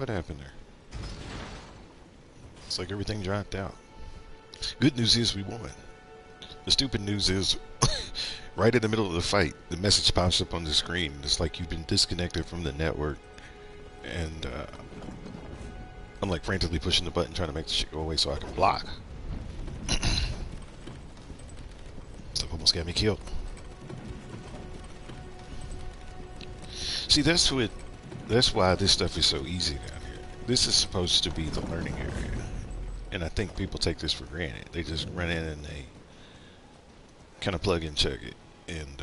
what happened there? It's like everything dropped out. Good news is we won. The stupid news is, right in the middle of the fight, the message pops up on the screen. It's like you've been disconnected from the network. And I'm like frantically pushing the button trying to make the shit go away so I can block. Stuff almost got me killed. See, that's why this stuff is so easy down here. This is supposed to be the learning area. And I think people take this for granted. They just run in and they kind of plug and check it. And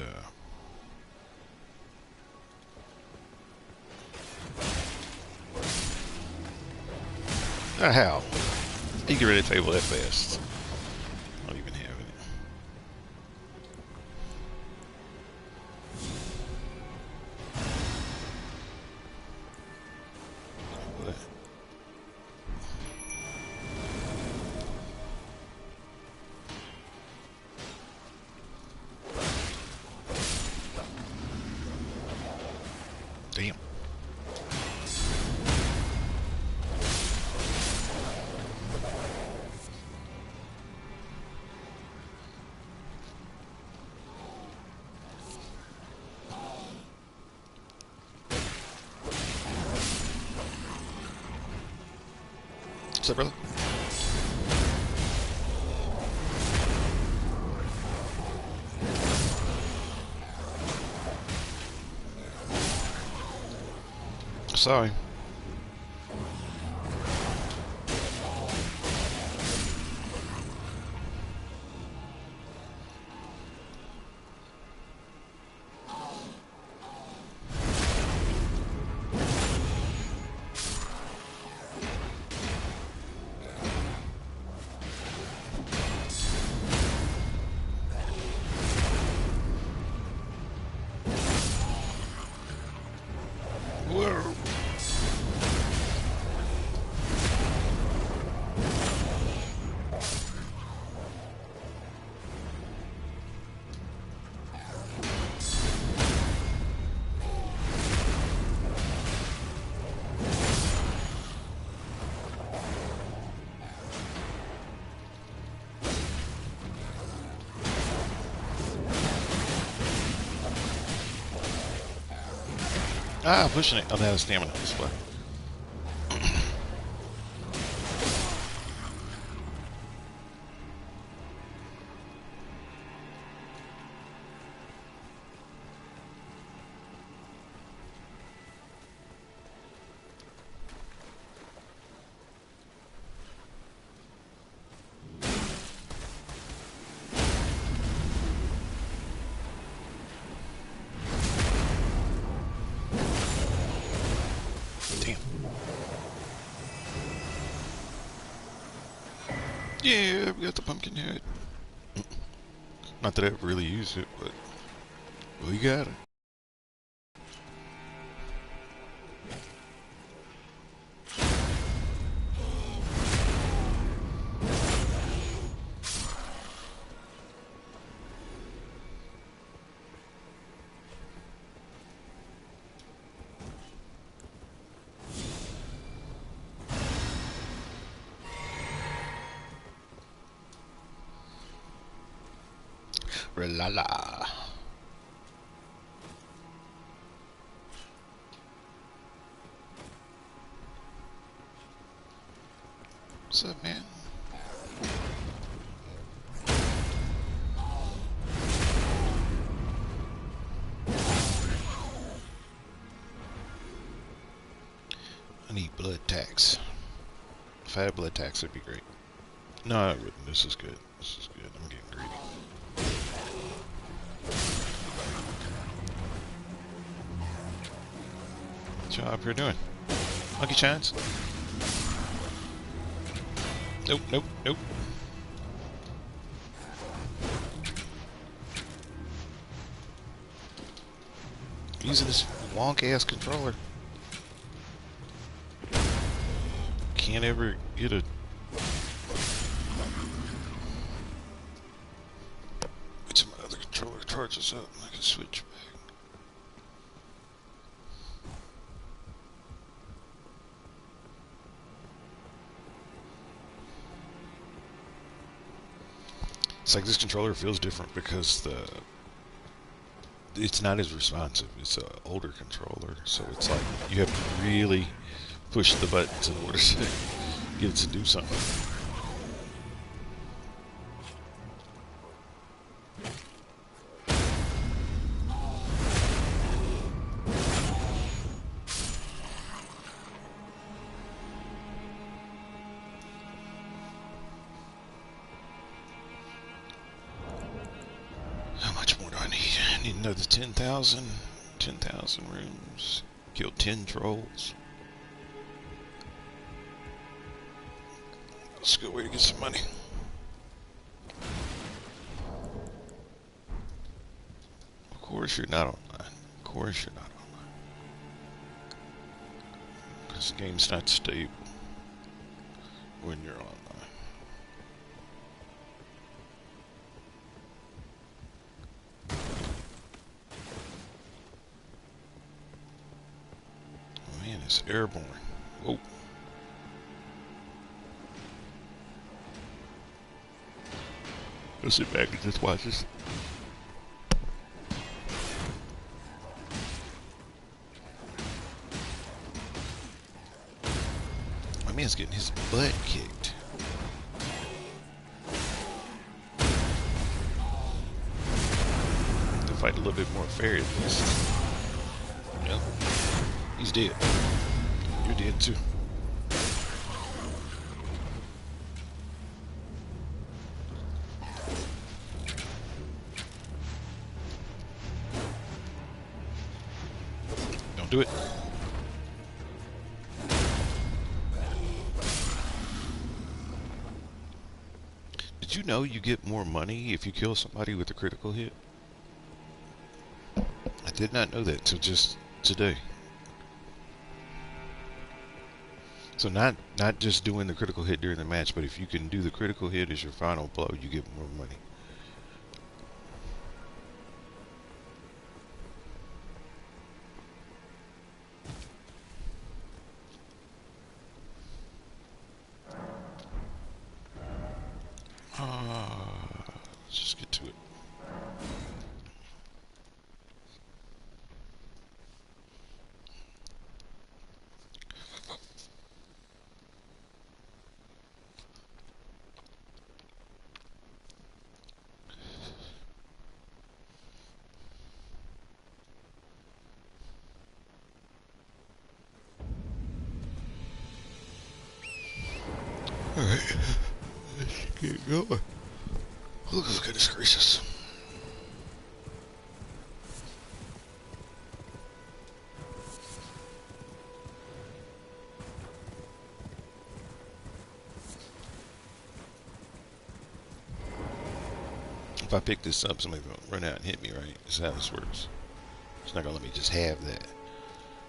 how? You get rid of the table that fast. I don't even have it. What? Damn. What's up, brother? Sorry. Whoa. Ah, pushing it. Oh, that has stamina display. Damn. Yeah, we got the pumpkin head. Not that I ever really use it, but we got it. La. What's up, man? I need blood tax. If I had blood tax, it'd be great. No, I wouldn't. This is good. This is good. I'm getting greedy. What y'all up here doing? Monkey chance? Nope, nope, nope. Using this wonk ass controller. Can't ever get a. It's my other controller charges up and I can switch back. It's like this controller feels different because it's not as responsive. It's an older controller, so it's like you have to really push the buttons in order to get it to do something. How much more do I need? I need another 10,000. 10,000 rooms. Kill 10 trolls. Let's go way to get some money. Of course you're not online. Of course you're not online. Because the game's not stable when you're online. Oh man, it's airborne. Whoa. Let's sit back and just watch this. My man's getting his butt kicked. To fight a little bit more fair at least. Yep. He's dead. You're dead too. Don't do it. Did you know you get more money if you kill somebody with a critical hit? I did not know that till just today. So not just doing the critical hit during the match, but if you can do the critical hit as your final blow, you get more money. Let's just get to it. Alright, let's get going. Oh, goodness gracious. If I pick this up, somebody's going to run out and hit me, right? This is how this works. It's not going to let me just have that.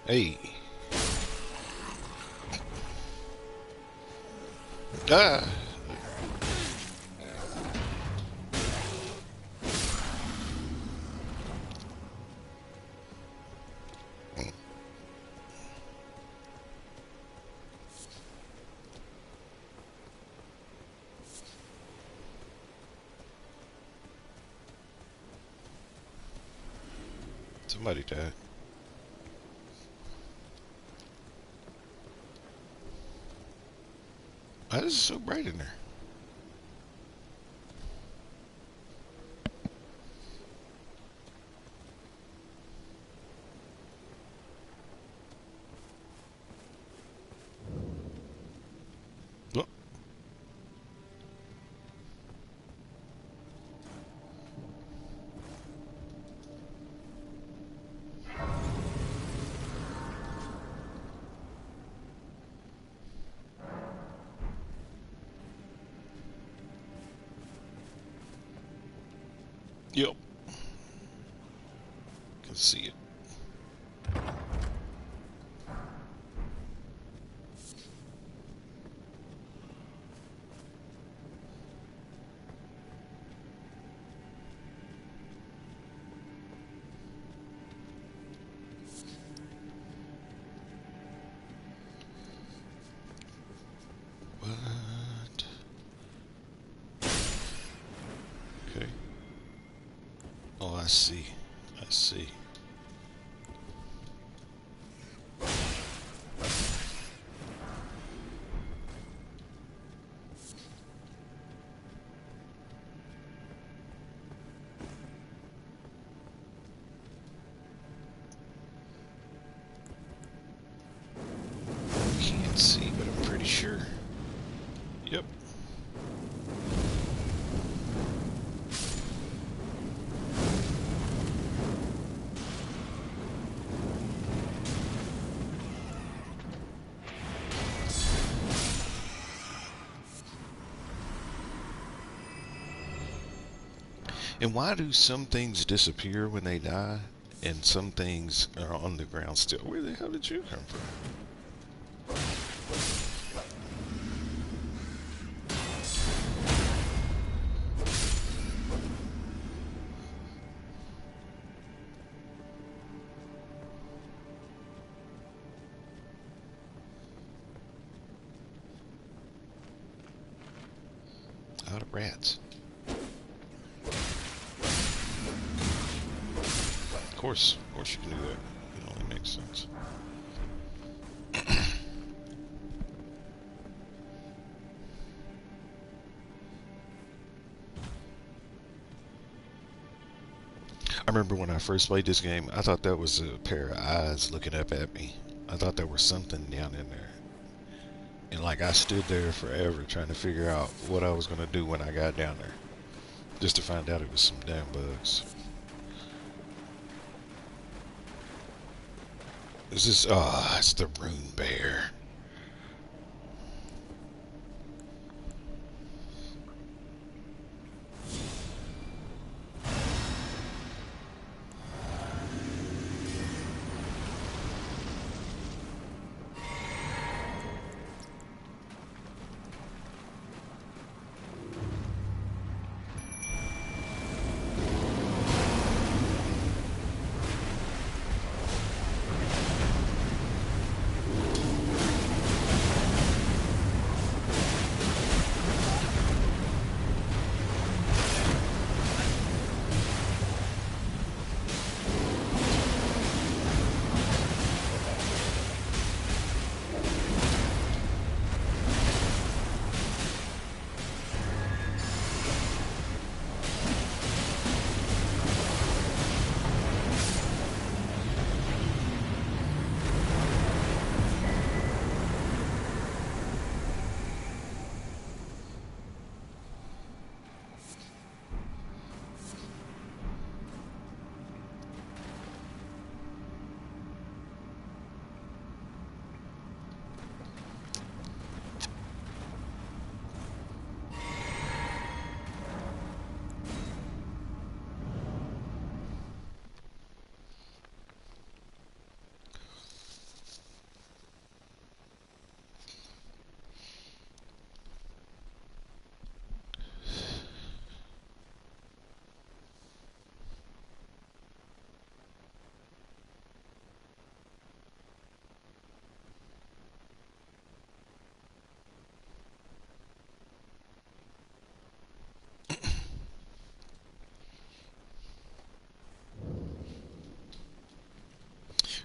Hey. Ah. Somebody died. Why is it so bright in there? Oh. Yep. Can see it. What? I see. I see. Can't see, but I'm pretty sure. Yep. And why do some things disappear when they die, and some things are on the ground still? Where the hell did you come from? Out of rats. Of course you can do that. It only makes sense. I remember when I first played this game, I thought that was a pair of eyes looking up at me. I thought there was something down in there. And like I stood there forever trying to figure out what I was going to do when I got down there. Just to find out it was some damn bugs. Is this... Ah, it's the rune bear.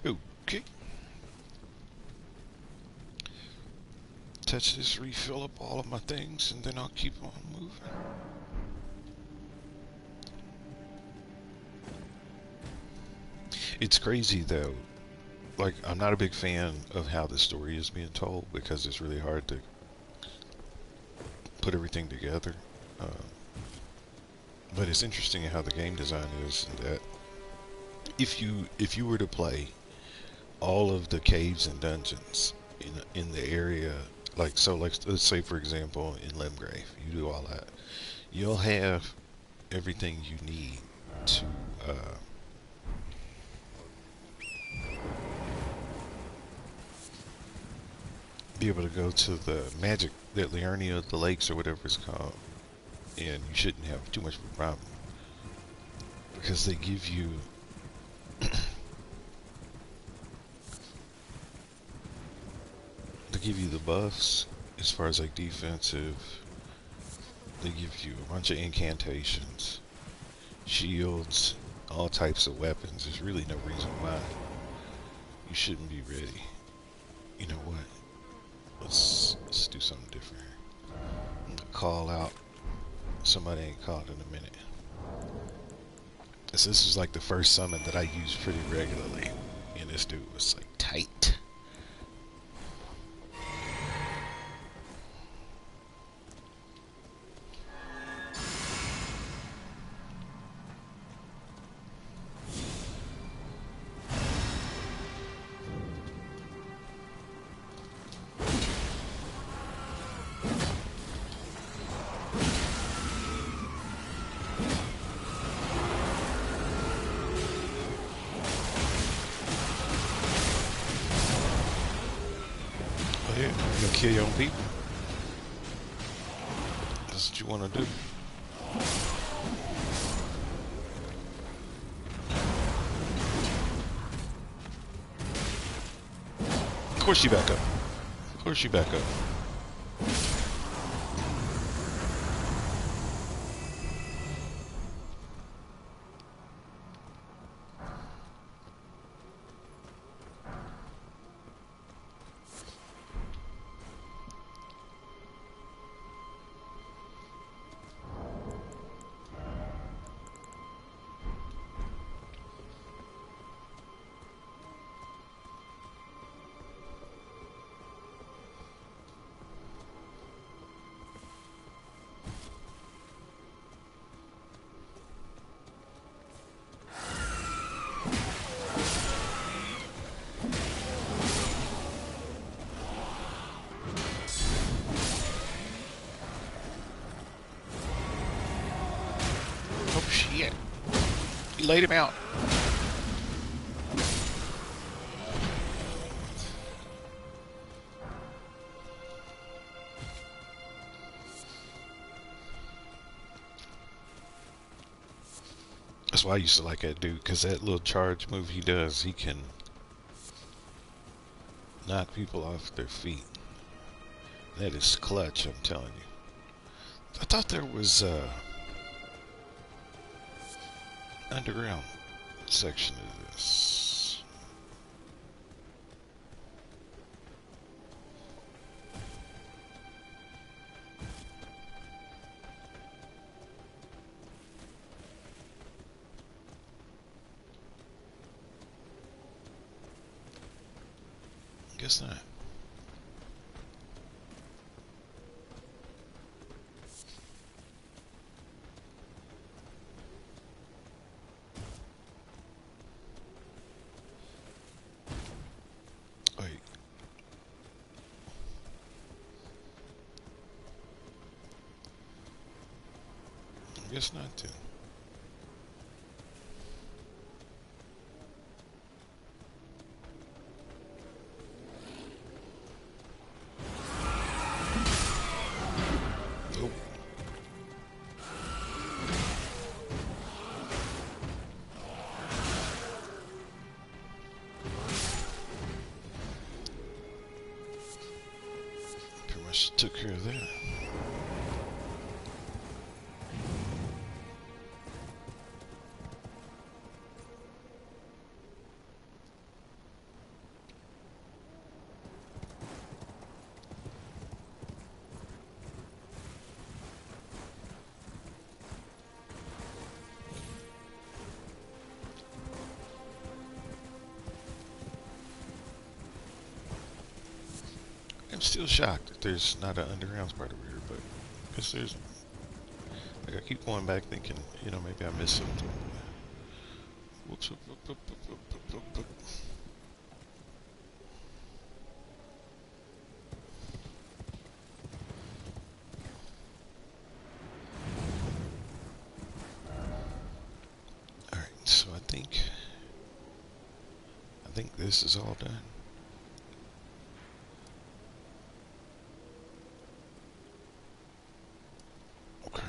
Okay. Touch this, refill up all of my things, and then I'll keep on moving. It's crazy though. Like, I'm not a big fan of how the story is being told because it's really hard to put everything together. But it's interesting how the game design is, and that if you were to play all of the caves and dungeons in the area, like so, like let's say for example in Limgrave, you do all that, you'll have everything you need to be able to go to the magic, that Liurnia, the lakes or whatever it's called, and you shouldn't have too much of a problem because they give you the buffs as far as like defensive. They give you a bunch of incantations, shields, all types of weapons. There's really no reason why you shouldn't be ready. You know what? Let's do something different here. I'm gonna call out somebody I ain't called in a minute. This is like the first summon that I use pretty regularly. And this dude was like tight. Yeah, you gonna kill your own people. That's what you want to do. Of course you back up. Of course you back up. Oh shit. He laid him out. That's why I used to like that dude, because that little charge move he does, he can knock people off their feet. That is clutch, I'm telling you. I thought there was underground section of this. Guess not. Wait. I guess not too. Nope. Pretty much took care of that. I'm still shocked that there's not an underground part over here, but I guess there's. Like I keep going back thinking, you know, maybe I missed something. Whoops. All right, so I think this is all done. Okay.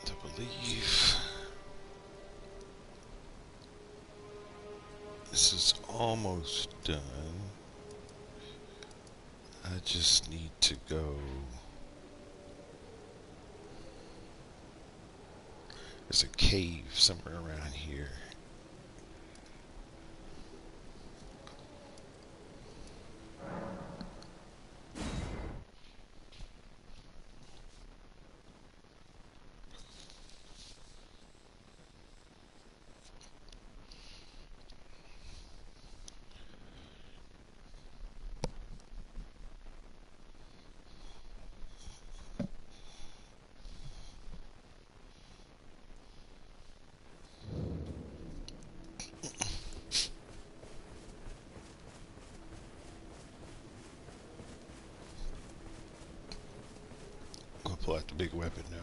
I believe this is almost done. I just need to go. There's a cave somewhere around here. I'm gonna pull out the big weapon now.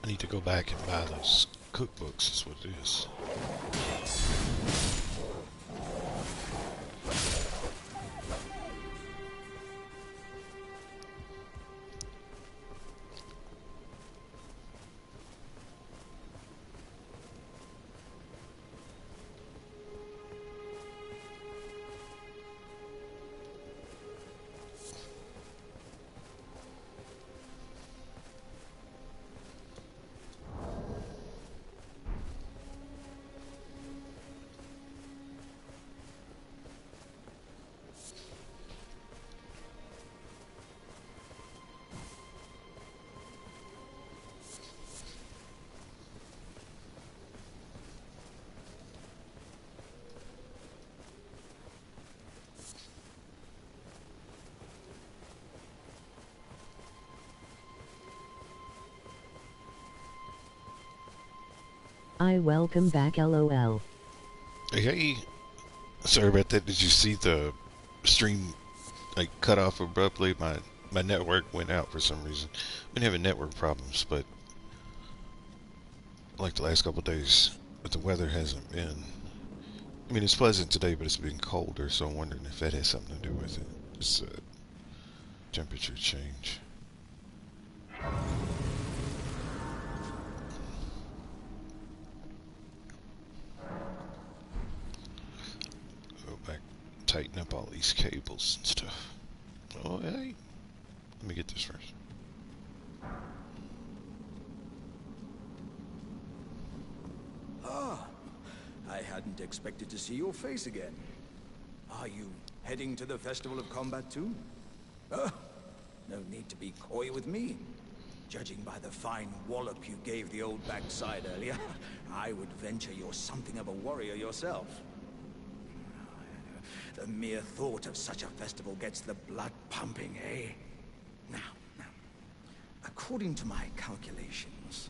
I need to go back and buy those cookbooks, is what it is. I welcome back LOL. Hey, sorry about that. Did you see the stream like cut off abruptly? My network went out for some reason. I've been having network problems, but like the last couple of days, but the weather hasn't been. I mean, it's pleasant today, but it's been colder, so I'm wondering if that has something to do with it. It's a temperature change. Go back, tighten up all these cables and stuff. Oh, hey. Let me get this first. Ah, I hadn't expected to see your face again. Are you heading to the Festival of Combat too? Oh, no need to be coy with me. Judging by the fine wallop you gave the old backside earlier, I would venture you're something of a warrior yourself. The mere thought of such a festival gets the blood pumping, eh? Now, according to my calculations,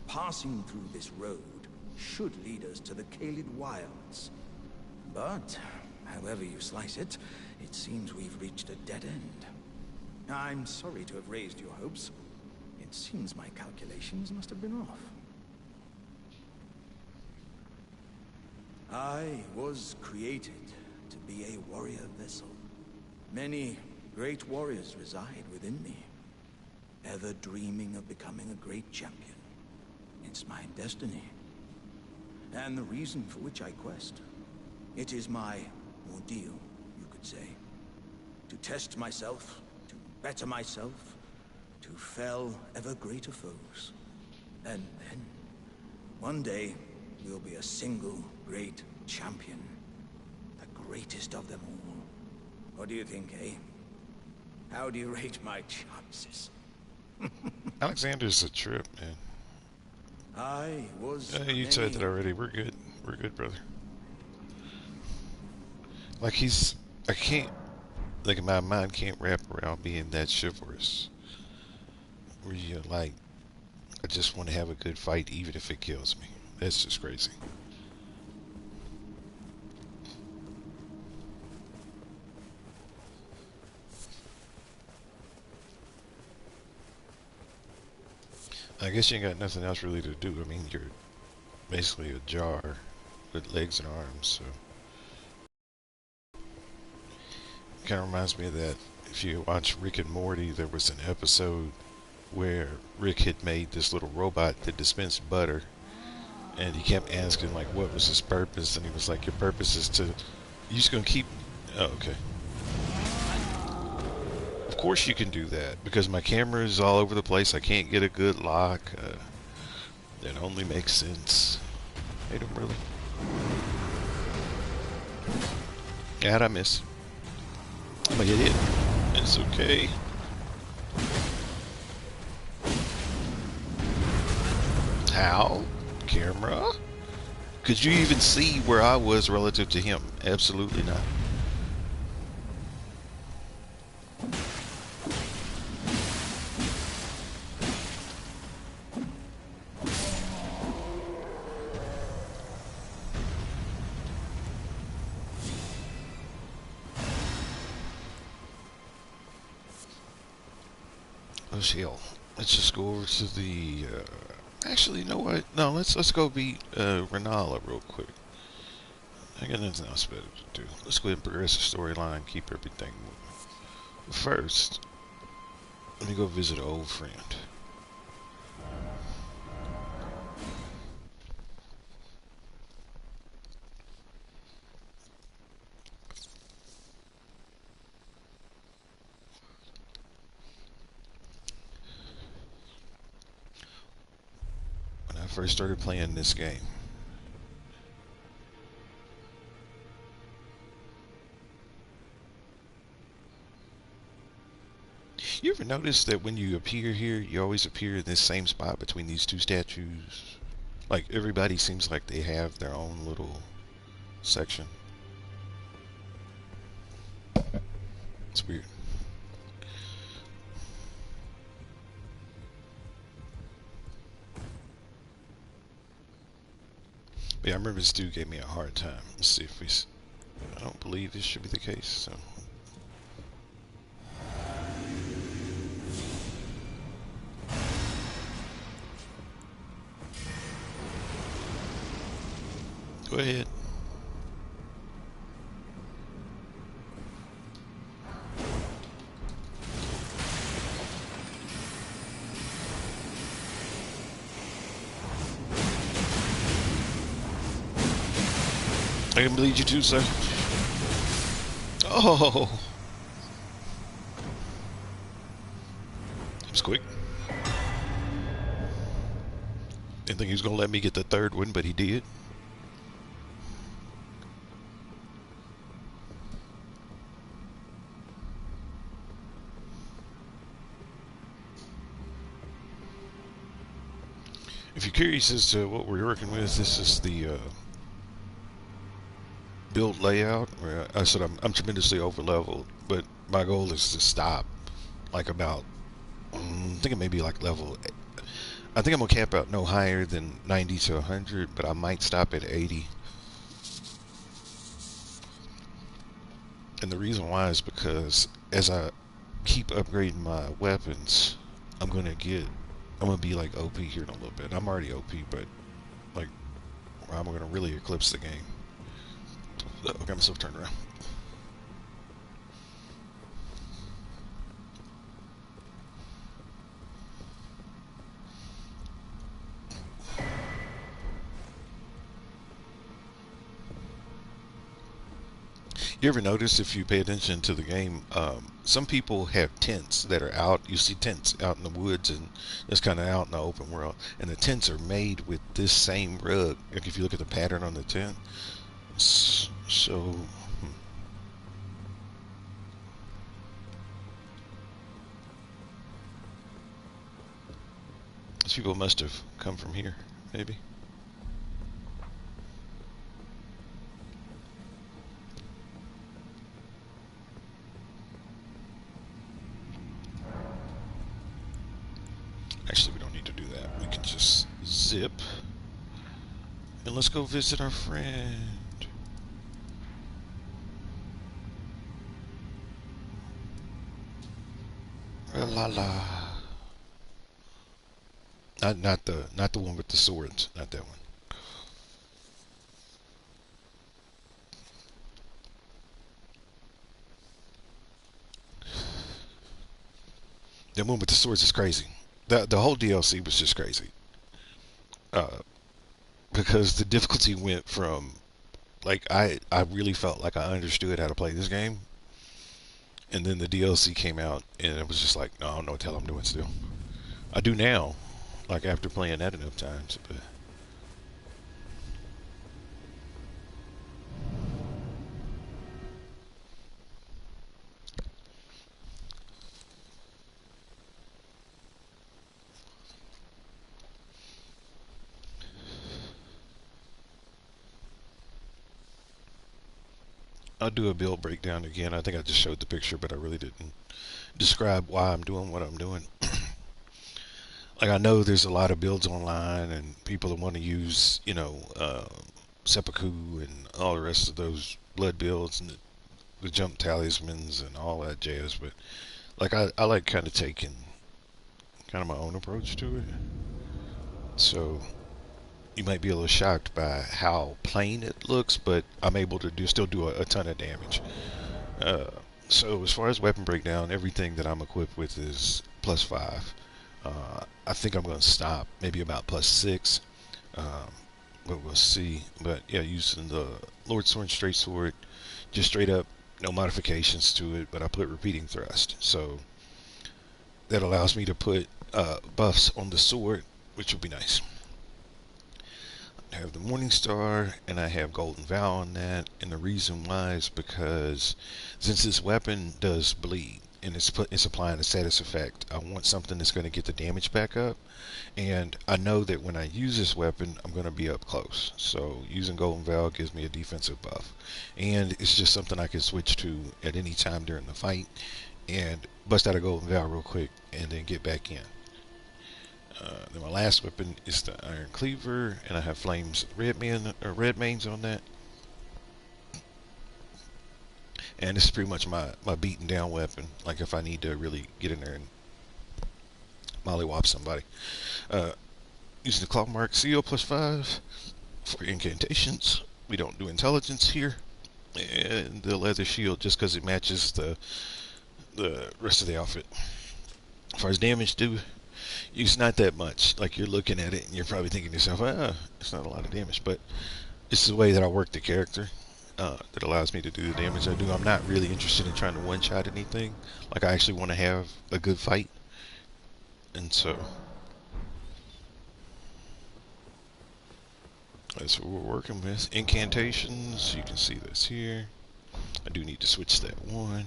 passing through this road should lead us to the Kaled Wilds. But, however you slice it, it seems we've reached a dead end. I'm sorry to have raised your hopes. It seems my calculations must have been off. I was created to be a warrior vessel. Many great warriors reside within me, ever dreaming of becoming a great champion. It's my destiny. and the reason for which I quest. It is my ordeal, you could say. To test myself, to better myself, to fell ever greater foes. And then, one day, we'll be a single great champion. The greatest of them all. What do you think, eh? How do you rate my chances? Alexander's a trip, man. I was You said that already. We're good. We're good, brother. Like I can't, like my mind can't wrap around being that chivalrous. Where you like, I just want to have a good fight even if it kills me. That's just crazy. I guess you ain't got nothing else really to do. I mean, you're basically a jar with legs and arms, so. Kind of reminds me of that. If you watch Rick and Morty, there was an episode where Rick had made this little robot that dispensed butter, and he kept asking like what was his purpose, and he was like, your purpose is to, you just gonna keep, oh, okay. Of course you can do that, because my camera is all over the place, I can't get a good lock, it only makes sense. Hate him really. How'd I miss? I'm gonna get hit. It's okay. How? Camera? Could you even see where I was relative to him? Absolutely not. Oh, hell. Let's just go over to the, actually, you know what? No, let's go beat, Renala real quick. I got nothing else better to do. Let's go ahead and progress the storyline, keep everything moving. But first, let me go visit an old friend. When I first started playing this game, you ever notice that when you appear here, you always appear in this same spot between these two statues? Like, everybody seems like they have their own little section. It's weird. But yeah, I remember this dude gave me a hard time. Let's see if we... I don't believe this should be the case, so... Go ahead. I can bleed you too, sir. Oh! That was quick. Didn't think he was going to let me get the third one, but he did. If you're curious as to what we're working with, this is the build layout. Where I said I'm tremendously over leveled, but my goal is to stop like about I think it may be like level. I think I'm gonna cap out no higher than 90 to 100, but I might stop at 80. And the reason why is because as I keep upgrading my weapons, I'm gonna be like OP here in a little bit. I'm already OP, but like I'm gonna really eclipse the game. Oh, I got myself turned around. You ever notice if you pay attention to the game, some people have tents that are out. You see tents out in the woods and just kind of out in the open world. And the tents are made with this same rug. Like if you look at the pattern on the tent. So, these people must have come from here, maybe. Actually, we don't need to do that. We can just zip. And let's go visit our friend. La la. Not the one with the swords. Not that one. The one with the swords is crazy. The whole DLC was just crazy. Uh, because the difficulty went from like I really felt like I understood how to play this game, and then the DLC came out and it was just like, no, I don't know what the hell I'm doing still. I do now, like after playing that enough times, but I'll do a build breakdown again. I think I just showed the picture, but I really didn't describe why I'm doing what I'm doing. Like I know there's a lot of builds online and people that want to use, seppuku and all the rest of those blood builds and the jump talismans and all that jazz. But like I like kind of taking kind of my own approach to it. So you might be a little shocked by how plain it looks, but I'm able to still do a ton of damage. Uh, so as far as weapon breakdown, everything that I'm equipped with is +5. I think I'm going to stop maybe about +6, but we'll see. But yeah, using the Lord Sword Straight Sword, just straight up, no modifications to it, but I put repeating thrust. So that allows me to put buffs on the sword, which will be nice. I have the Morning Star and I have Golden Vow on that, and the reason why is because since this weapon does bleed and it's applying a status effect, I want something that's going to get the damage back up, and I know that when I use this weapon I'm going to be up close, so using Golden Vow gives me a defensive buff, and it's just something I can switch to at any time during the fight and bust out a Golden Vow real quick and then get back in. Then my last weapon is the Iron Cleaver, and I have Flames red mains on that. And this is pretty much my beaten down weapon. Like if I need to really get in there and mollywop somebody. Uh, Using the Clockmark Seal +5 for incantations. We don't do intelligence here. And the leather shield just because it matches the rest of the outfit. As far as damage do, it's not that much. Like you're looking at it and you're probably thinking to yourself, it's not a lot of damage, but it's the way that I work the character that allows me to do the damage I do. I'm not really interested in trying to one-shot anything. Like I actually want to have a good fight, and so that's what we're working with. Incantations, you can see this here. I do need to switch that one.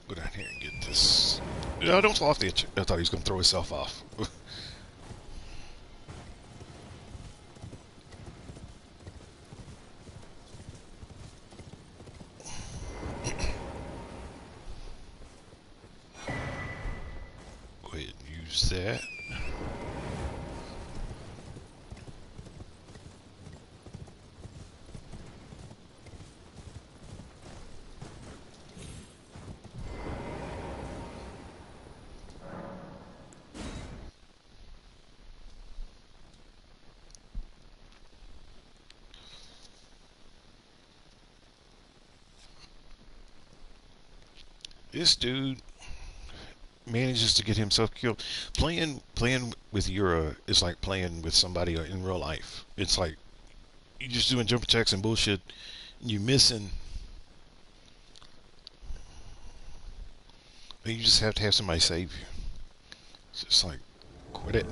Go down here and get this. No, don't fall off the edge. I thought he was going to throw himself off. Go ahead and use that. This dude manages to get himself killed. Playing with Yura is like playing with somebody in real life. It's like you just doing jump attacks and bullshit. You missing. And you just have to have somebody save you. It's just like, quit it.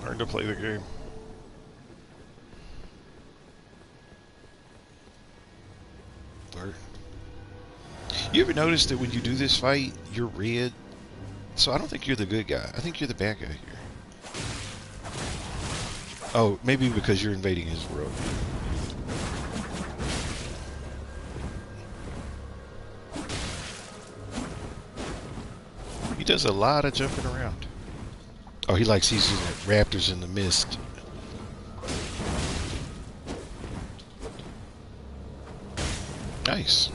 Learn to play the game. Or, you ever notice that when you do this fight, you're red? So I don't think you're the good guy. I think you're the bad guy here. Oh, maybe because you're invading his world. He does a lot of jumping around. Oh, he likes these raptors in the mist. Nice.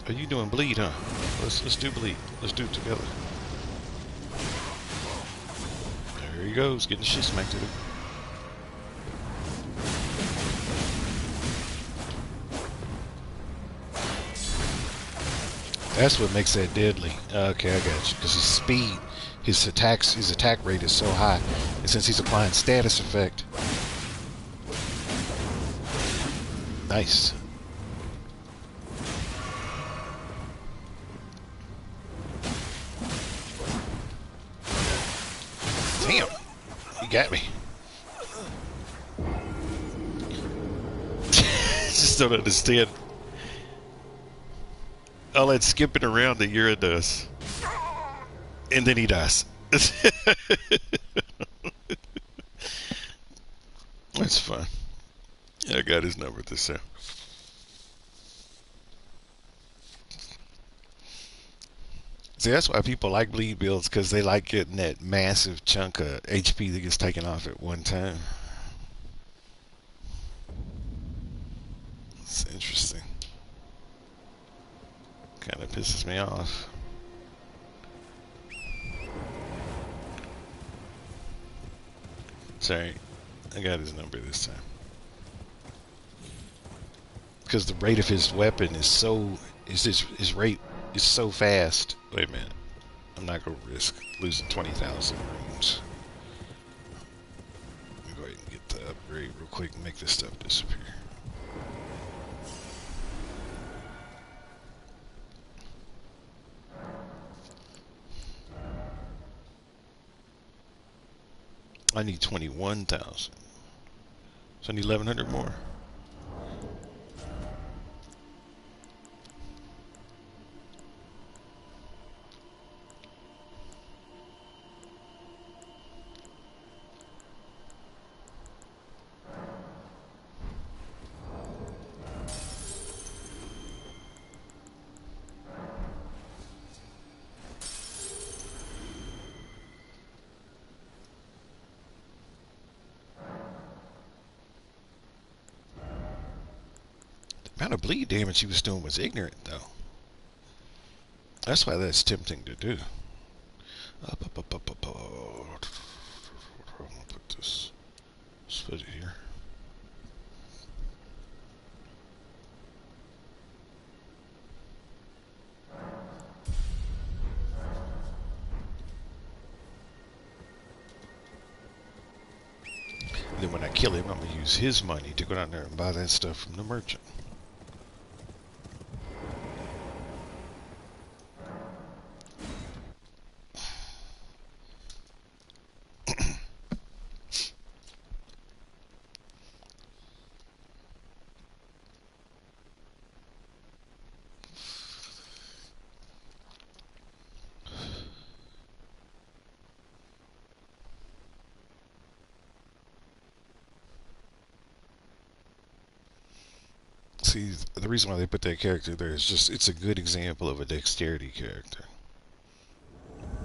Are you doing bleed, huh? Let's do bleed. Let's do it together. There he goes, getting the shit smacked at him. That's what makes that deadly. Okay, I got you. Because his speed, his attack rate is so high, and since he's applying status effect. Nice. Damn, he got me. Just don't understand all that skipping around that Yura does. And then he dies. That's fun. I got his number this time. See, that's why people like bleed builds, because they like getting that massive chunk of HP that gets taken off at one time. It's interesting. Kind of pisses me off. Sorry, I got his number this time. Because the rate of his weapon is so... His rate is so fast. Wait a minute. I'm not going to risk losing 20,000 rooms. Let me go ahead and get the upgrade real quick and make this stuff disappear. I need 21,000. So I need 1,100 more. The amount of bleed damage he was doing was ignorant, though. That's why that's tempting to do. Up. I'm gonna put this. Let's put it here. And then when I kill him, I'm gonna use his money to go down there and buy that stuff from the merchant. See, the reason why they put that character there is just it's a good example of a dexterity character.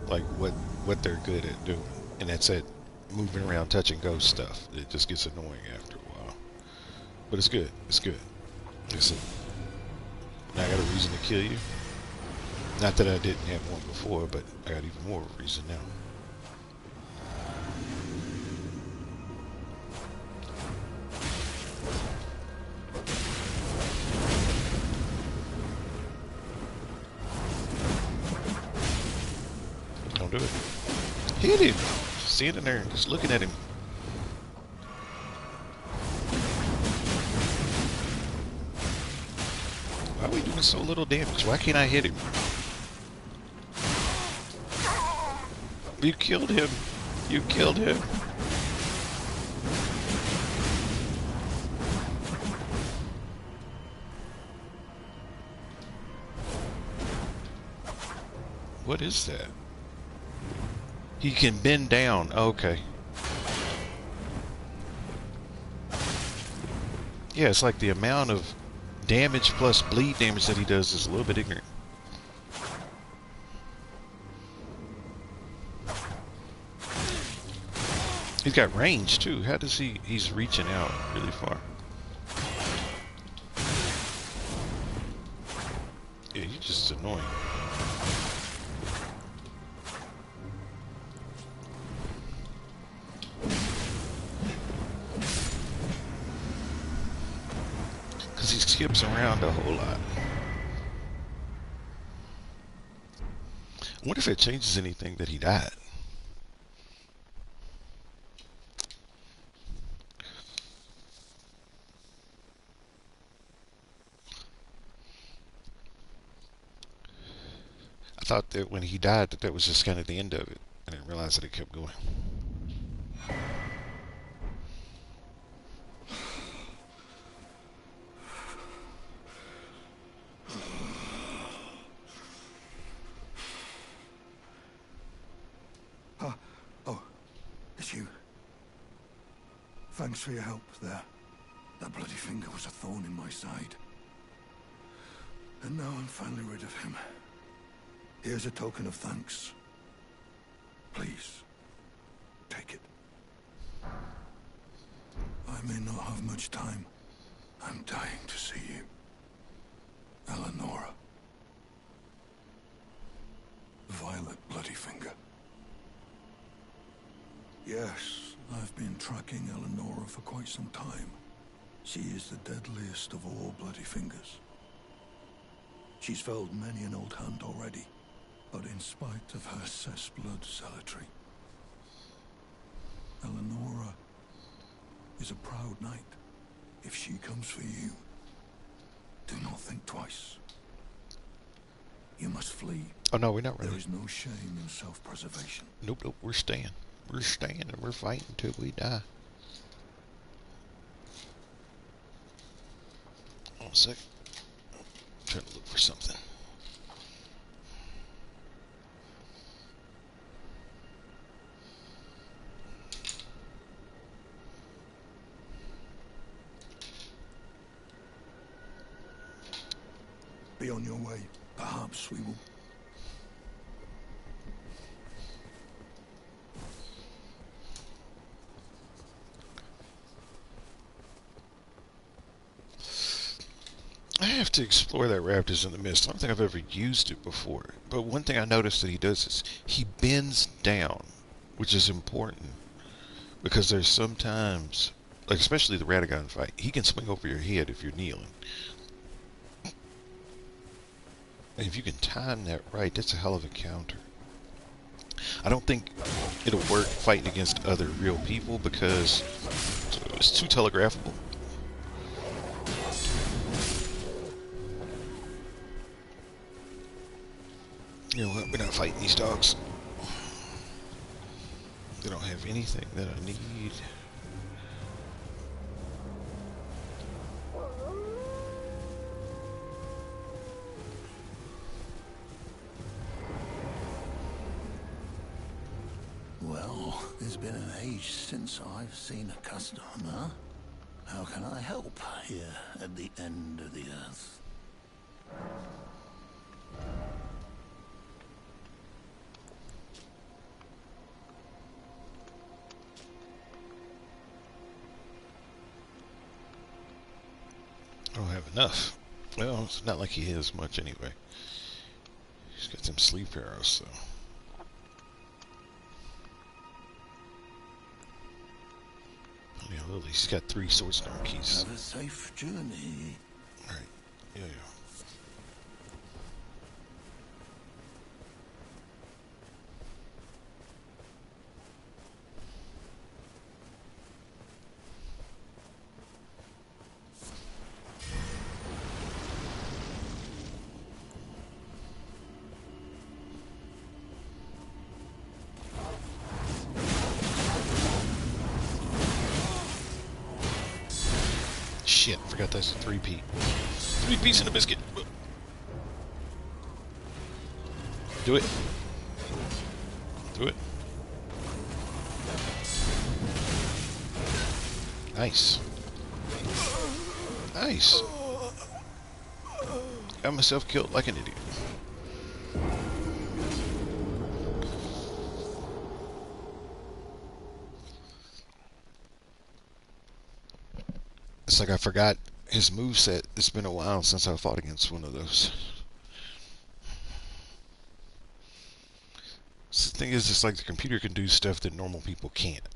Like what they're good at doing. And that's it. Moving around, touching ghost stuff. It just gets annoying after a while. But it's good. It's good. Listen, now I got a reason to kill you. Not that I didn't have one before, but I got even more of a reason now. Hit him. Standing there, just looking at him. Why are we doing so little damage? Why can't I hit him? You killed him. You killed him. What is that? He can bend down. Okay. Yeah, it's like the amount of damage plus bleed damage that he does is a little bit ignorant. He's got range too. How does he's reaching out really far. Yeah, he's just annoying. Because he skips around a whole lot. I wonder if it changes anything that he died. I thought that when he died that was just kind of the end of it. I didn't realize that it kept going. Oh, it's you. Thanks for your help there. That bloody finger was a thorn in my side. And now I'm finally rid of him. Here's a token of thanks. Please, take it. I may not have much time. I'm dying to see you. Eleonora. Violet Bloody Finger. Yes, I've been tracking Eleonora for quite some time. She is the deadliest of all Bloody Fingers. She's felled many an old hand already, but in spite of her cess-blood zealotry, Eleonora is a proud knight. If she comes for you, do not think twice. You must flee. Oh no, we're not really. There is no shame in self-preservation. Nope, nope, we're staying. We're staying and we're fighting till we die. Hold on a sec. I'm trying to look for something. Be on your way. Perhaps we will. I have to explore that Raptors in the Mist. I don't think I've ever used it before. But one thing I noticed that he does is he bends down, which is important. Because there's sometimes, like especially the Radagon fight, he can swing over your head if you're kneeling. And if you can time that right, that's a hell of a counter. I don't think it'll work fighting against other real people because it's too telegraphable. You know what? We're not fighting these dogs. They don't have anything that I need. Well, it's been an age since I've seen a customer. How can I help here at the end of the earth? I don't have enough. Well, it's not like he has much anyway. He's got some sleep arrows, so. Oh, yeah, Lily, he's got 3 sword stone keys. Have a safe journey. Alright, yeah. Shit, forgot that's a 3P. 3P's in a biscuit. Do it. Do it. Nice. Nice. Got myself killed like an idiot. It's like I forgot his moveset. It's been a while since I fought against one of those. So the thing is, it's like the computer can do stuff that normal people can't.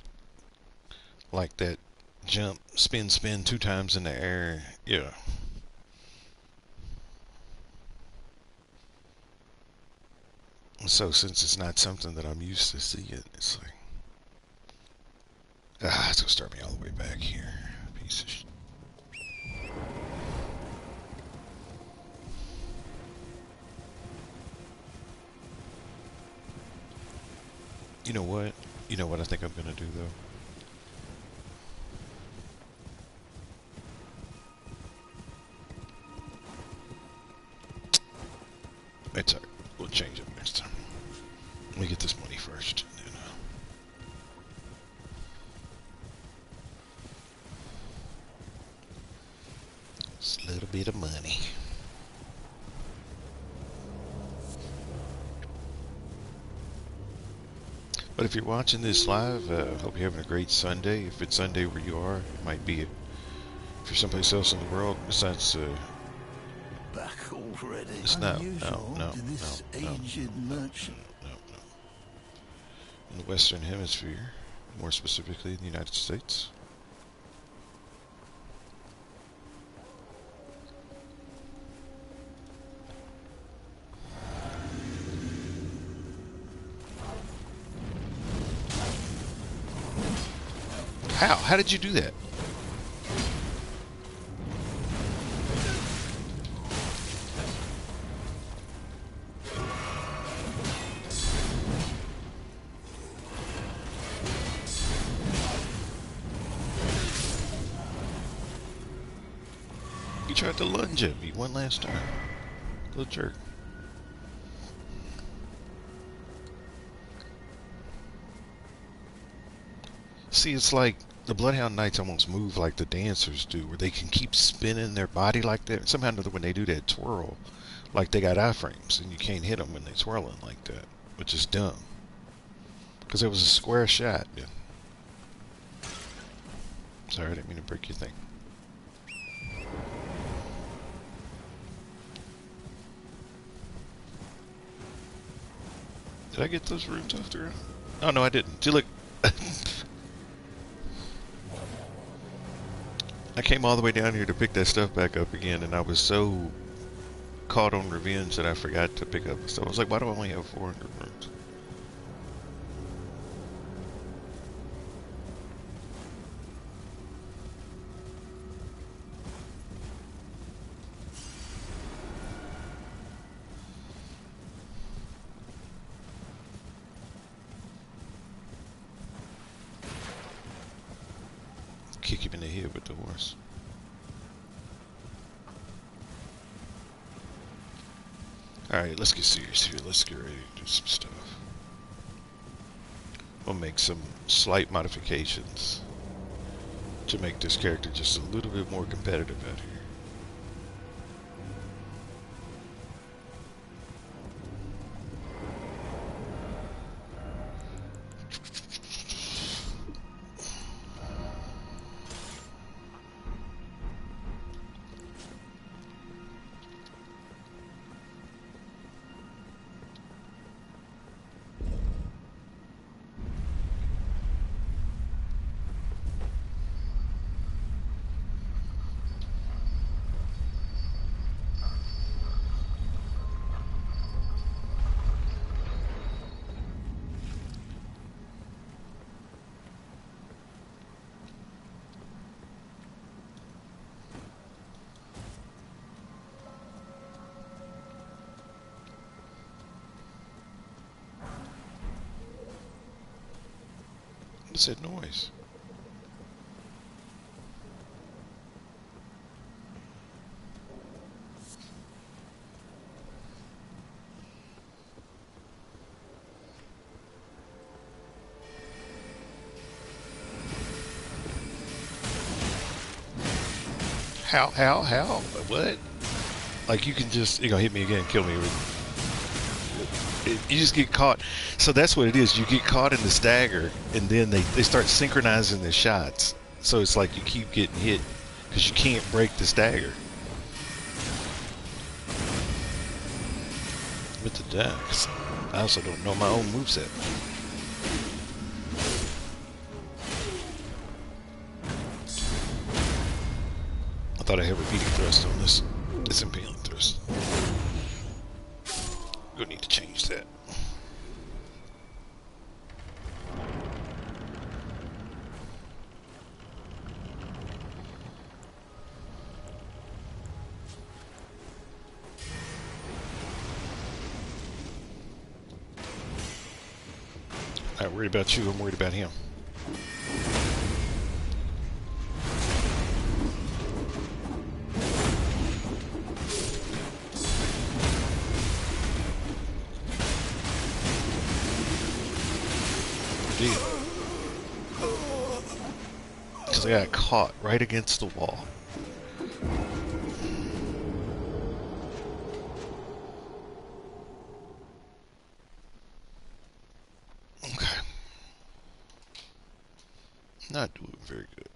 Like that jump, spin, spin 2 times in the air. Yeah. So since it's not something that I'm used to seeing, it's like, it's gonna start me all the way back here. Piece of shit. You know what? You know what I think I'm gonna do though? It's alright. We'll change it next time. Let me get this money first. And then, just a little bit of money. But if you're watching this live, I hope you're having a great Sunday. If it's Sunday where you are, it might be if you're someplace else in the world besides. Back already. It's not. Unusual No, to this aged merchant. no. In the Western Hemisphere, more specifically in the United States. How? How did you do that? He tried to lunge at me one last time. Little jerk. See, it's like the Bloodhound Knights almost move like the dancers do, where they can keep spinning their body like that. Somehow or another, when they do that twirl, like they got iframes, and you can't hit them when they're twirling like that, which is dumb. Because it was a square shot. Yeah. Sorry, I didn't mean to break your thing. Did I get those rooms after all? Oh, no, I didn't. See, look. I came all the way down here to pick that stuff back up again, and I was so caught on revenge that I forgot to pick up the stuff. I was like, why do I only have 400 rooms? Kick him in the head with the horse. Alright, let's get serious here. Let's get ready to do some stuff. We'll make some slight modifications to make this character just a little bit more competitive out here. What's that noise? How? What? Like you can just, you're gonna hit me again, kill me. You just get caught. So that's what it is. You get caught in the stagger, and then they start synchronizing the shots. So it's like you keep getting hit because you can't break the stagger. With the decks, I also don't know my own moveset. I thought I had repeating thrust on this. It's impaling thrust. Gonna need to change that. Not worried about you, I'm worried about him. Because I got caught right against the wall. Okay. Not doing very good.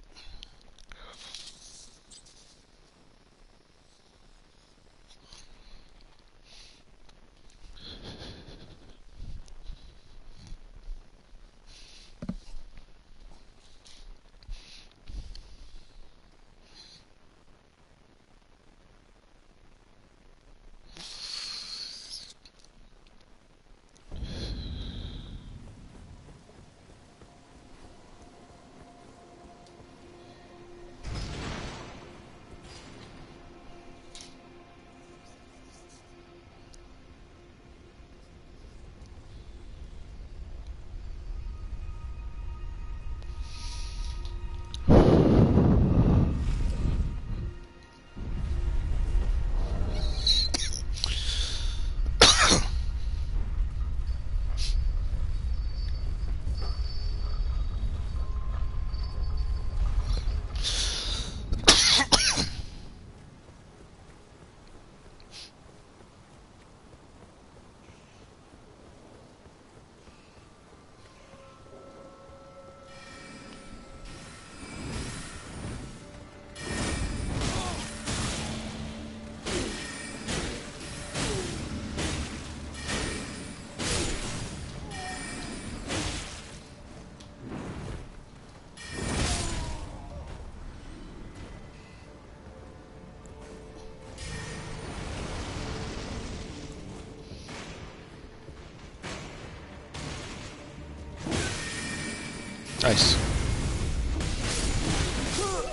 Nice.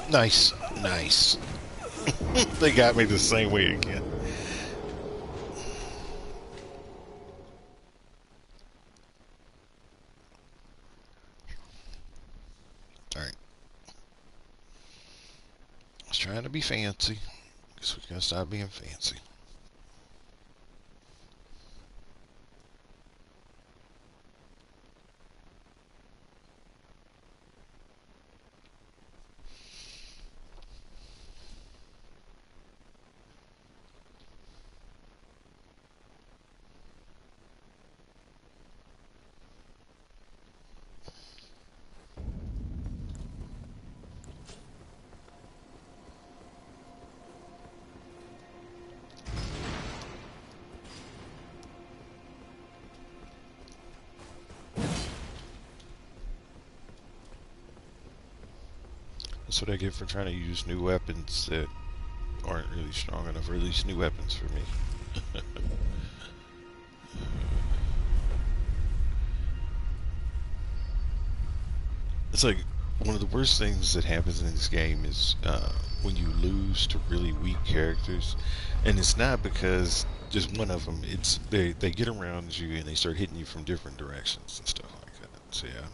Nice. Nice. They got me the same way again. Alright. I was trying to be fancy. Guess we gotta stop being fancy. That's what I get for trying to use new weapons that aren't really strong enough, or at least new weapons for me. It's like one of the worst things that happens in this game is when you lose to really weak characters, and it's not because just one of them. It's they get around you and they start hitting you from different directions and stuff like that. So yeah,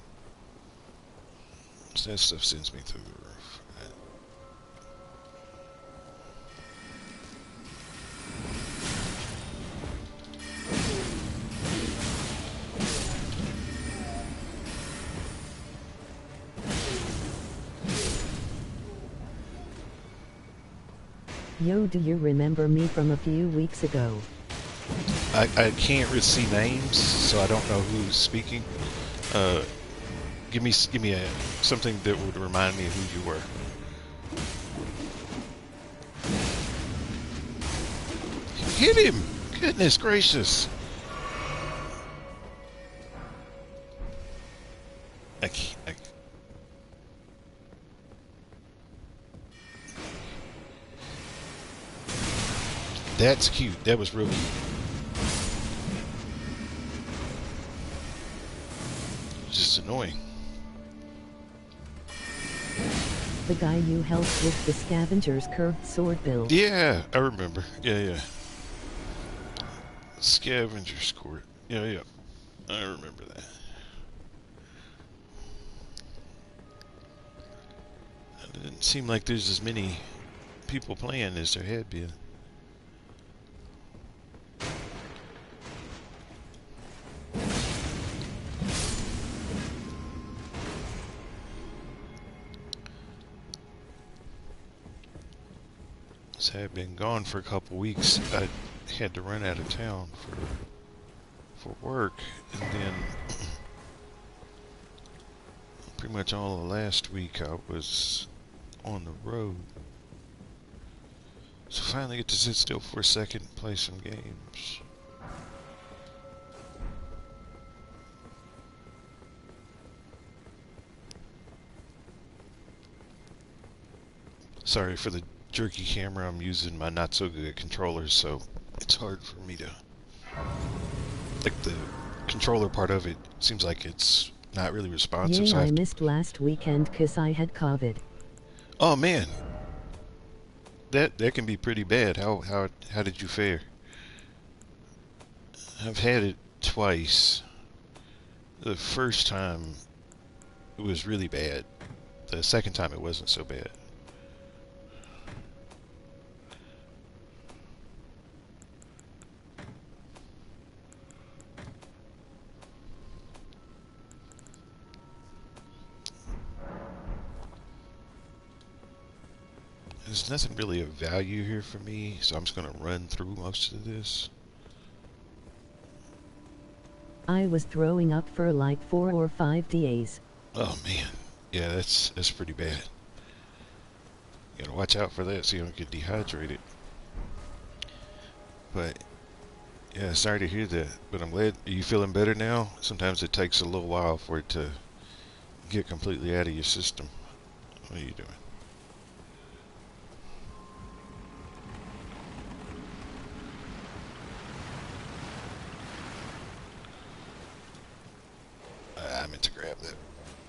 so that stuff sends me through the roof. Yo, do you remember me from a few weeks ago? I can't really see names, so I don't know who's speaking. Uh, give me something that would remind me of who you were. Hit him! Goodness gracious! I can't. That's cute. That was real cute. Just annoying. The guy you helped with the scavenger's curved sword build. Yeah, I remember. Yeah. Scavenger's Court. Yeah. I remember that. It didn't seem like there's as many people playing as there had been. So I've been gone for a couple weeks. I had to run out of town for work, and then pretty much all of last week I was on the road. So finally get to sit still for a second and play some games. Sorry for the jerky camera. I'm using my not so good controller, so it's hard for me to, like, the controller part of it seems like it's not really responsive. Yeah, So I missed last weekend 'cause I had COVID. Oh man, that can be pretty bad. How did you fare? I've had it twice. The first time it was really bad. The second time it wasn't so bad. There's nothing really of value here for me, so I'm just going to run through most of this. I was throwing up for like 4 or 5 days. Oh man, yeah, that's pretty bad. You gotta watch out for that so you don't get dehydrated. But yeah, sorry to hear that. But I'm glad. Are you feeling better now? Sometimes it takes a little while for it to get completely out of your system. What are you doing? I meant to grab that.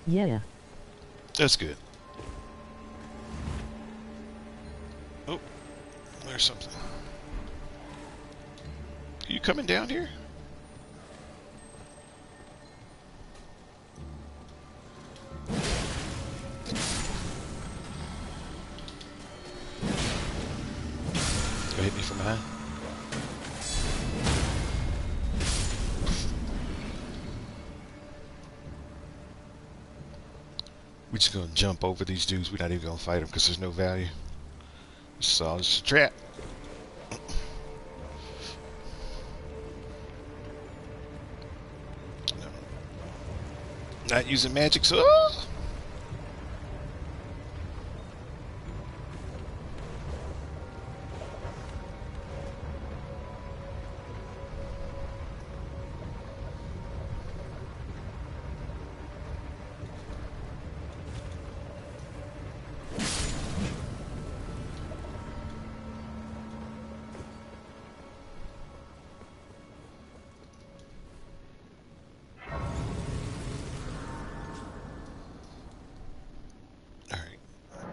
Yeah. That's good. Oh, there's something. Are you coming down here? Go hit me from behind. We're just gonna jump over these dudes. We're not even gonna fight them because there's no value. This is all just a trap. No. Not using magic, so.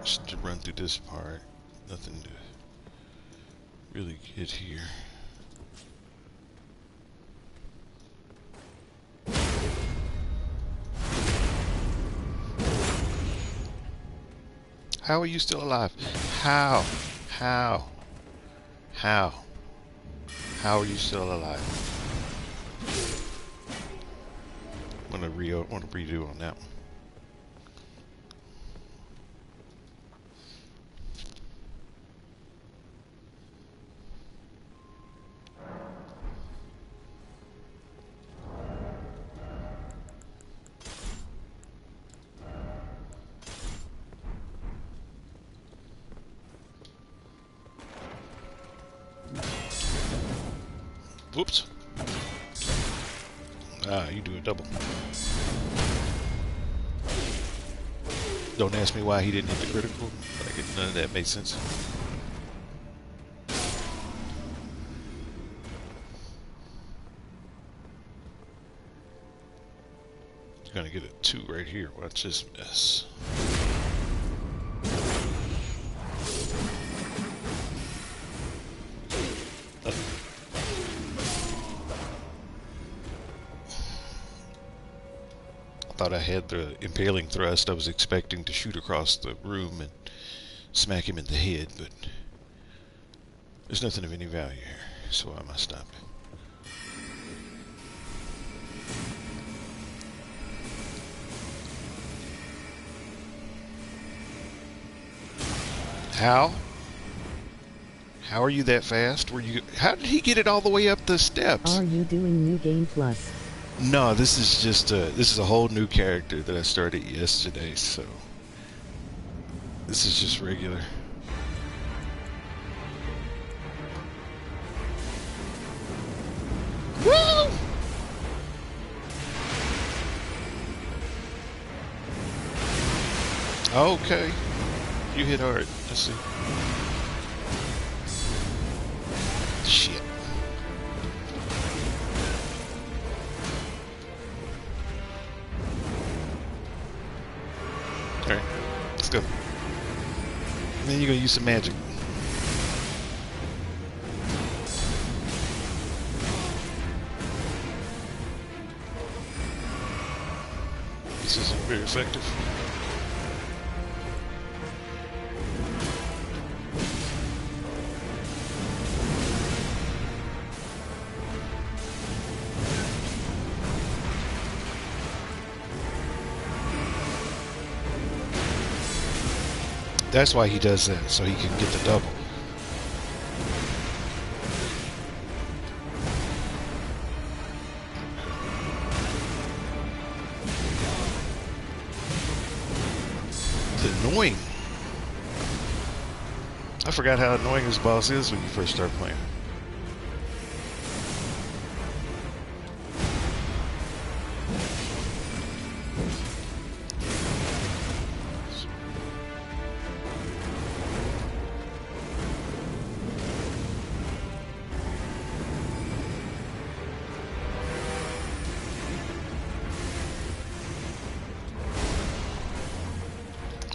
Just to run through this part. Nothing to really get here. How are you still alive? How? How? How? How are you still alive? Want to redo on that one. Whoops. Ah, you do a double. Don't ask me why he didn't hit the critical. Like, none of that made sense. You're gonna get a 2 right here. Watch this mess. Thought I had the impaling thrust. I was expecting to shoot across the room and smack him in the head, but there's nothing of any value here, so why am I stopping? How? How are you that fast? How did he get it all the way up the steps? Are you doing New Game Plus? No, this is just this is a whole new character that I started yesterday, so this is just regular. Woo! Okay. You hit hard. Let's see. Shit. Alright, let's go. And then you're gonna use some magic. This isn't very effective. That's why he does that, so he can get the double. It's annoying. I forgot how annoying this boss is when you first start playing.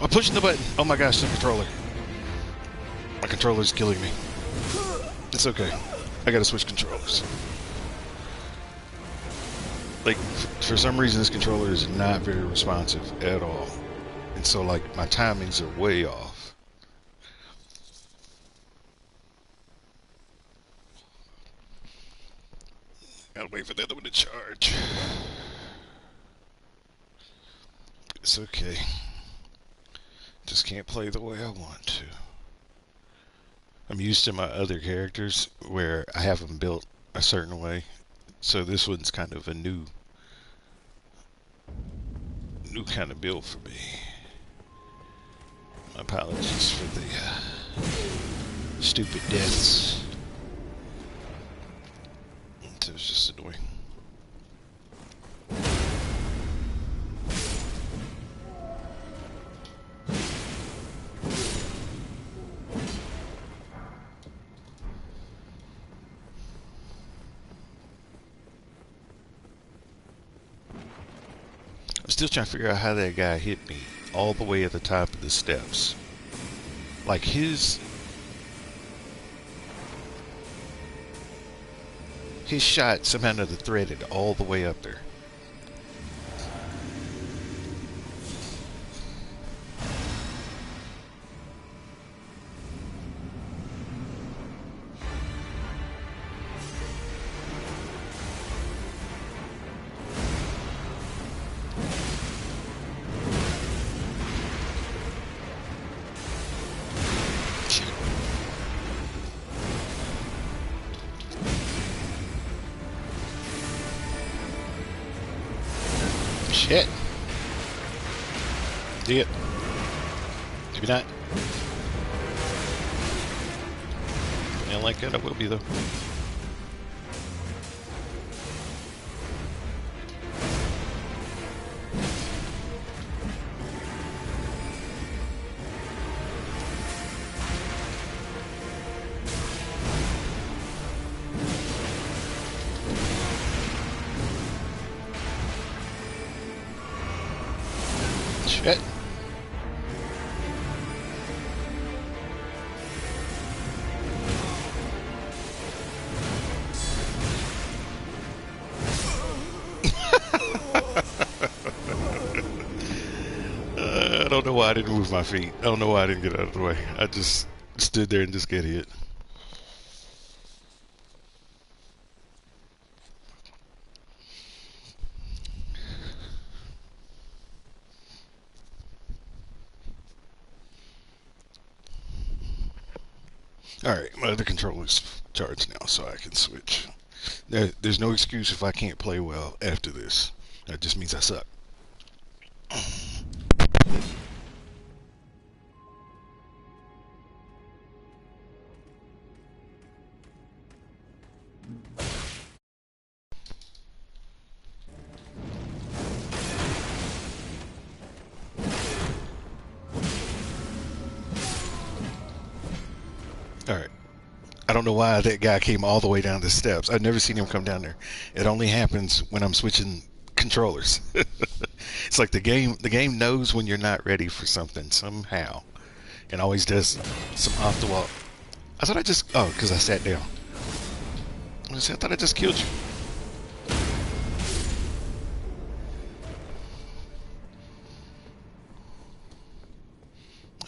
I'm pushing the button. Oh my gosh, the controller. My controller's killing me. It's okay. I gotta switch controllers. Like, for some reason this controller is not very responsive at all. And so, like, my timings are way off. Gotta wait for the other one to charge. It's okay. Just can't play the way I want to. I'm used to my other characters where I have them built a certain way. So this one's kind of a new kind of build for me. My apologies for the stupid deaths. It was just annoying. Still trying to figure out how that guy hit me all the way at the top of the steps. Like his shot somehow never threaded all the way up there. Shit. See it. Maybe not. Yeah, like that, I will be though. Eh, I don't know why I didn't move my feet. I don't know why I didn't get out of the way. I just stood there and just get hit. Alright, my other controller's charged now, so I can switch. There's no excuse if I can't play well after this. That just means I suck. Alright. I don't know why that guy came all the way down the steps. I've never seen him come down there. It only happens when I'm switching controllers. It's like the game knows when you're not ready for something somehow, and always does some off the wall. I thought I just because I sat down. I thought I just killed you.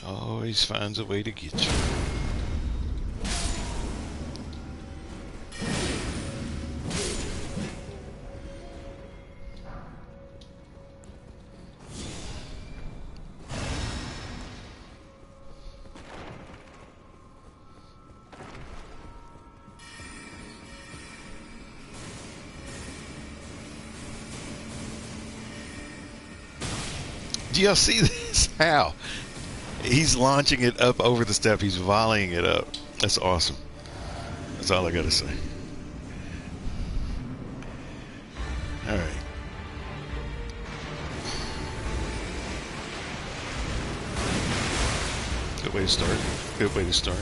Always finds a way to get you. Do y'all see this? How? He's launching it up over the step. He's volleying it up. That's awesome. That's all I gotta say. All right. Good way to start. Good way to start.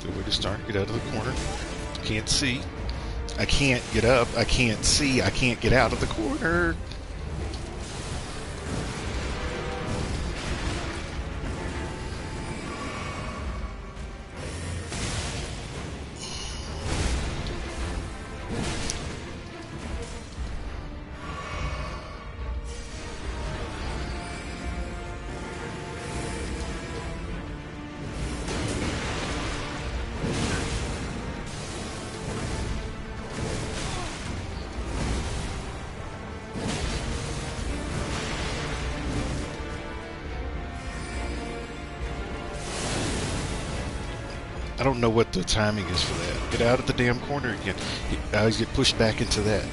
Good way to start. Get out of the corner. Can't see. I can't get up. I can't see. I can't get out of the corner. I don't know what the timing is for that. Get out of the damn corner again. I always get pushed back into that.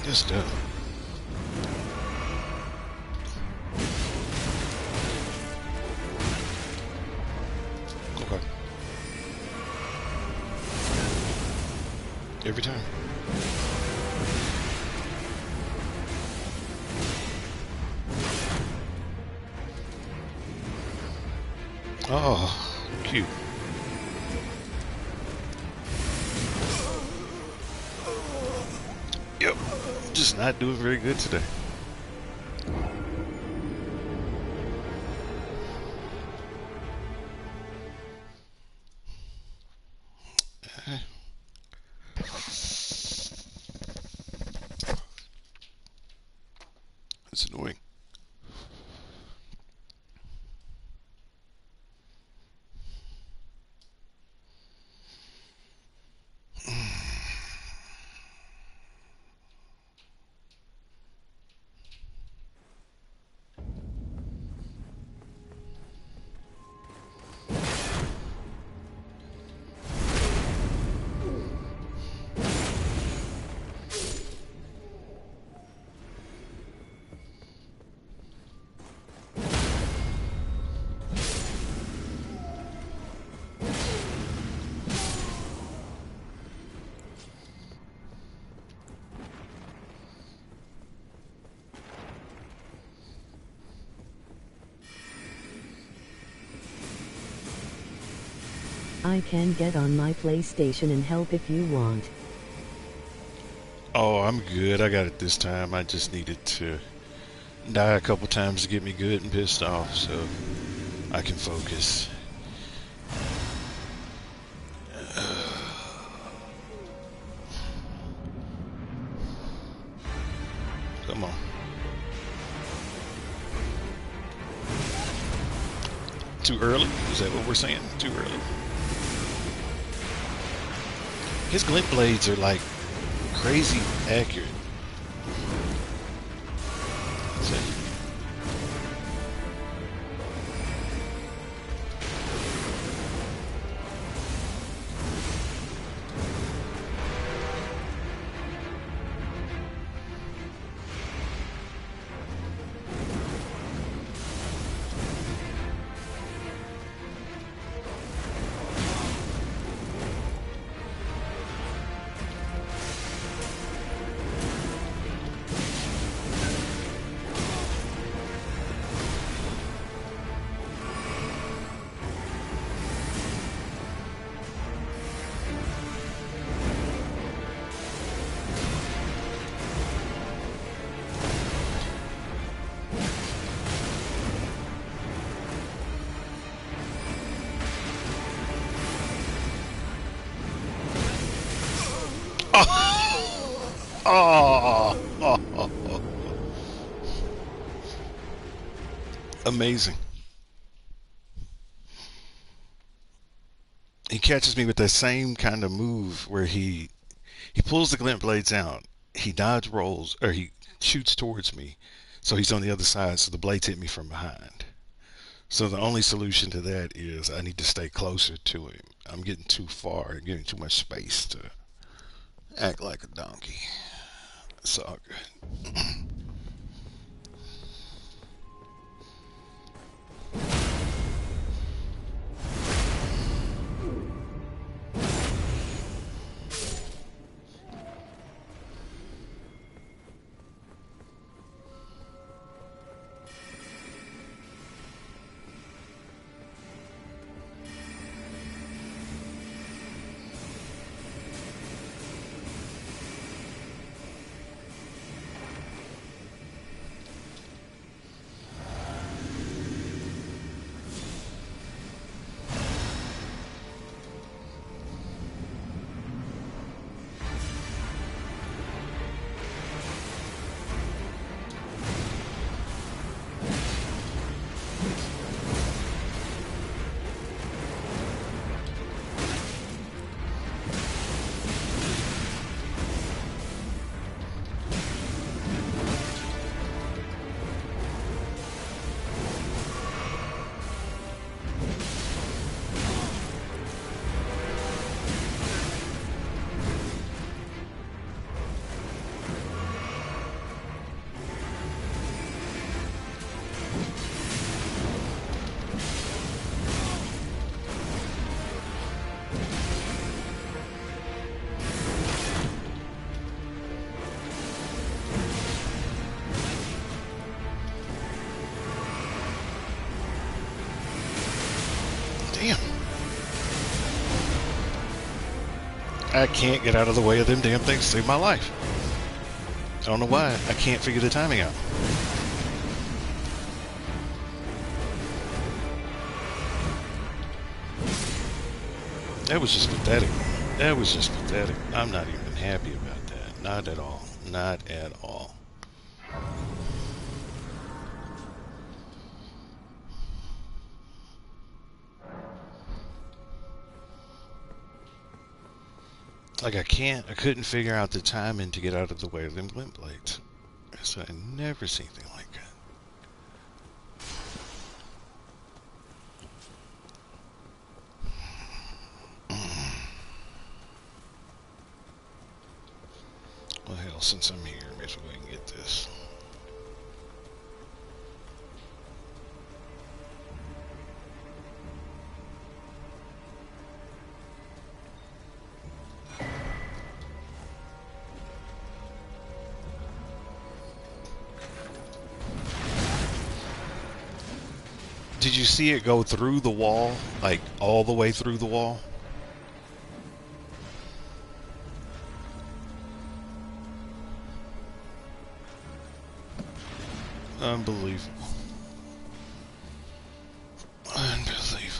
Just okay. Every time. Oh, cute. Yep. Just not doing very good today. It's annoying. I can get on my PlayStation and help if you want. Oh, I'm good. I got it this time. I just needed to die a couple times to get me good and pissed off so I can focus. Come on. Too early? Is that what we're saying? Too early. His glint blades are like crazy accurate. That's it. Oh, oh, oh, oh. Amazing. He catches me with that same kind of move where he pulls the glint blades out. He dodge rolls or he shoots towards me. So he's on the other side, so the blades hit me from behind. So the only solution to that is I need to stay closer to him. I'm getting too far and getting too much space to act like a donkey. It's all good. Damn. I can't get out of the way of them damn things to save my life. I don't know why. I can't figure the timing out. That was just pathetic. That was just pathetic. I'm not even happy about that. Not at all. Not at all. Like I couldn't figure out the timing to get out of the way of them glint blades. So I never see anything like that. Well, hell, since I'm here, maybe we can get this. Did you see it go through the wall? Like, all the way through the wall? Unbelievable. Unbelievable.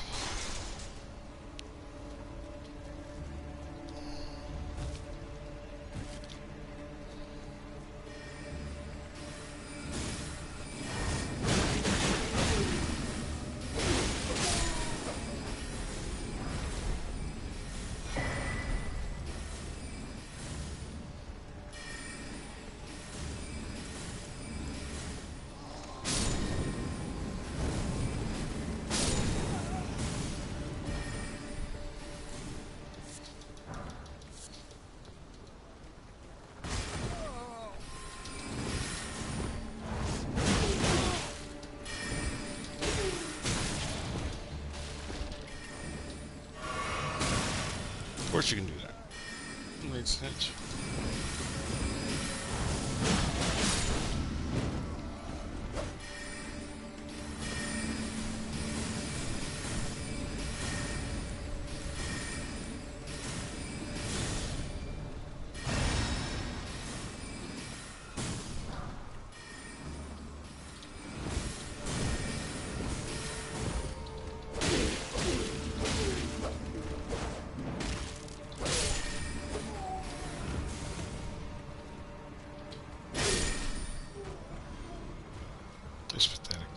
Of course you can do that. Makes sense. It's pathetic.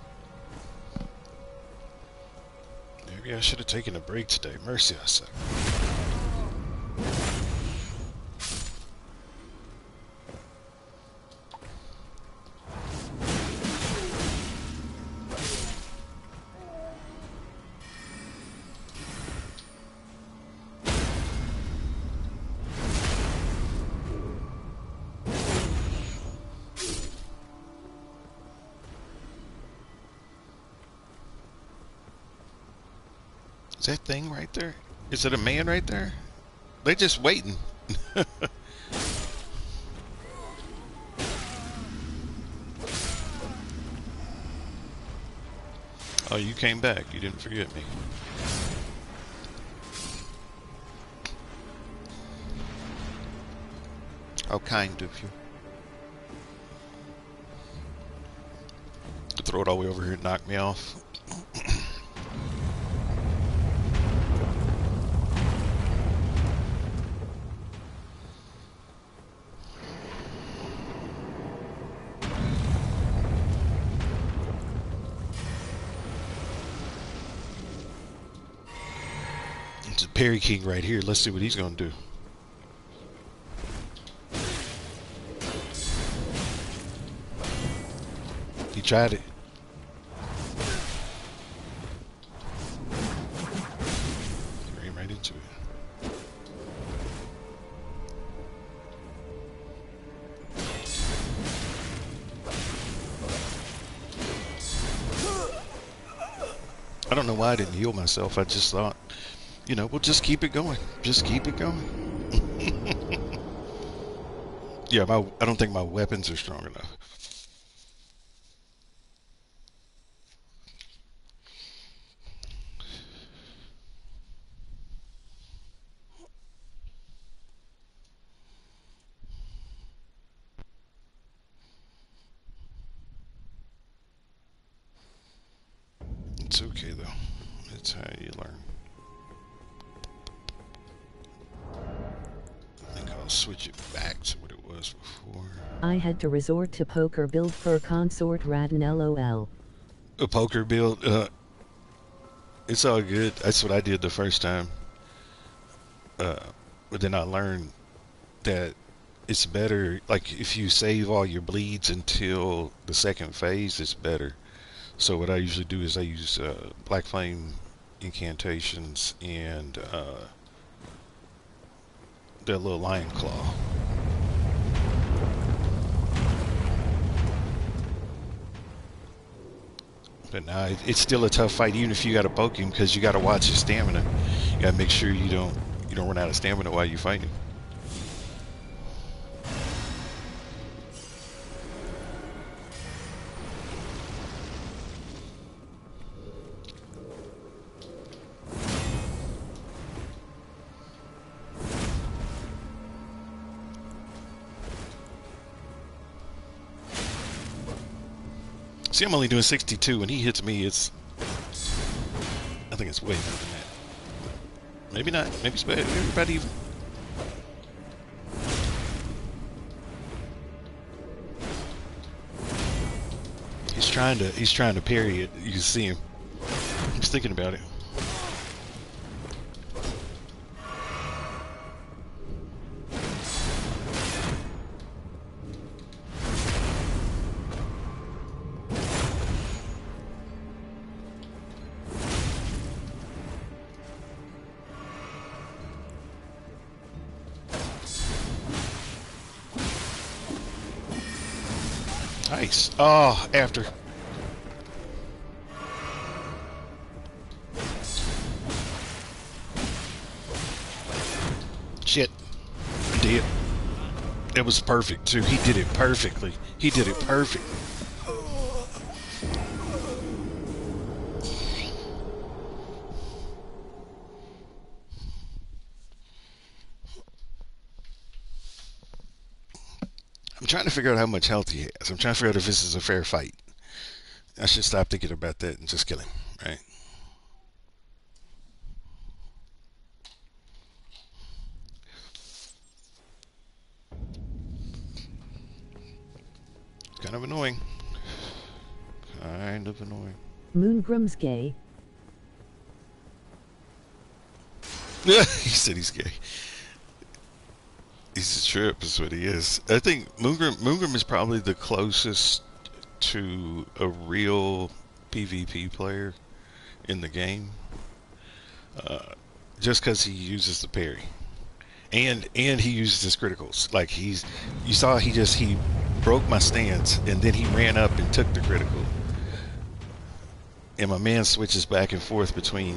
Maybe I should have taken a break today. Mercy, I said. Is that thing right there? Is it a man right there? They just waiting. Oh, you came back. You didn't forget me. How kind of you. To throw it all the way over here and knock me off. It's a Perry King right here. Let's see what he's going to do. He tried it. Ran right into it. I don't know why I didn't heal myself. I just thought, you know, we'll just keep it going. Just keep it going. Yeah, I don't think my weapons are strong enough. It's okay, though. It's how you learn. I think I'll switch it back to what it was before. I had to resort to poker build for consort Radin LOL. A poker build? It's all good. That's what I did the first time. But then I learned that it's better, like, if you save all your bleeds until the second phase, it's better. So what I usually do is I use Black Flame incantations and that little lion claw. But now it's still a tough fight, even if you got to poke him, because you got to watch his stamina. You got to make sure you don't run out of stamina while you fight him. See, I'm only doing 62, and he hits me. I think it's way more than that. Maybe not. Maybe it's everybody even. He's trying to parry it. You can see him. He's thinking about it. Nice. Oh, after. Shit. Did. It was perfect, too. He did it perfectly. He did it perfect. I'm trying to figure out how much health he has. I'm trying to figure out if this is a fair fight. I should stop thinking about that and just kill him, right? Kind of annoying. Kind of annoying. Moongram's gay. He said he's gay. He's a trip, is what he is. I think Moongram is probably the closest to a real PvP player in the game. Just because he uses the parry. And he uses his criticals. Like you saw he broke my stance and then he ran up and took the critical. And my man switches back and forth between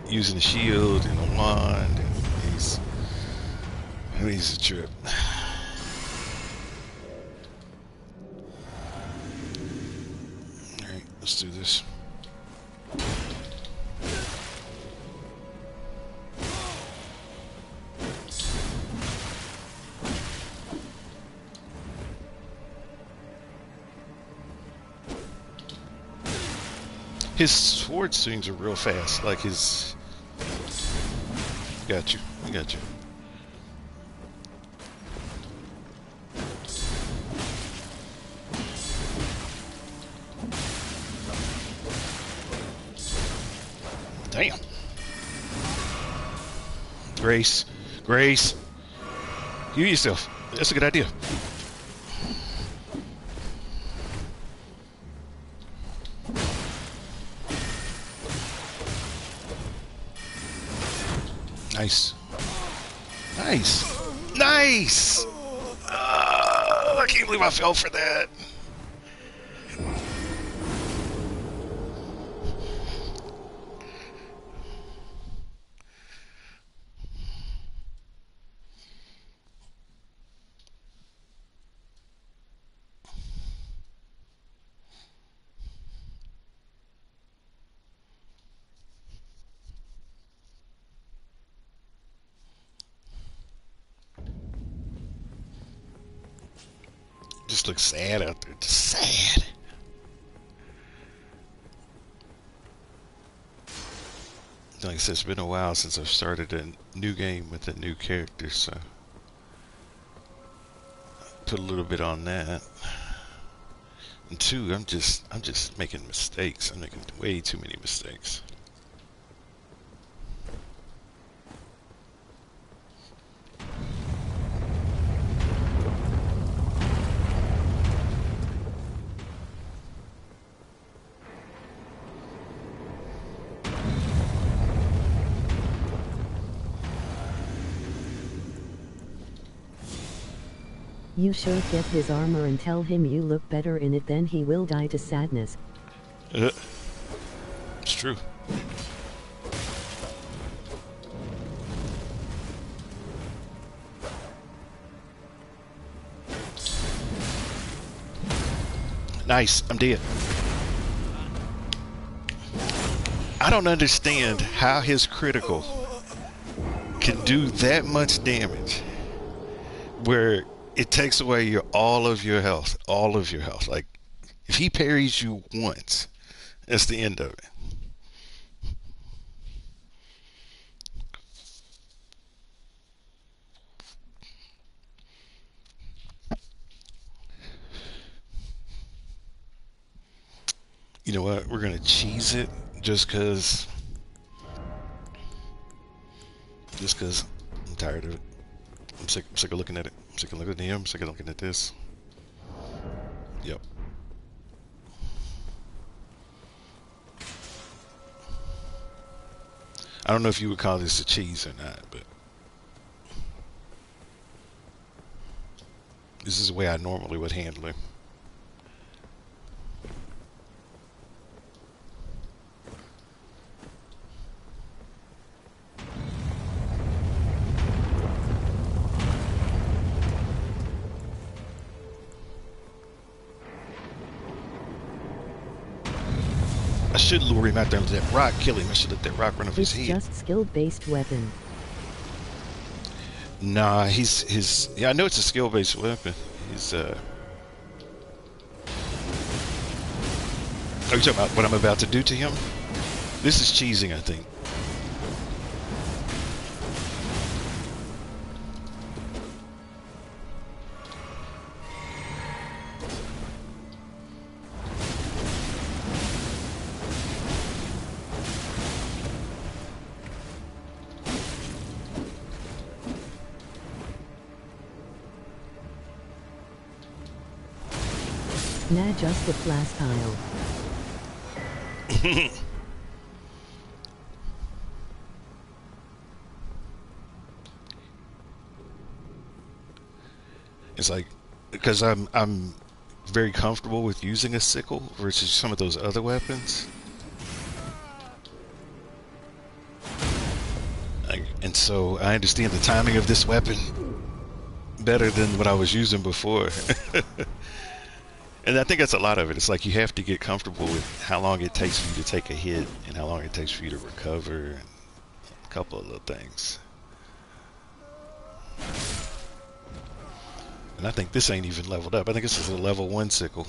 using the shield and the wand, and he's a trip. Alright, let's do this. His sword swings are real fast, like his... Got you, I got you. Damn. Grace. Heal yourself. That's a good idea. Nice. I can't believe I fell for that. Just looks sad out there. Just sad. Like I said, it's been a while since I've started a new game with a new character, so put a little bit on that. And two, I'm just making mistakes. I'm making way too many mistakes. You should get his armor and tell him you look better in it, then he will die to sadness. It's true. Nice, I'm dead. I don't understand how his critical can do that much damage where it takes away all of your health. Like, If he parries you once, that's the end of it. You know what? We're gonna cheese it just cause I'm tired of it. I'm sick of looking at it. I'm sick of looking at him. I'm sick of looking at this. Yep. I don't know if you would call this a cheese or not, but this is the way I normally would handle it. I should lure him out there and let that rock kill him. I should let that rock run off his It's head. just skill-based weapon. Nah, yeah, I know it's a skill-based weapon. Are you talking about what I'm about to do to him? This is cheesing, I think. Nah, just a flash tile. It's like, because I'm very comfortable with using a sickle versus some of those other weapons. And so I understand the timing of this weapon better than what I was using before. And I think that's a lot of it. It's like you have to get comfortable with how long it takes for you to take a hit and how long it takes for you to recover and a couple of little things. And I think this ain't even leveled up. I think this is a level 1 sickle.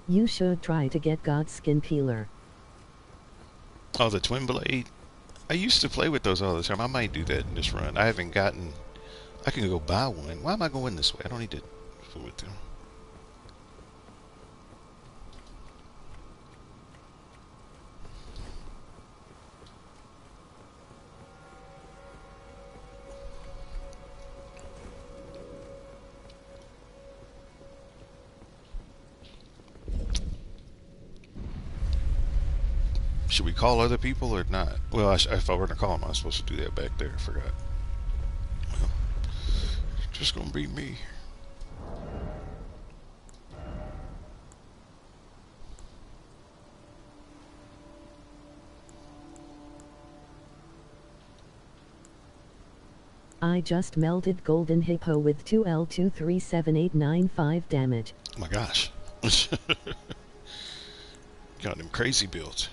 You should try to get God's skin peeler. Oh, the twin blade. I used to play with those all the time. I might do that in this run. I can go buy one. Why am I going this way? I don't need to fool with them. Should we call other people or not? Well, if I were to call them, I was supposed to do that back there. I forgot. Well, it's just gonna be me. I just melted Golden Hippo with 2L237895 damage. Oh my gosh. Got them crazy builds.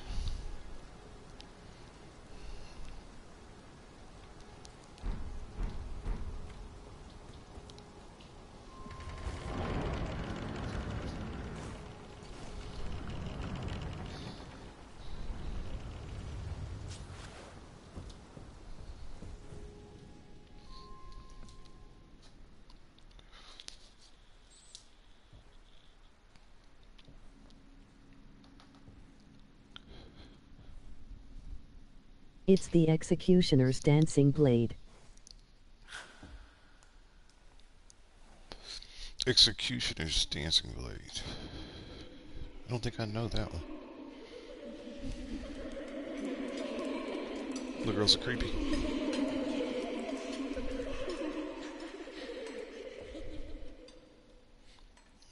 It's the Executioner's dancing blade. Executioner's dancing blade. I don't think I know that one. The girls are creepy.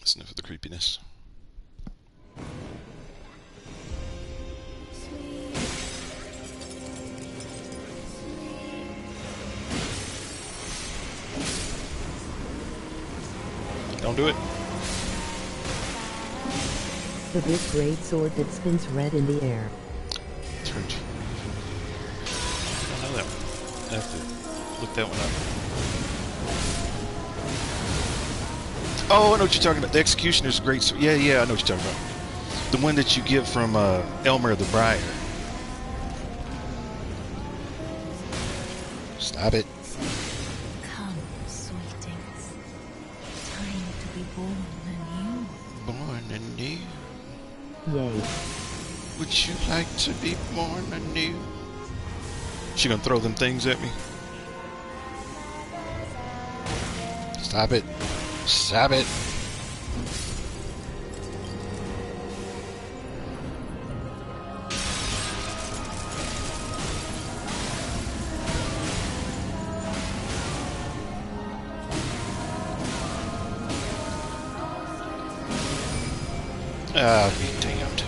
Sniff of the creepiness. Don't do it. The big great sword that spins red in the air. Turn. I don't know that one. I have to look that one up. Oh, I know what you're talking about. The Executioner's great. Yeah, I know what you're talking about. The one that you get from Elmer the Briar. Stop it. Come, sweetings. Time to be born anew. Born anew. Yay. Would you like to be born anew? She gonna throw them things at me? Stop it. Stop it. Ah, be damned.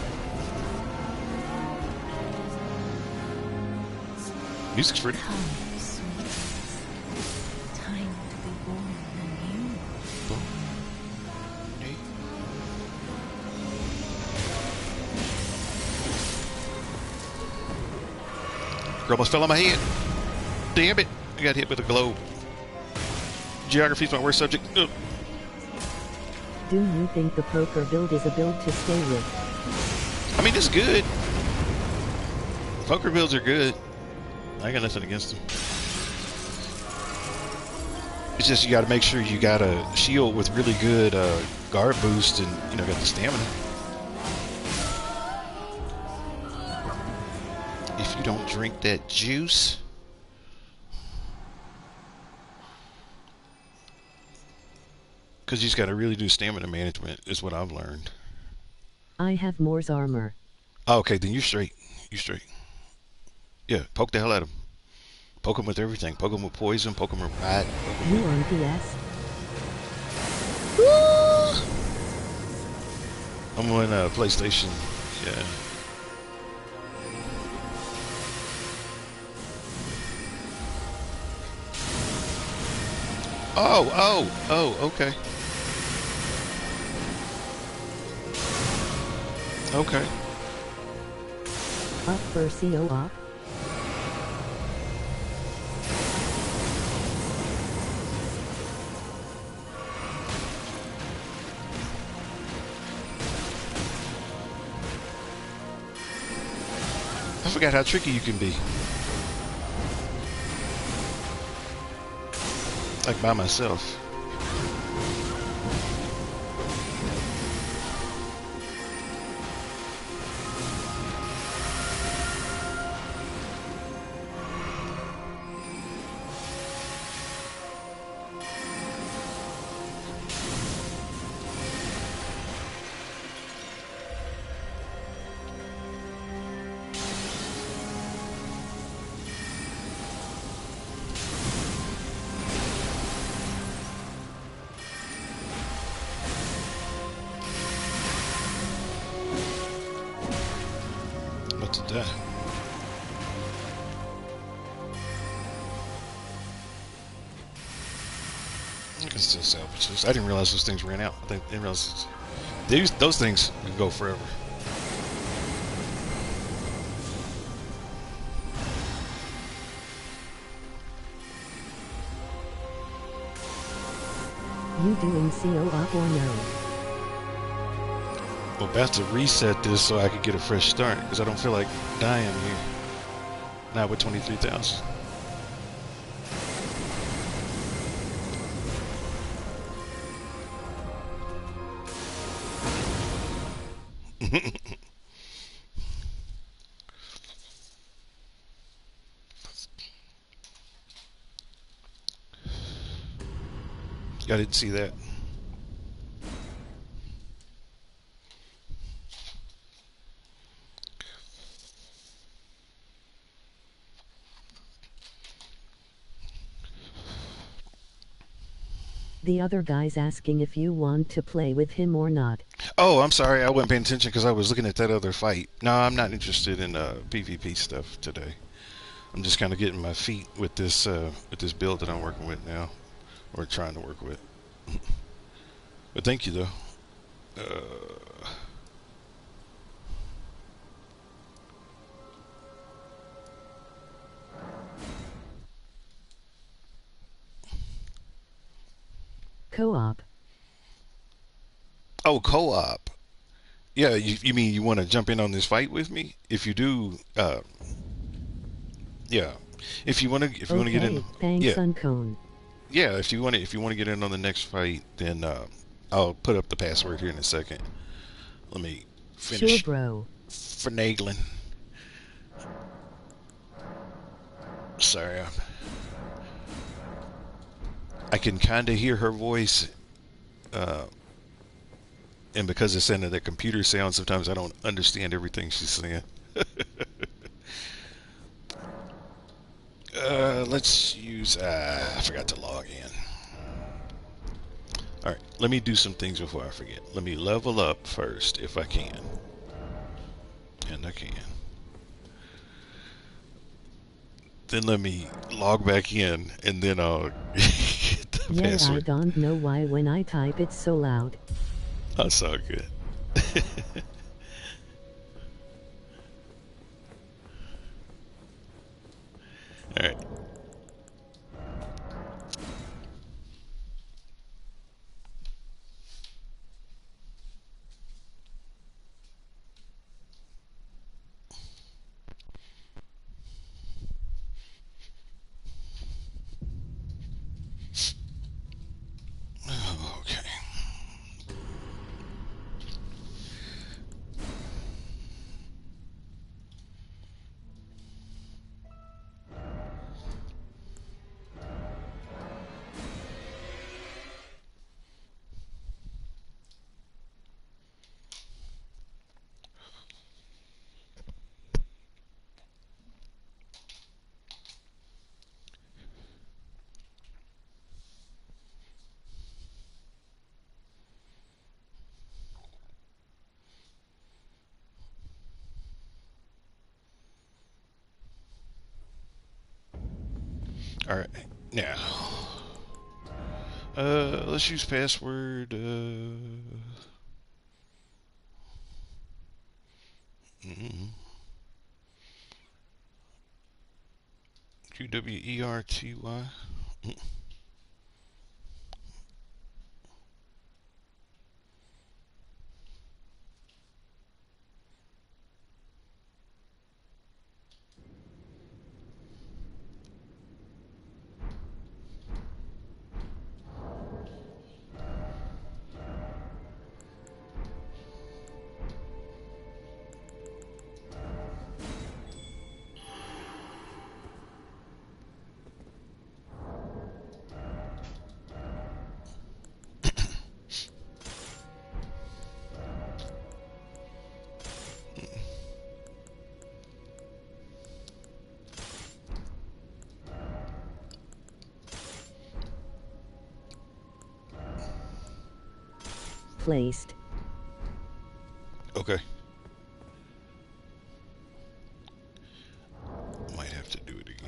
Music's pretty. Come, sweetings. Time to be born anew. Girl almost fell on my head. Damn it. I got hit with a globe. Geography's my worst subject. Ugh. Do you think the poker build is a build to stay with? I mean, it's good. Poker builds are good. I got nothing against them. It's just you got to make sure you got a shield with really good guard boost and, you know, got the stamina. If you don't drink that juice. Because you just got to really do stamina management is what I've learned. I have Moore's armor. Oh, okay, then you're straight. You're straight. Yeah, poke the hell out of him. Poke him with everything. Poke him with poison. Poke him with bite. You on PS? I'm on PlayStation. Yeah. Oh, okay. Okay. Up for CO op? I forgot how tricky you can be. Like by myself. What's that? I can still salvage this. I didn't realize those things ran out. I didn't realize those things could go forever. You doing CO op or no? Well, about to reset this so I could get a fresh start because I don't feel like dying here. Not with 23,000. I didn't see that. The other guy's asking if you want to play with him or not. Oh, I'm sorry. I wasn't paying attention because I was looking at that other fight. No, I'm not interested in PvP stuff today. I'm just kind of getting my feet with this build that I'm working with now, or trying to work with. But thank you though. Co-op. Oh, co-op. Yeah, you mean you want to jump in on this fight with me? If you do, yeah. If you want to get in, Okay, thanks yeah, Uncone. yeah. If you want to get in on the next fight, then I'll put up the password here in a second. Let me Sure, finish bro. finagling. Sorry, I can kind of hear her voice, uh, and because it's in the computer sound, sometimes I don't understand everything she's saying. Let's use. I forgot to log in. All right, let me do some things before I forget. Let me level up first, if I can, and I can. Then let me log back in, and then I'll get the Yeah, I password. don't know why when I type it's so loud. That's all good. All right. Okay. All right. Now, let's use password. QWERTY. Placed. Okay. Might have to do it again.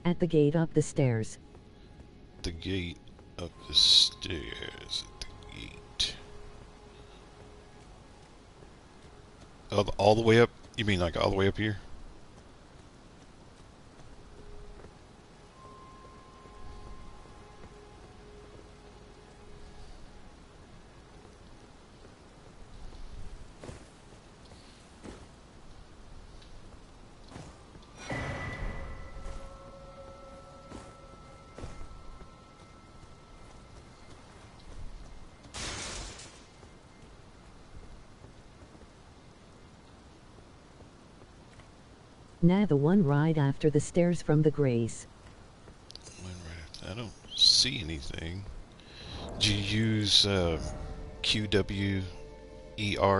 At the gate up the stairs. The gate up the stairs. At the gate. All the way up? You mean like all the way up here? Nah, the one right after the stairs from the Grace. I don't see anything. Did you use QWERTY?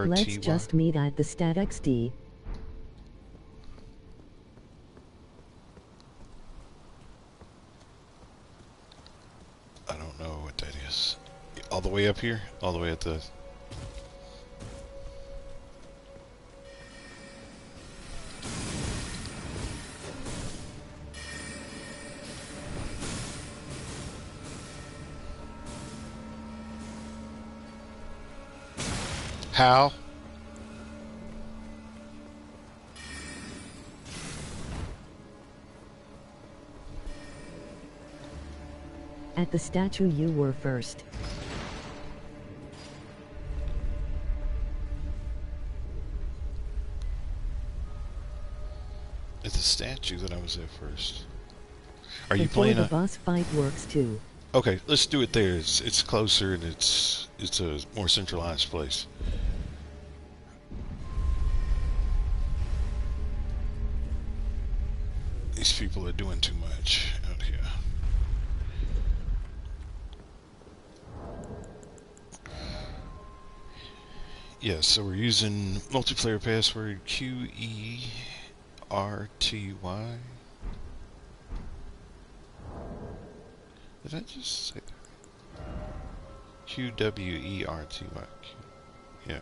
Let's just meet at the Stat XD. I don't know what that is. All the way up here? All the way at the... How? At the statue you were first. It's a statue that I was at first. Are you Before playing the a... boss fight works too. Okay, let's do it there. It's closer and it's a more centralized place. These people are doing too much out here. Yeah, so we're using multiplayer password QERTY. Did I just say that? QWERTY. Yeah.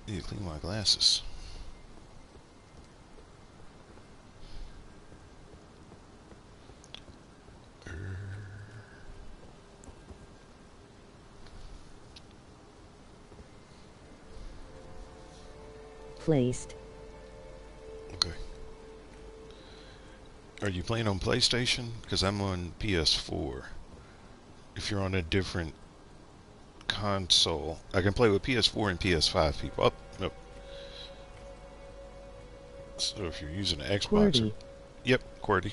Need to clean my glasses. Placed. Okay. Are you playing on PlayStation? Because I'm on PS4. If you're on a different console, I can play with PS4 and PS5 people. Oh, nope. So if you're using an Xbox, QWERTY. Yep, QWERTY.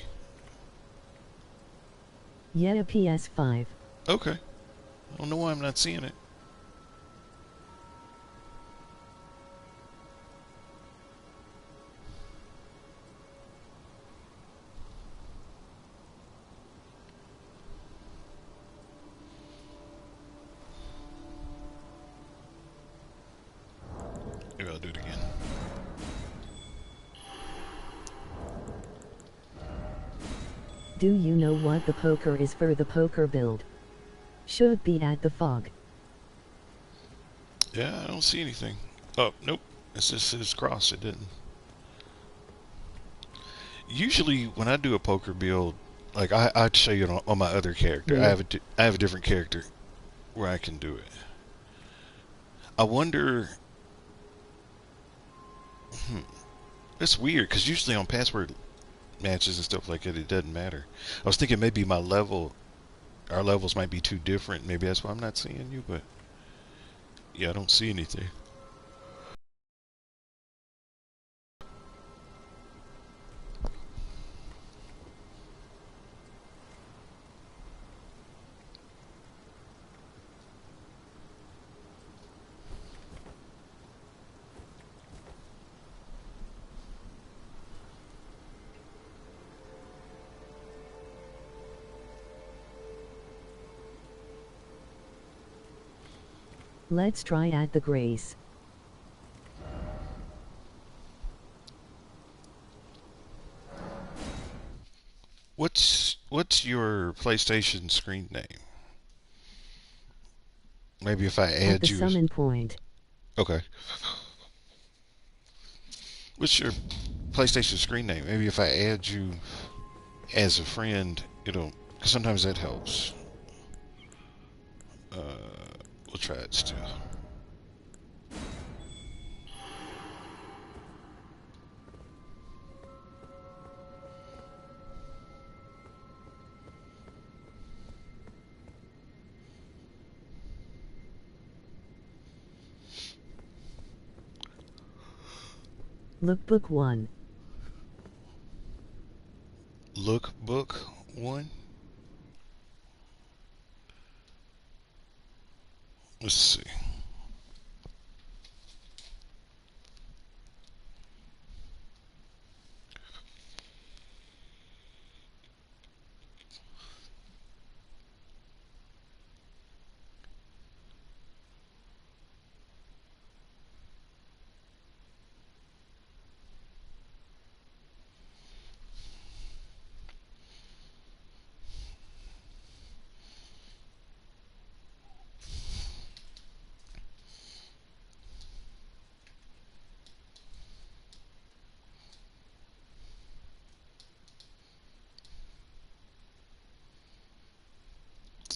Yeah, a PS5. Okay. I don't know why I'm not seeing it. Maybe I'll do it again. Do you know what the poker is for the poker build? Should be at the fog. Yeah, I don't see anything. Oh, nope. It just says cross. It didn't. Usually, when I do a poker build, like I'd show you it on my other character. Yeah. I have a different character where I can do it. I wonder. It's weird because usually on password matches and stuff like that, it doesn't matter. I was thinking maybe my level, our levels might be too different. Maybe that's why I'm not seeing you. But yeah, I don't see anything. Let's try at the Grace. What's your PlayStation screen name? Maybe if I At the add you as... summon point. Okay. What's your PlayStation screen name? Maybe if I add you as a friend, it'll... Because sometimes that helps. We'll try it still. Lookbook 1. Lookbook 1? Let's see.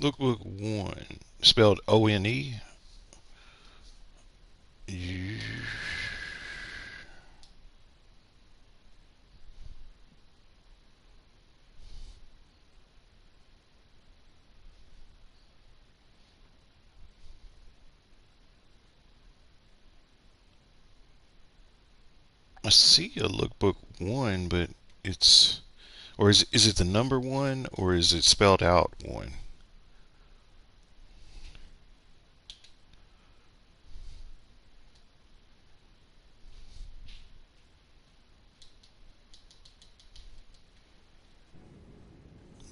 Lookbook 1, spelled O-N-E. You... I see a lookbook 1, but it's... Or is it the number 1, or is it spelled out 1?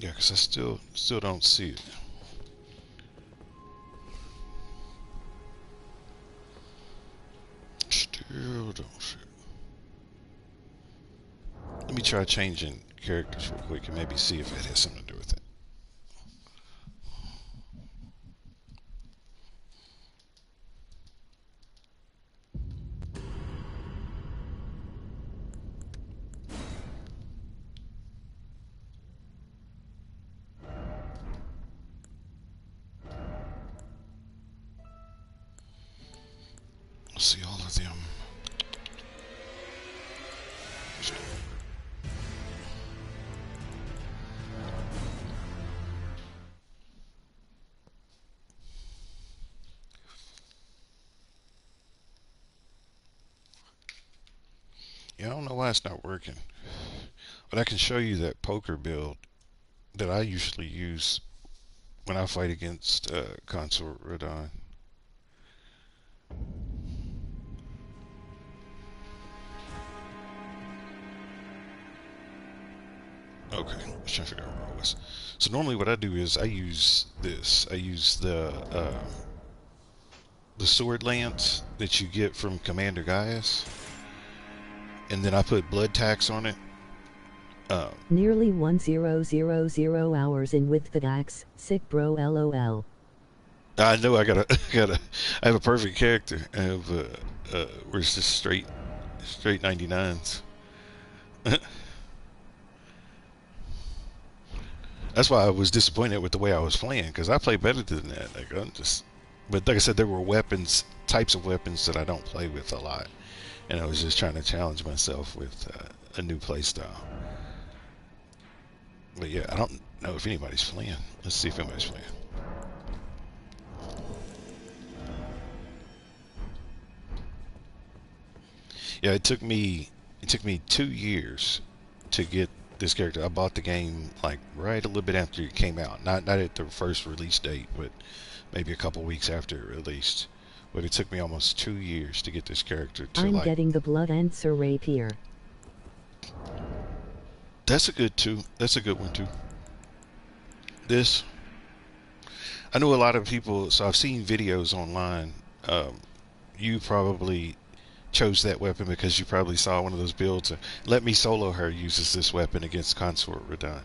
Yeah, because I still don't see it. Still don't see it. Let me try changing characters real quick and maybe see if it has something to do with it. Let's see all of them. Yeah, I don't know why it's not working. But I can show you that poker build that I usually use when I fight against Consort Radon. Okay, let's try to figure out where I was. So normally what I do is I use this. I use the sword lance that you get from Commander Gaius, and then I put blood tax on it. Nearly 1000 hours in with the axe. Sick bro, lol. I know I I have a perfect character. I have where it's just straight 99s. That's why I was disappointed with the way I was playing, because I play better than that. Like but like I said, there were types of weapons that I don't play with a lot, and I was just trying to challenge myself with a new play style. But yeah, I don't know if anybody's playing. Let's see if anybody's playing. Yeah, it took me 2 years to get this character. I bought the game like right a little bit after it came out. Not at the first release date, but maybe a couple weeks after it released. But it took me almost 2 years to get this character to I'm getting the blood answer rapier. That's a good one too. This, I know a lot of people, so I've seen videos online. You probably chose that weapon because you probably saw one of those builds. Let Me Solo Her uses this weapon against Consort Radon.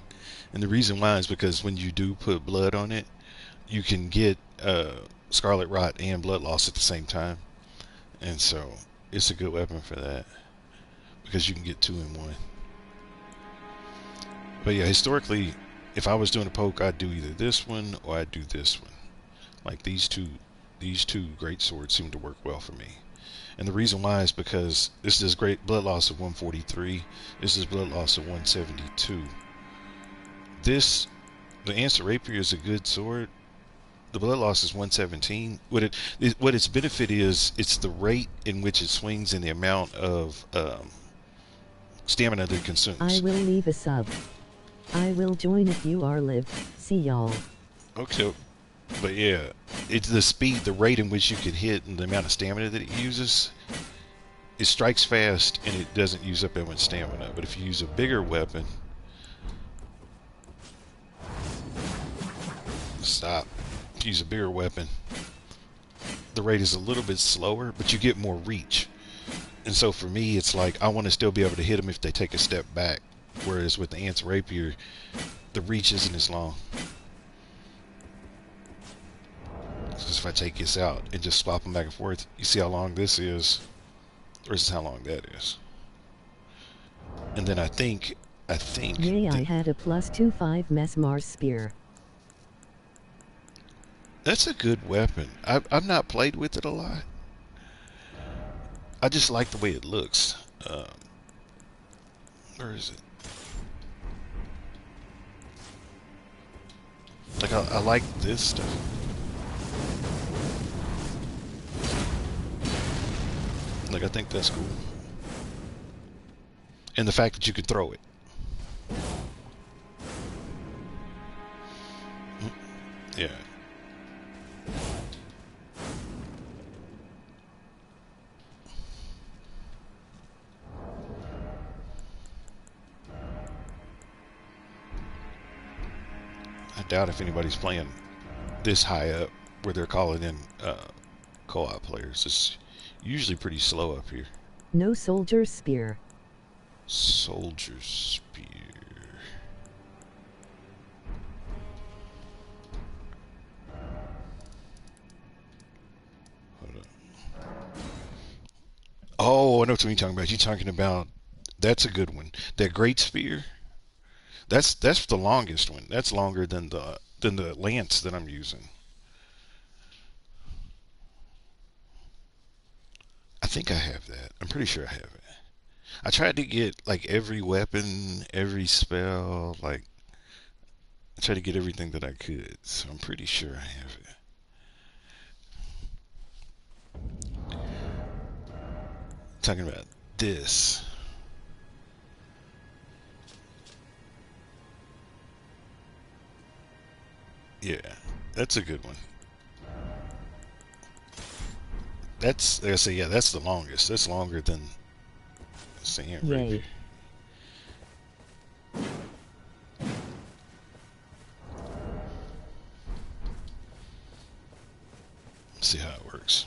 And the reason why is because when you do put blood on it, you can get Scarlet Rot and Blood Loss at the same time. And so it's a good weapon for that, because you can get 2 in 1. But yeah, historically, if I was doing a poke, I'd do either this one or I'd do this one. Like these two great swords seem to work well for me. And the reason why is because this is great blood loss of 143. This is blood loss of 172. The Answer Rapier is a good sword. The blood loss is 117. What its benefit is, it's the rate in which it swings and the amount of stamina that it consumes. I will leave a sub. I will join if you are live. See y'all. Okay. But yeah, it's the speed, the rate in which you can hit, and the amount of stamina that it uses. It strikes fast and it doesn't use up that much stamina. But if you use a bigger weapon, if you use a bigger weapon, the rate is a little bit slower, but you get more reach. And so for me, it's like I want to still be able to hit them if they take a step back. Whereas with the Answer Rapier, the reach isn't as long. Because if I take this out and just swap them back and forth, you see how long this is versus how long that is. And then I think Yay, I had a +25 Mesmar's spear. That's a good weapon. I've not played with it a lot. I just like the way it looks. Where is it? Like I like this stuff. Like I think that's cool. And the fact that you can throw it. Yeah. I doubt if anybody's playing this high up where they're calling in co-op players. It's usually pretty slow up here. No soldier's spear. Soldier's spear. Hold on. Oh, I know what you're talking about. You're talking about, that's a good one. That great spear. That's the longest one. That's longer than the lance that I'm using. I think I have that. I'm pretty sure I have it. I tried to get like every weapon, every spell, like I tried to get everything that I could. So I'm pretty sure I have it. Talking about this. Yeah, that's a good one. That's, like I say, yeah, that's the longest. That's longer than Sand Rapier. Yay. Let's see how it works.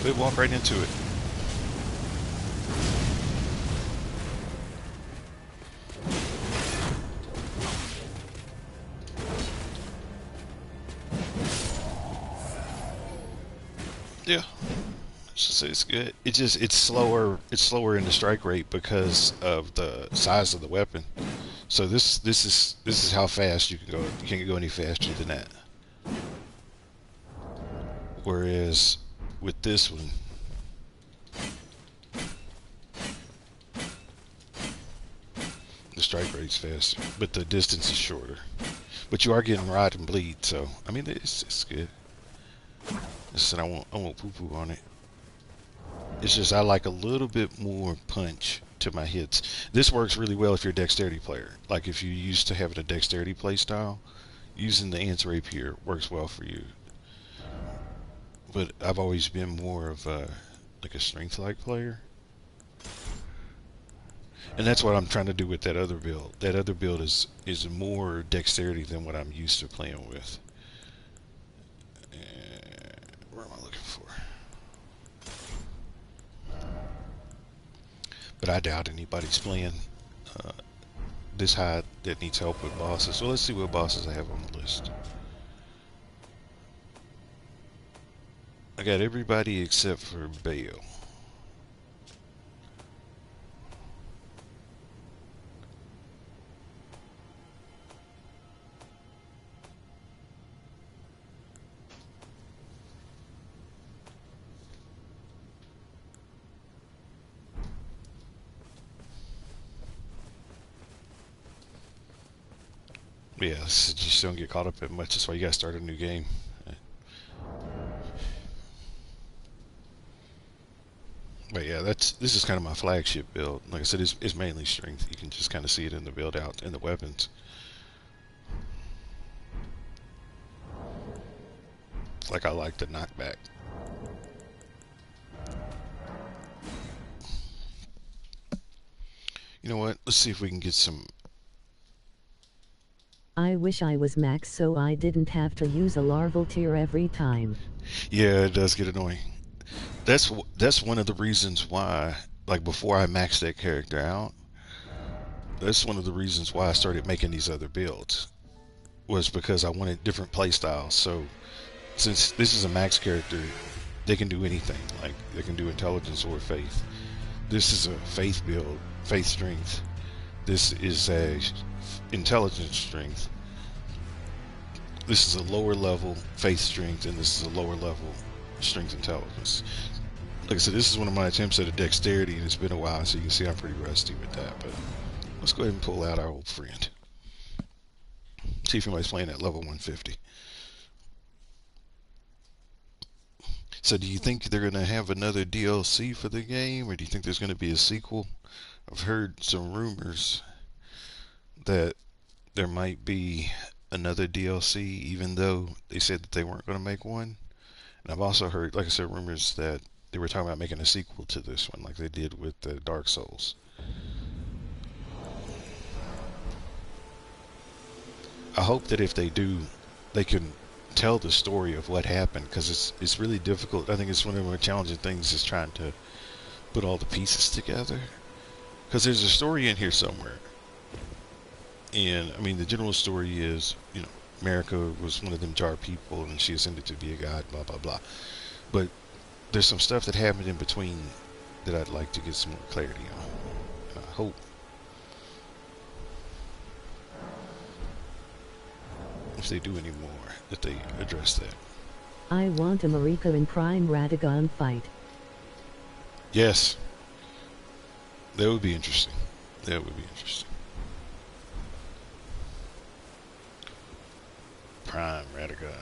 We walk right into it. Yeah, just say it's good. It's slower. It's slower in the strike rate because of the size of the weapon. So this is how fast you can go. You can't go any faster than that. Whereas with this one, the strike rate's faster, but the distance is shorter. But you are getting rod and bleed, so I mean it's good. Listen, I won't poo poo on it. It's just I like a little bit more punch to my hits. This works really well if you're a dexterity player. Like if you used to have a dexterity play style, using the Ants Rapier works well for you. But I've always been more of a like a strength-like player. And that's what I'm trying to do with that other build. That other build is more dexterity than what I'm used to playing with. Where am I looking for? But I doubt anybody's playing this high that needs help with bosses. So let's see what bosses I have on the list. I got everybody except for Bale. Yeah, just don't get caught up in much. That's why you gotta start a new game. But yeah, this is kind of my flagship build. Like I said, it's mainly strength. You can just kind of see it in the build out and the weapons. Like I like the knockback. You know what? Let's see if we can get some. I wish I was max so I didn't have to use a larval tier every time. Yeah, it does get annoying. That's one of the reasons why, like before I maxed that character out, That's one of the reasons why I started making these other builds, was because I wanted different play styles. So since this is a max character, they can do anything. Like they can do intelligence or faith. This is a faith build, faith strength. This is a intelligence strength. This is a lower level faith strength, and this is a lower level strength intelligence. Like I said, this is one of my attempts at a dexterity, and it's been a while, so you can see I'm pretty rusty with that. But let's go ahead and pull out our old friend. See if anybody's playing at level 150. So do you think they're going to have another DLC for the game, or do you think there's going to be a sequel? I've heard some rumors that there might be another DLC, even though they said that they weren't going to make one. And I've also heard, like I said, rumors that they were talking about making a sequel to this one, like they did with the Dark Souls. I hope that if they do, they can tell the story of what happened, because it's really difficult. I think it's one of the more challenging things is trying to put all the pieces together, because there's a story in here somewhere. And I mean, the general story is, you know, America was one of them jar people, and she ascended to be a god, blah blah blah. But there's some stuff that happened in between that I'd like to get some more clarity on. And I hope if they do any more that they address that. I want a Marika and Prime Radagon fight. Yes, that would be interesting. That would be interesting. Prime Radagon.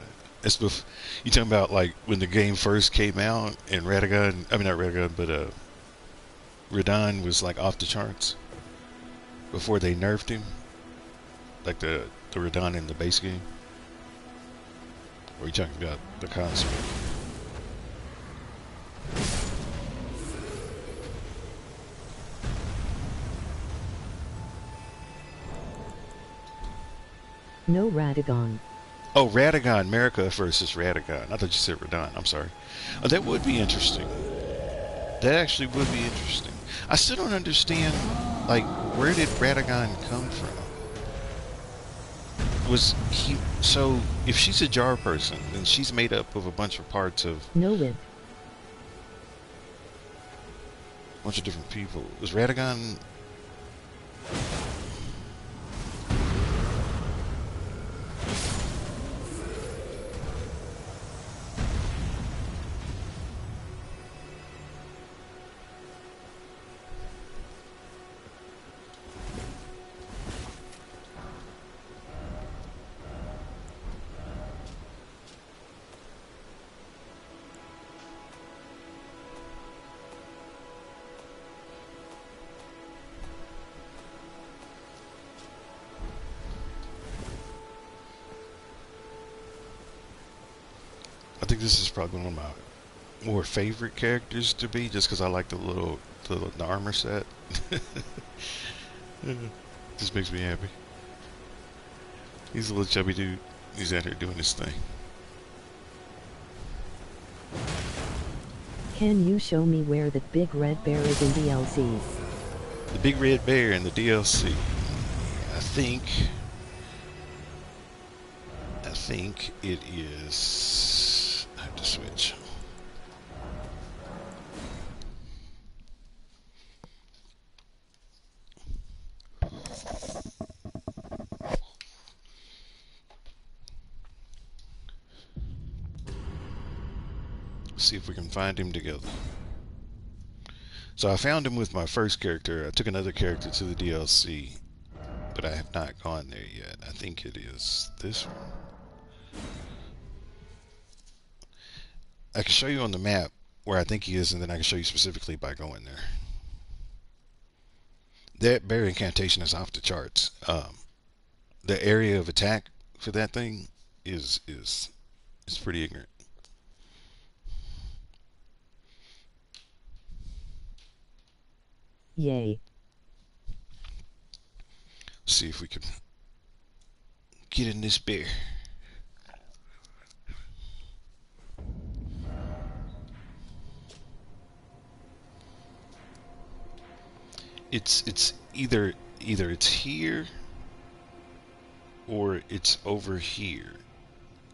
It's you talking about like when the game first came out and Radagon, I mean not Radagon, but Radon was like off the charts before they nerfed him, like the Radon in the base game. Or are you talking about the concept? No Radagon. Oh, Radagon, America versus Radagon. I thought you said Radon. I'm sorry. Oh, that would be interesting. That actually would be interesting. I still don't understand, like, where did Radagon come from? Was he... So, if she's a jar person, then she's made up of a bunch of parts of... No whip. A bunch of different people. Was Radagon... I think this is probably one of my more favorite characters to be, just because I like the armor set. Just makes me happy. He's a little chubby dude. He's out here doing his thing. Can you show me where the big red bear is in DLC? The big red bear in the DLC. I think it is... I have to switch. See if we can find him together. So I found him with my first character. I took another character to the DLC, but I have not gone there yet. I think it is this one. I can show you on the map where I think he is, and then I can show you specifically by going there. That bear incantation is off the charts. The area of attack for that thing is pretty ignorant. Yay. See if we can get in this bear. It's either either it's here or it's over here.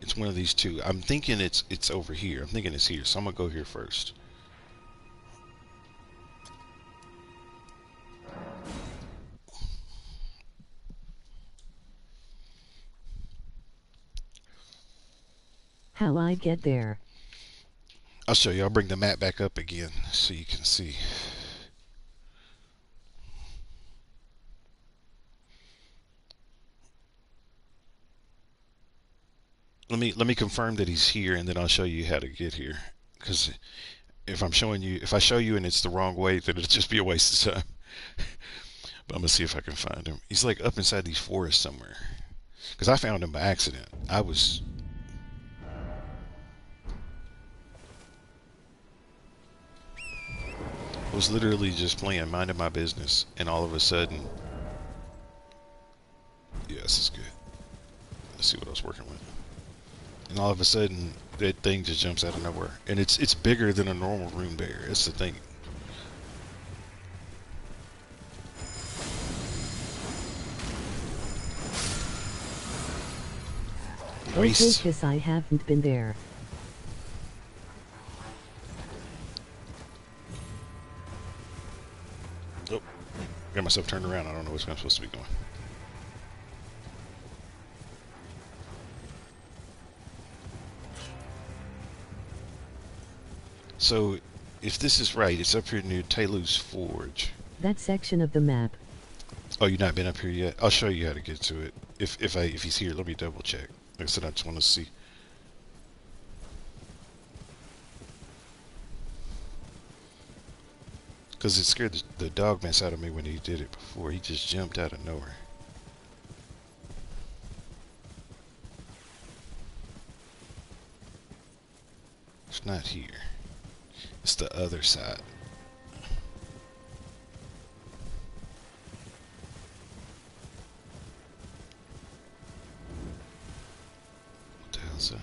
It's one of these two. I'm thinking it's over here. I'm thinking it's here. So I'm gonna go here first. How I get there? I'll show you. I'll bring the map back up again so you can see. Let me confirm that he's here, and then I'll show you how to get here. Because if I show you and it's the wrong way, then it'll just be a waste of time. But I'm gonna see if I can find him. He's like up inside these forests somewhere. Because I found him by accident. I was literally just playing, minding my business, and all of a sudden, yeah, this is good. Let's see what I was working with. And all of a sudden, that thing just jumps out of nowhere, and it's bigger than a normal rune bear. That's the thing. Okay, cause I haven't been there. Oh, got myself turned around. I don't know which way I'm supposed to be going. So, if this is right, it's up here near Talu's Forge. That section of the map. Oh, you've not been up here yet? I'll show you how to get to it. If he's here, let me double check. Like I said, I just want to see. Because it scared the dog mess out of me when he did it before. He just jumped out of nowhere. It's not here. It's the other side. What the hell is that?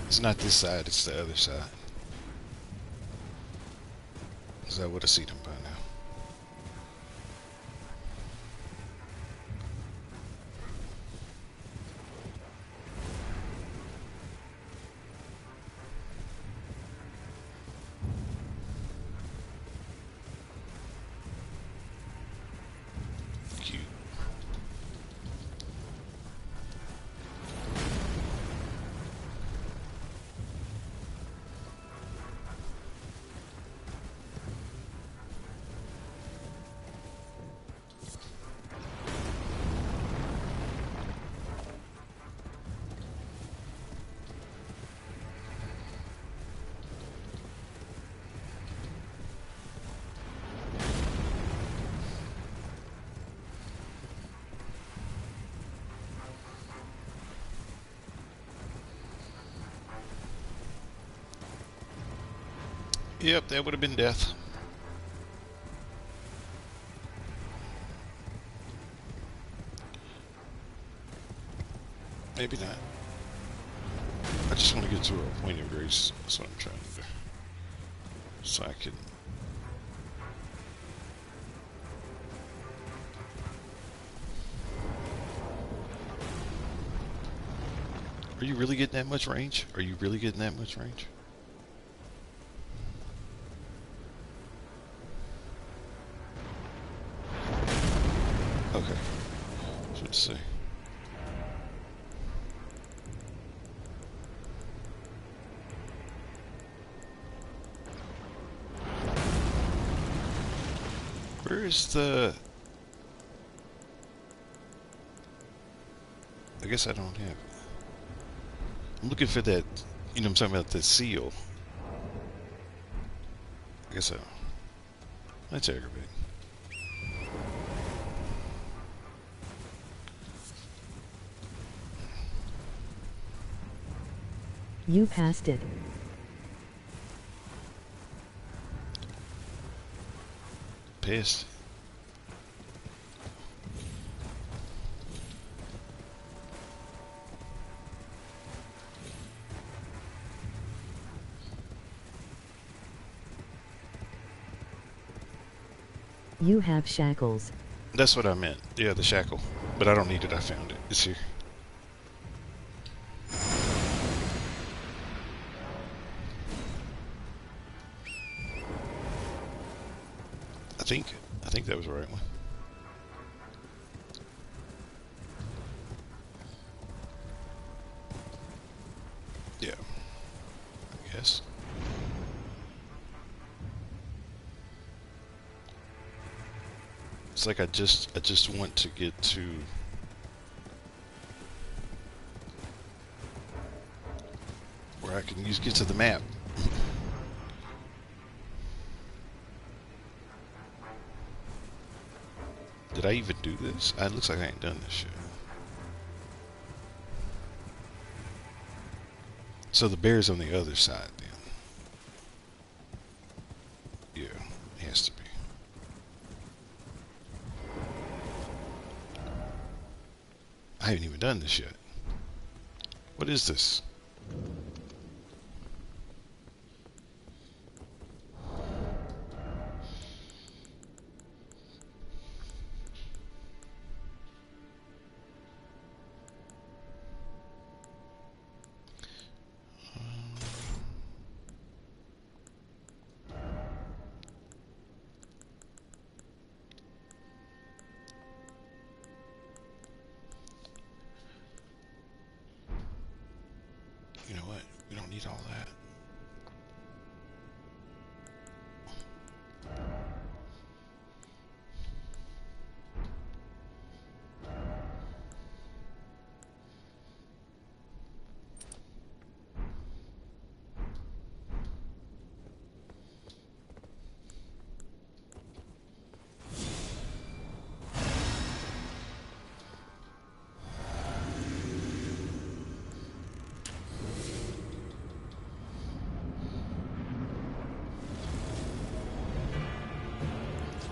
It's not this side, it's the other side. Because I would have seen him by now. Cute. Yep, that would have been death. Maybe not. I just want to get to a point of grace. That's what I'm trying to do. So I can... Are you really getting that much range? Are you really getting that much range? Okay. Let's see. Where is the... I guess I don't have it. I'm looking for that, you know, I'm talking about the seal. I guess I don't. That's aggravating. You passed it. Pissed. You have shackles. That's what I meant. Yeah, the shackle. But I don't need it. I found it. It's here. I think that was the right one. Yeah. I guess. It's like I just want to get to where I can get to the map. Did I even do this? It looks like I ain't done this shit. So the bear's on the other side then. Yeah, it has to be. I haven't even done this yet. What is this? You know what? We don't need all that.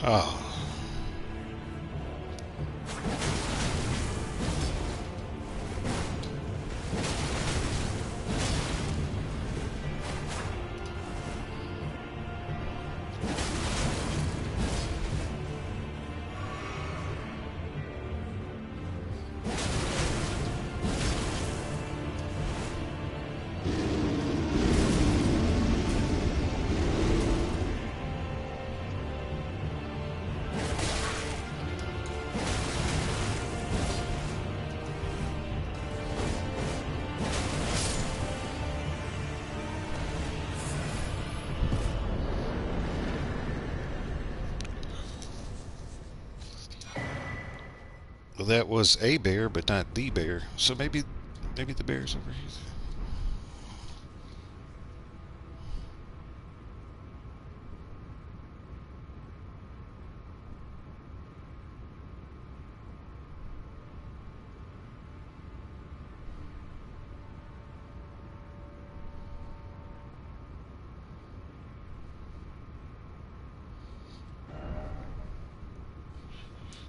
Oh. Well, that was a bear, but not the bear. So maybe the bear's over here.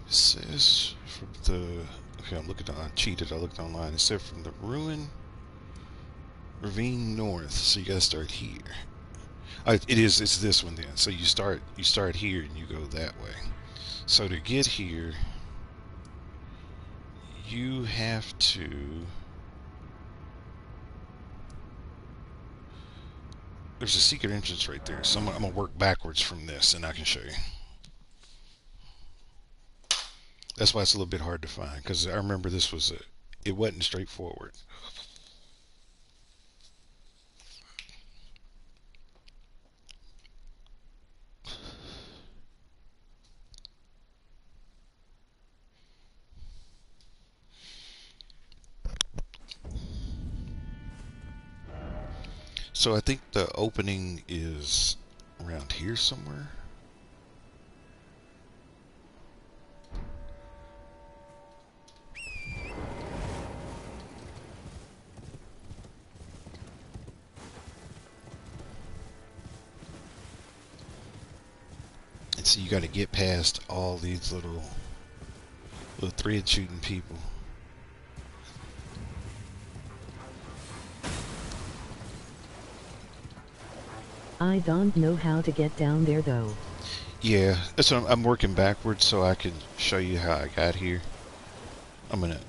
It says from the... Okay, I'm looking on... I cheated. I looked online. It said from the ruin ravine north. So you gotta start here. It's this one then. So you start here and you go that way. So to get here, you have to... There's a secret entrance right there. So I'm gonna work backwards from this and I can show you. That's why it's a little bit hard to find, because I remember this was it wasn't straightforward. So I think the opening is around here somewhere. And so you got to get past all these little thread shooting people. I don't know how to get down there though. Yeah, that's what I'm working backwards so I can show you how I got here. I'm gonna.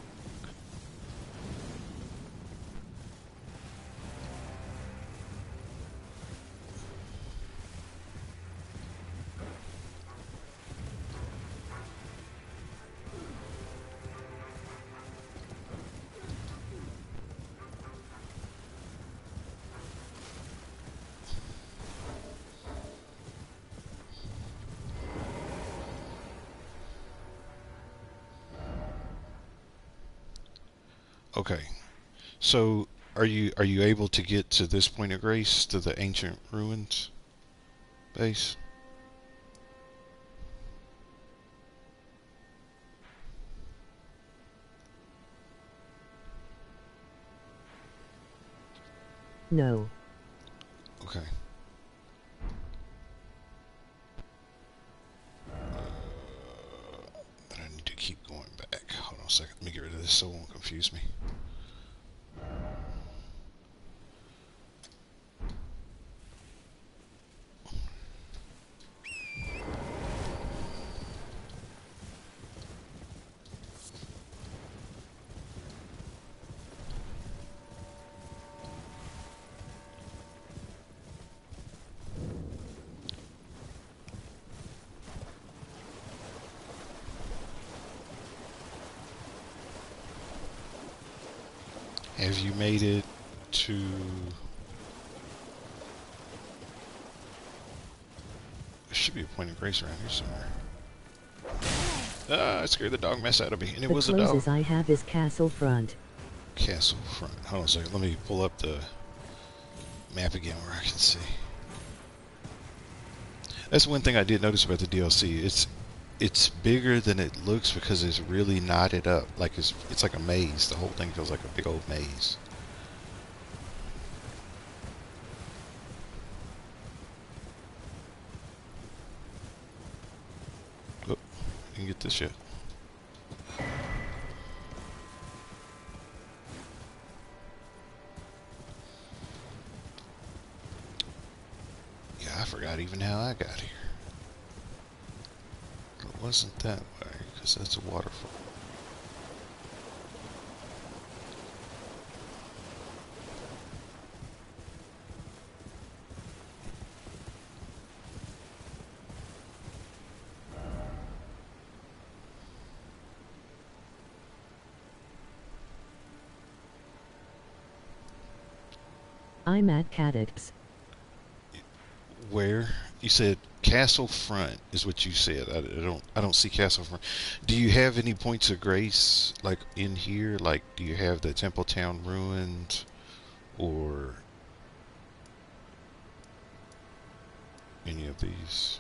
Okay, so are you able to get to this point of grace, to the ancient ruins base? No. Okay. But I need to keep going back. Hold on a second. Let me get rid of this so it won't confuse me. Have you made it to... There should be a point of grace around here somewhere. Ah, I scared the dog mess out of me, and it The was a dog. closest I have is Castle Front. Castle Front. Hold on a second. Let me pull up the map again where I can see. That's one thing I did notice about the DLC. It's bigger than it looks because it's really knotted up. Like it's like a maze. The whole thing feels like a big old maze. Oh, I can get this yet. Yeah, I forgot even how I got here. It wasn't that way, because that's a waterfall. I'm at Cadix. Where? You said Castle Front is what you said. I don't see Castle Front. Do you have any points of grace like in here? Like, do you have the Templetown ruins or any of these?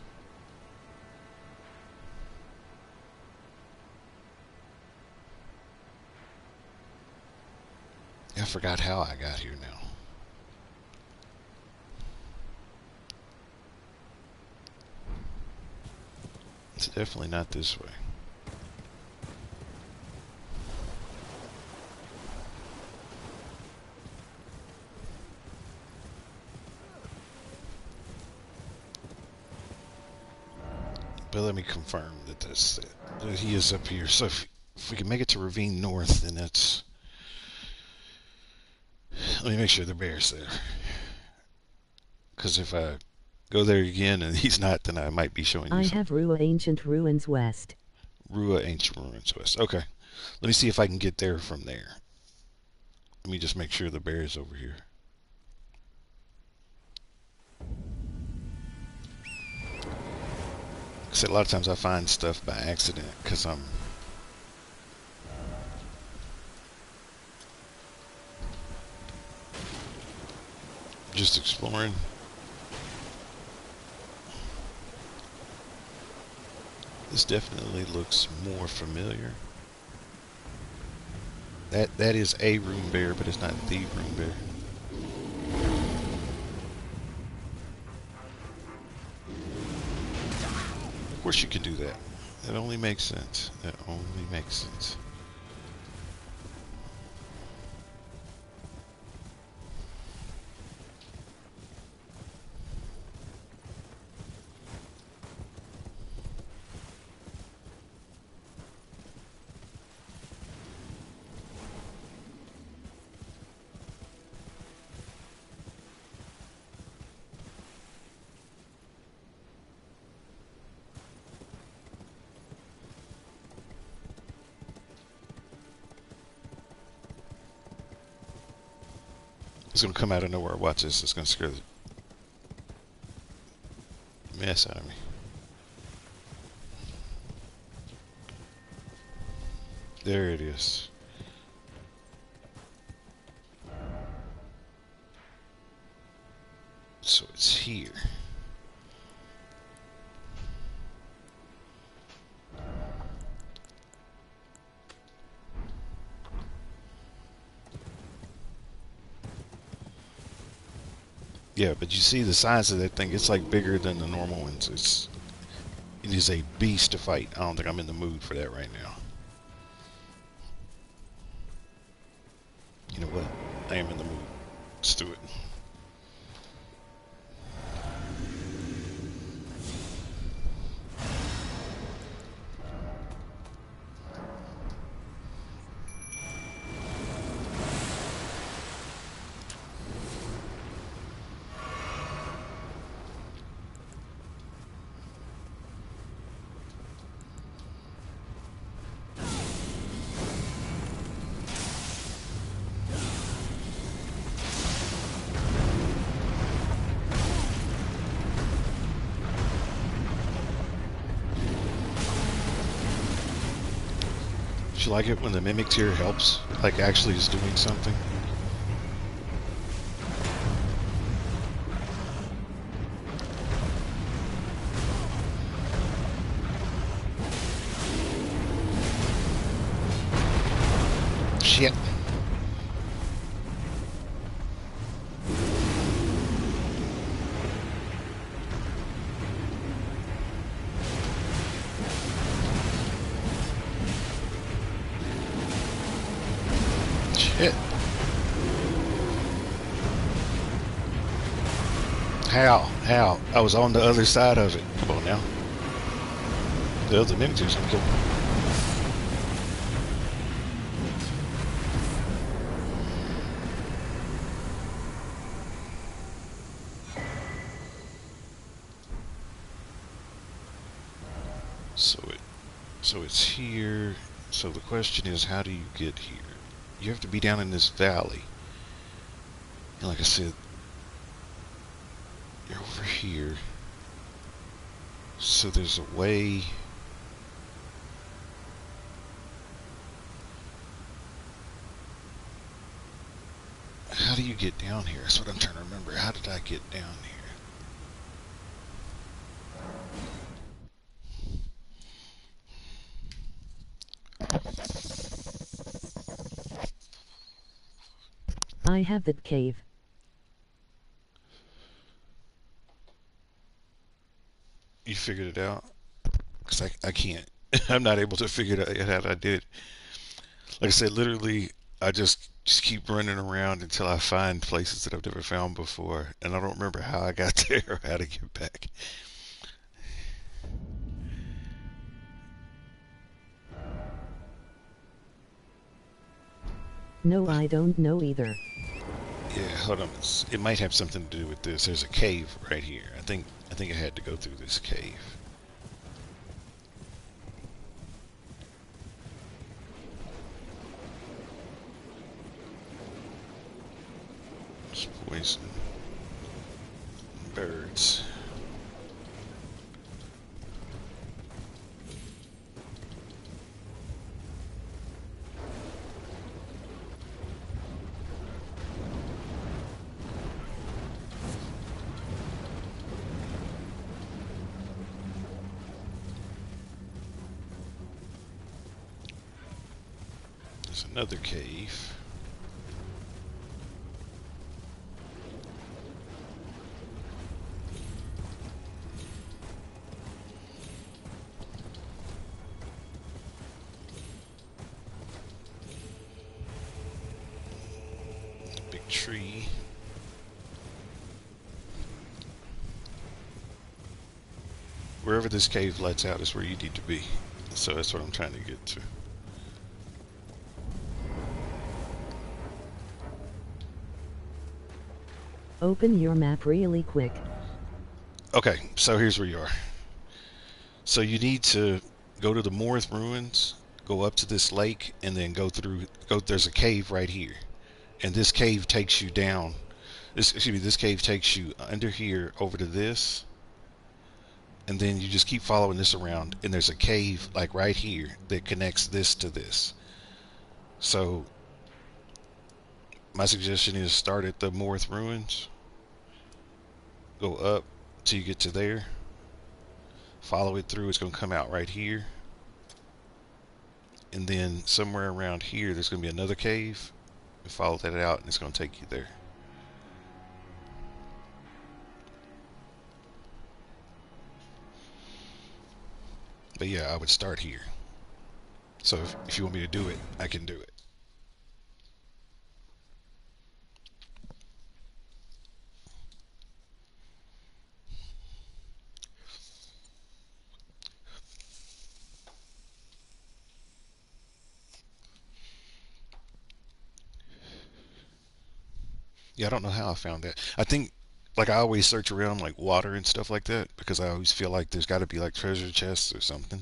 I forgot how I got here now. It's definitely not this way. But let me confirm that that's it. That he is up here. So if we can make it to Ravine North, then that's... Let me make sure the bear's there. Because if I go there again and he's not, then I might be showing you I something. have Rua Ancient Ruins West. Rua Ancient Ruins West. Okay. Let me see if I can get there from there. Let me just make sure the bear is over here. Because a lot of times I find stuff by accident because I'm just exploring. This definitely looks more familiar. That is a room bear, but it's not the room bear. course you can do that. That only makes sense. That only makes sense. It's gonna come out of nowhere. Watch this. It's gonna scare the mess out of me. There it is. So it's here. Yeah, but you see the size of that thing. It's like bigger than the normal ones. It is a beast to fight. I don't think I'm in the mood for that right now. You know what? I am in the mood. Let's do it. Do you like it when the mimic tier helps? Like actually is doing something? Shit. Shit. How? I was on the other side of it. Come on now. The other miniatures I'm killing. So it's here. So the question is, how do you get here? You have to be down in this valley. And like I said, you're over here. So there's a way. How do you get down here? That's what I'm trying to remember. How did I get down here? I have that cave. You figured it out? Because I can't. I'm not able to figure it out. I did. Like I said, literally, I just keep running around until I find places that I've never found before. And I don't remember how I got there or how to get back. No, I don't know either. Yeah, hold on. It might have something to do with this. There's a cave right here. I think I had to go through this cave. It's poison. Birds. There's another cave. tree. Wherever this cave lets out is where you need to be. So that's what I'm trying to get to. Open your map really quick. Okay, so here's where you are. So you need to go to the Morth Ruins, go up to this lake, and then go through. There's a cave right here, and this cave takes you down. This cave takes you under here over to this, and then you just keep following this around, and there's a cave like right here that connects this to this. So my suggestion is start at the Morth Ruins, go up till you get to there, follow it through. It's going to come out right here, and then somewhere around here there's going to be another cave, and follow that out, and it's going to take you there. But yeah, I would start here. So if you want me to do it, I can do it. Yeah, I don't know how I found that. I think, like, I always search around, like, water and stuff like that, because I always feel like there's got to be, like, treasure chests or something.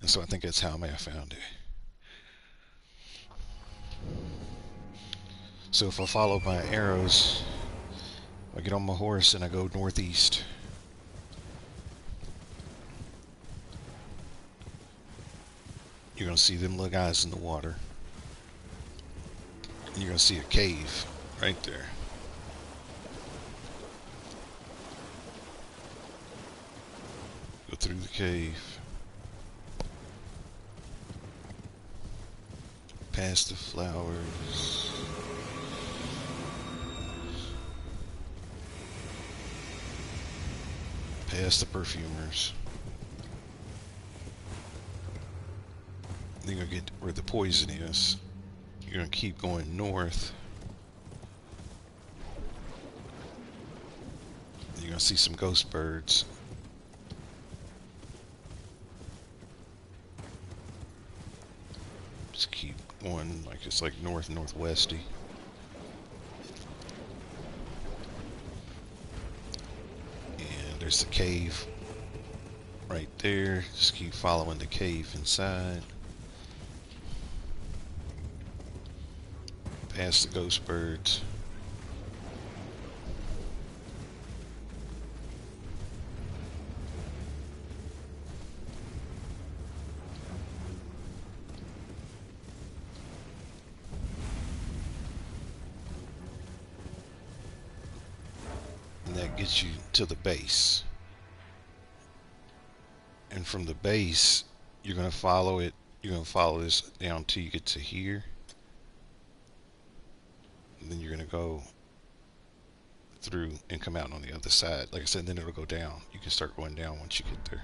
And so I think that's how I may have found it. So if I follow my arrows, I get on my horse and I go northeast. You're going to see them little guys in the water. And you're going to see a cave right there. Go through the cave. Past the flowers. Past the perfumers. Then you're going to get where the poison is. You're going to keep going north. You're going to see some ghost birds. Just keep going, like it's like northwesty. And there's the cave right there. Just keep following the cave inside. Past the ghost birds. And that gets you to the base. And from the base, you're going to follow it. You're going to follow this down till you get to here. And then you're going to go through and come out on the other side. Like I said, then it'll go down. You can start going down once you get there.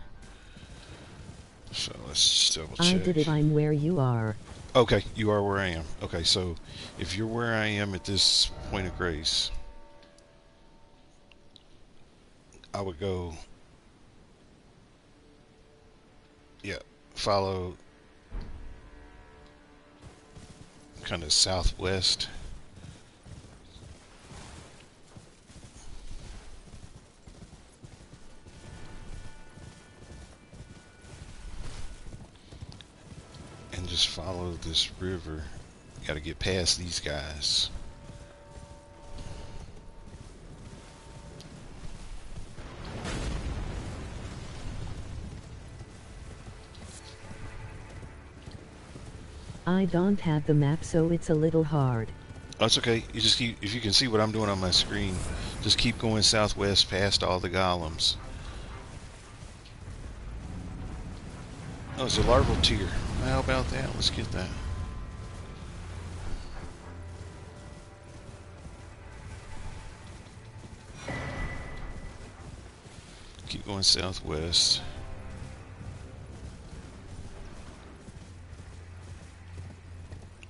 So let's just double check. I did it. I'm where you are. Okay, you are where I am. Okay, so if you're where I am at this point of grace, I would go, yeah, follow kind of southwest. And just follow this river. You gotta get past these guys. I don't have the map, so it's a little hard. That's okay. You just keep, if you can see what I'm doing on my screen, just keep going southwest past all the golems. Oh, it's a larval tear. How about that? Let's get that. Keep going southwest.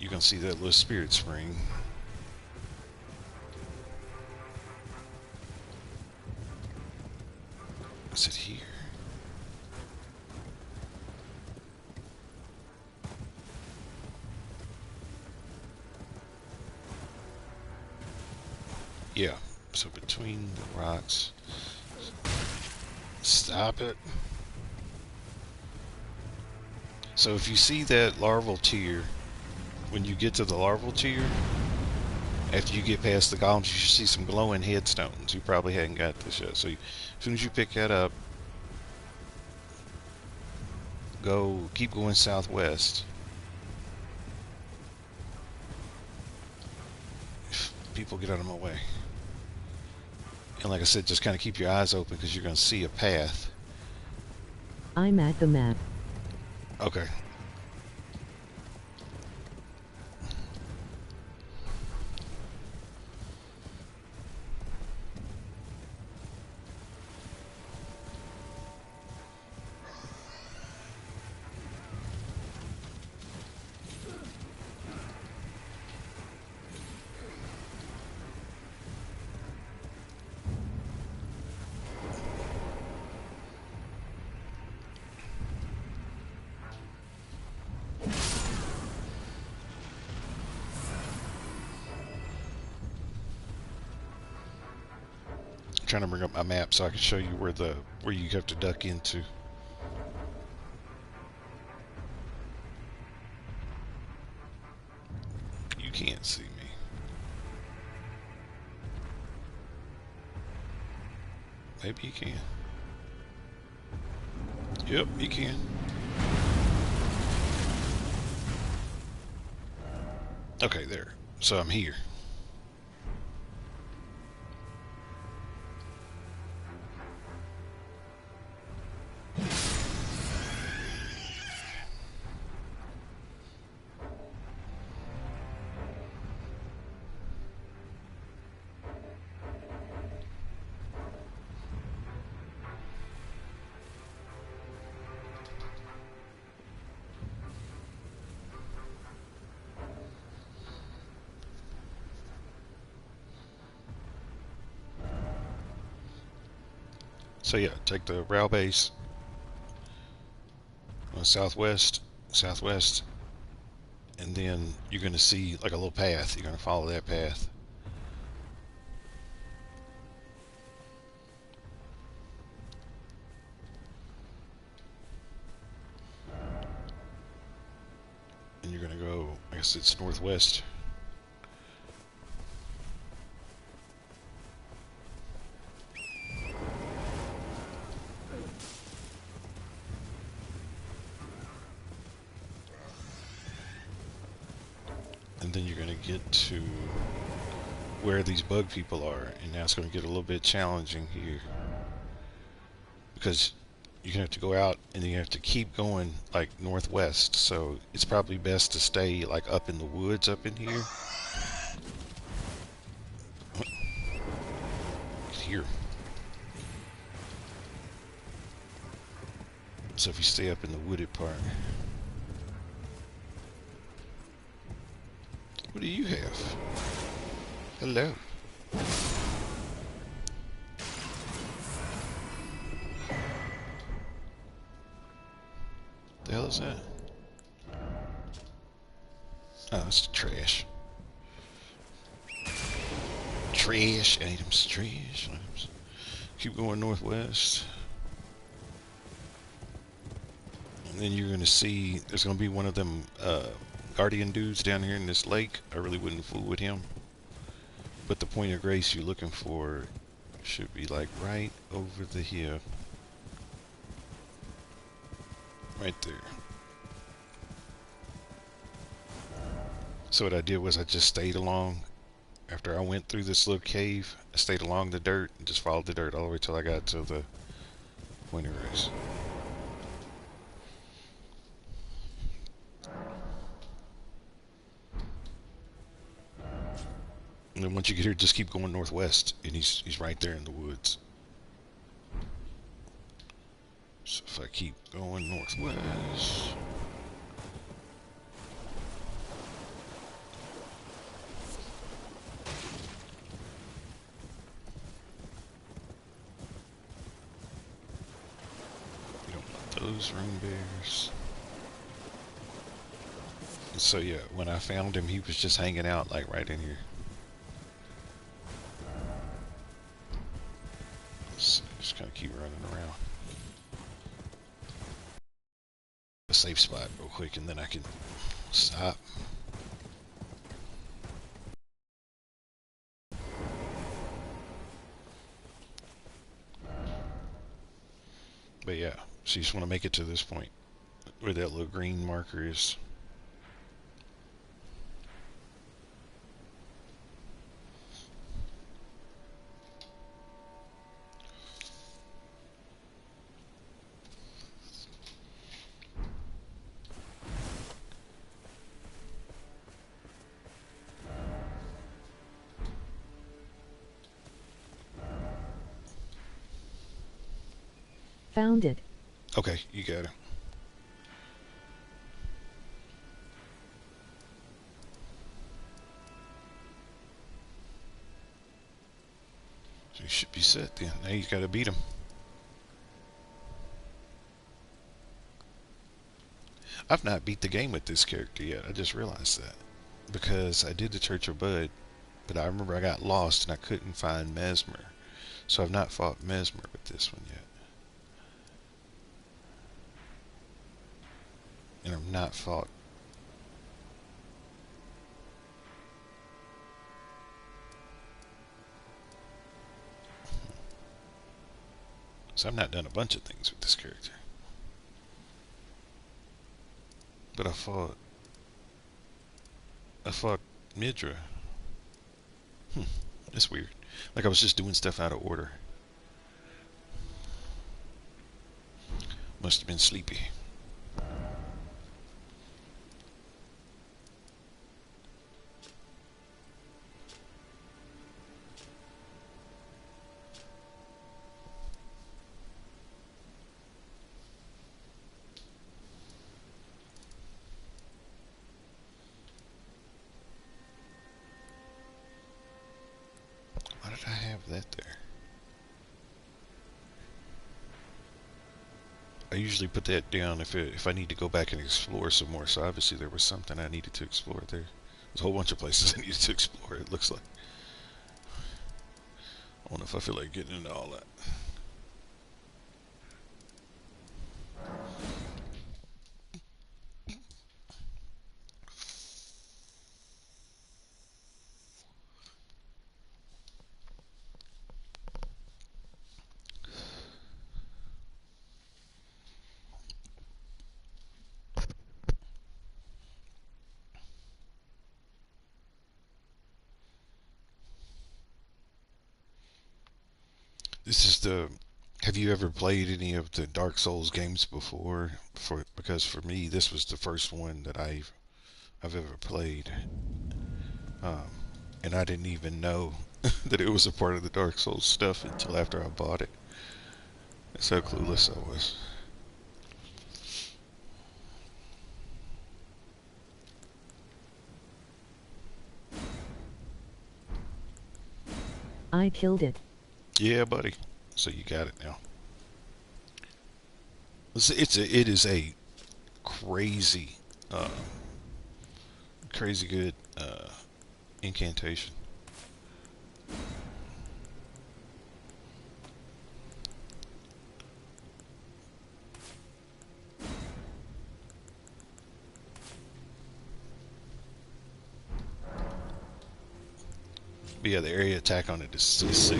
You can see that little spirit spring. Is it here? Yeah, so between the rocks. Stop it. So if you see that larval tier, when you get to the larval tier, after you get past the golems, you should see some glowing headstones. You probably hadn't got this yet. So as soon as you pick that up, keep going southwest. People get out of my way. And like I said, just kind of keep your eyes open because you're going to see a path. I'm at the map. Okay. Trying to bring up my map so I can show you where you have to duck into. You can't see me. Maybe you can. Yep, you can. Okay, there. So I'm here. So yeah, take the rail base southwest, and then you're going to see like a little path. You're going to follow that path. And you're going to go, I guess it's northwest. And then you're going to get to where these bug people are, and now it's going to get a little bit challenging here because you're going to have to go out and you have to keep going like northwest, so it's probably best to stay like up in the woods up in here. Here. So if you stay up in the wooded part. What do you have? Hello. The hell is that? Oh, that's trash. Trash items, trash items. Keep going northwest. And then you're going to see there's going to be one of them guardian dudes down here in this lake. I really wouldn't fool with him. But the point of grace you're looking for should be like right over the hill. Right there. So what I did was I just stayed along. After I went through this little cave, I stayed along the dirt and just followed the dirt all the way till I got to the point of grace. And then once you get here, just keep going northwest, and he's right there in the woods. So if I keep going northwest. those rune bears. So yeah, when I found him, he was just hanging out like right in here. So just kind of keep running around. A safe spot real quick, and then I can stop. But yeah, so you just want to make it to this point where that little green marker is. Found it. Okay, you got it. So you should be set then. Now you got to beat him. I've not beat the game with this character yet. I just realized that. Because I did the Church of Bud, but I remember I got lost and I couldn't find Mesmer. So I've not fought Mesmer with this one yet. And I've not fought. So I've not done a bunch of things with this character. But I fought Midra. That's weird. Like I was just doing stuff out of order. Must have been sleepy. Why did I have that there? I usually put that down if I need to go back and explore some more. So obviously there was something I needed to explore there. There's a whole bunch of places I needed to explore, it looks like. I don't know if I feel like getting into all that. This is the. Have you ever played any of the Dark Souls games before? Because for me, this was the first one that I've ever played, um, and I didn't even know that it was a part of the Dark Souls stuff until after I bought it. That's how clueless I was. I killed it. Yeah, buddy. So you got it now. It is a crazy, uh, crazy good incantation. But yeah, the area attack on it is sick.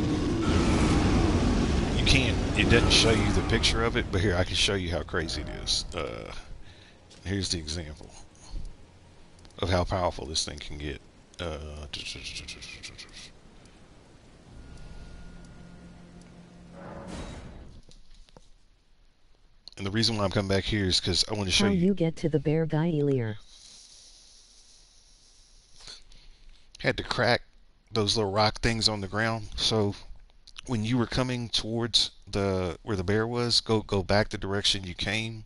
You can't. It doesn't show you the picture of it, but here I can show you how crazy it is. Here's the example of how powerful this thing can get. And the reason why I'm coming back here is because I want to show How you. you get to the bear guy earlier. Had to crack those little rock things on the ground. So when you were coming towards the where the bear was, go back the direction you came,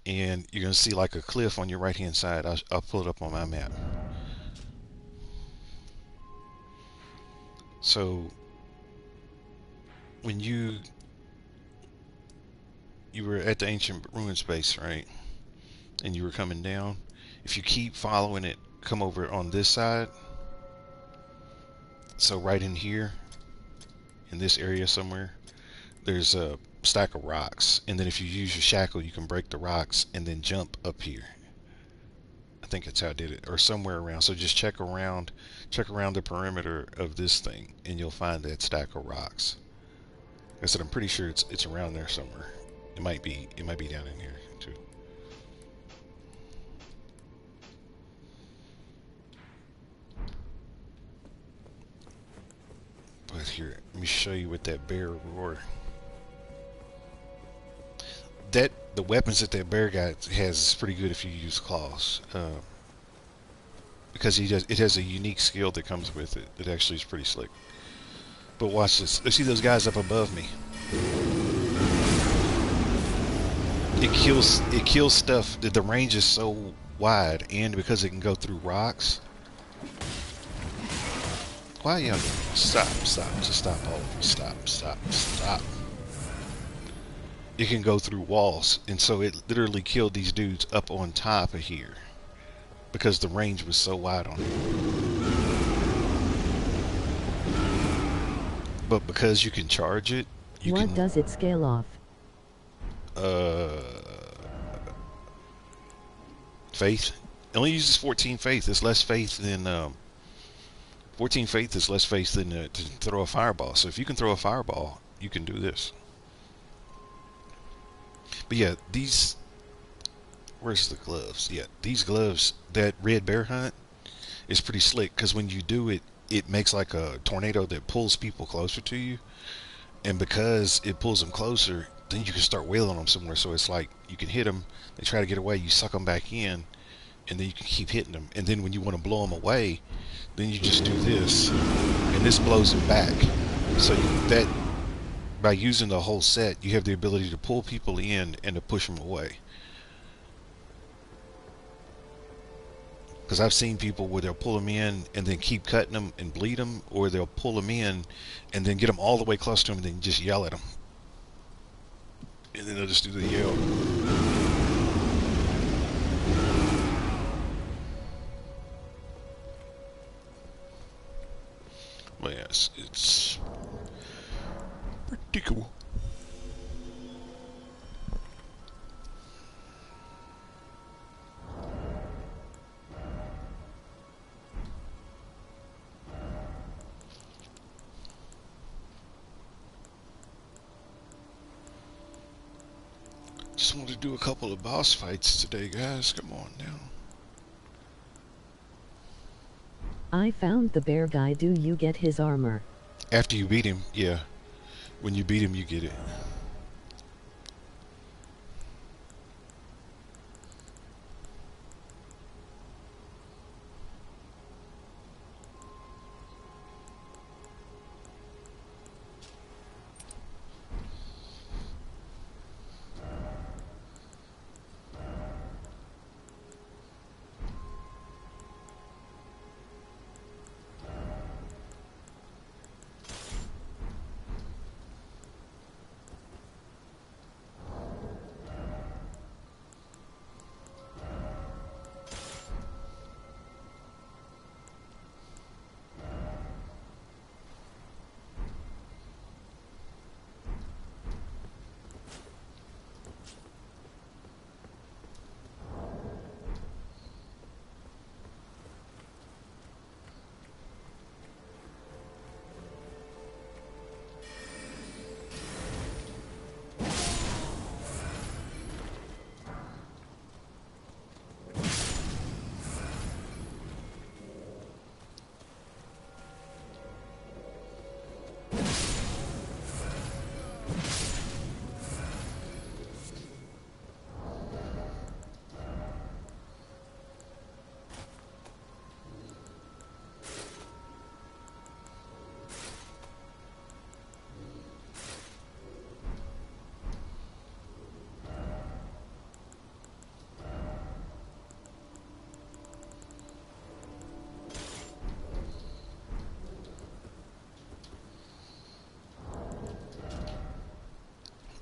and you're gonna see like a cliff on your right hand side. I'll pull it up on my map. So when you you were at the ancient ruins base, right? And you were coming down. If you keep following it, come over on this side. So right in here, in this area somewhere, there's a stack of rocks. And then if you use your shackle, you can break the rocks and then jump up here. I think that's how I did it, or somewhere around. So just check around the perimeter of this thing, and you'll find that stack of rocks. Like I said, I'm pretty sure it's around there somewhere. It might be down in here too. But here, let me show you what that bear roar. The weapons that bear guy has is pretty good if you use claws, because it has a unique skill that comes with it that actually is pretty slick. But watch this. Let's see those guys up above me. It kills stuff. The range is so wide, and because it can go through rocks. Why y'all stop? Just stop. Oh, stop. It can go through walls, and so it literally killed these dudes up on top of here because the range was so wide on it. But because you can charge it, what does it scale off? Faith. It only uses 14 faith. It's less faith than 14 faith is less faith than to throw a fireball. So if you can throw a fireball, you can do this. But yeah, where's the gloves? Yeah, these gloves, that red bear hunt is pretty slick because when you do it, it makes like a tornado that pulls people closer to you. And because it pulls them closer, then you can start wailing them somewhere. So it's like you can hit them, they try to get away, you suck them back in, and then you can keep hitting them. And then when you want to blow them away, then you just do this, and this blows them back. So by using the whole set, you have the ability to pull people in and to push them away. Because I've seen people where they'll pull them in and then keep cutting them and bleed them, or they'll pull them in and then get them all the way close to them and then just yell at them. And then they'll just do the yell. Well, yes, it's pretty cool. Just want to do a couple of boss fights today, guys. Come on now. I found the bear guy. Do you get his armor? After you beat him, yeah. When you beat him, you get it.